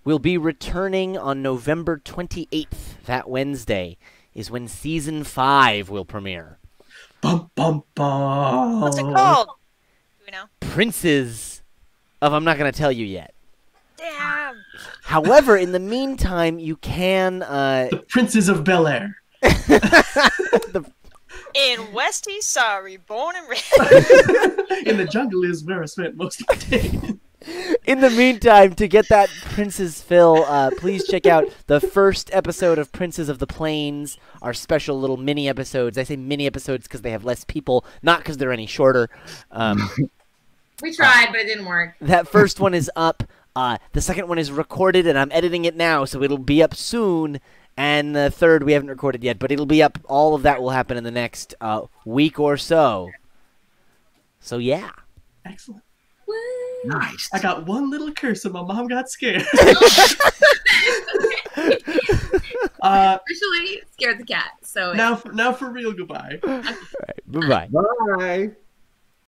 will be returning on November 28th. That Wednesday is when Season 5 will premiere. Bum, bum, bum. What's it called? Do we know? Princes of I'm not going to tell you yet. Damn. However, in the meantime, you can... The Princes of Bel-Air. In West East Sorry, born and raised. In the jungle is where I spent most of my day. In the meantime, to get that Prince's fill, please check out the first episode of Princes of the Plains, our special little mini episodes. I say mini episodes because they have less people, not because they're any shorter. We tried, but it didn't work. That first one is up. The second one is recorded, and I'm editing it now, so it'll be up soon. And the third we haven't recorded yet, but it'll be up. All of that will happen in the next week or so. So, yeah. Excellent. Woo. Nice. I got one little curse and my mom got scared. Officially scared the cat. So now for real, goodbye. All right, bye-bye. Bye.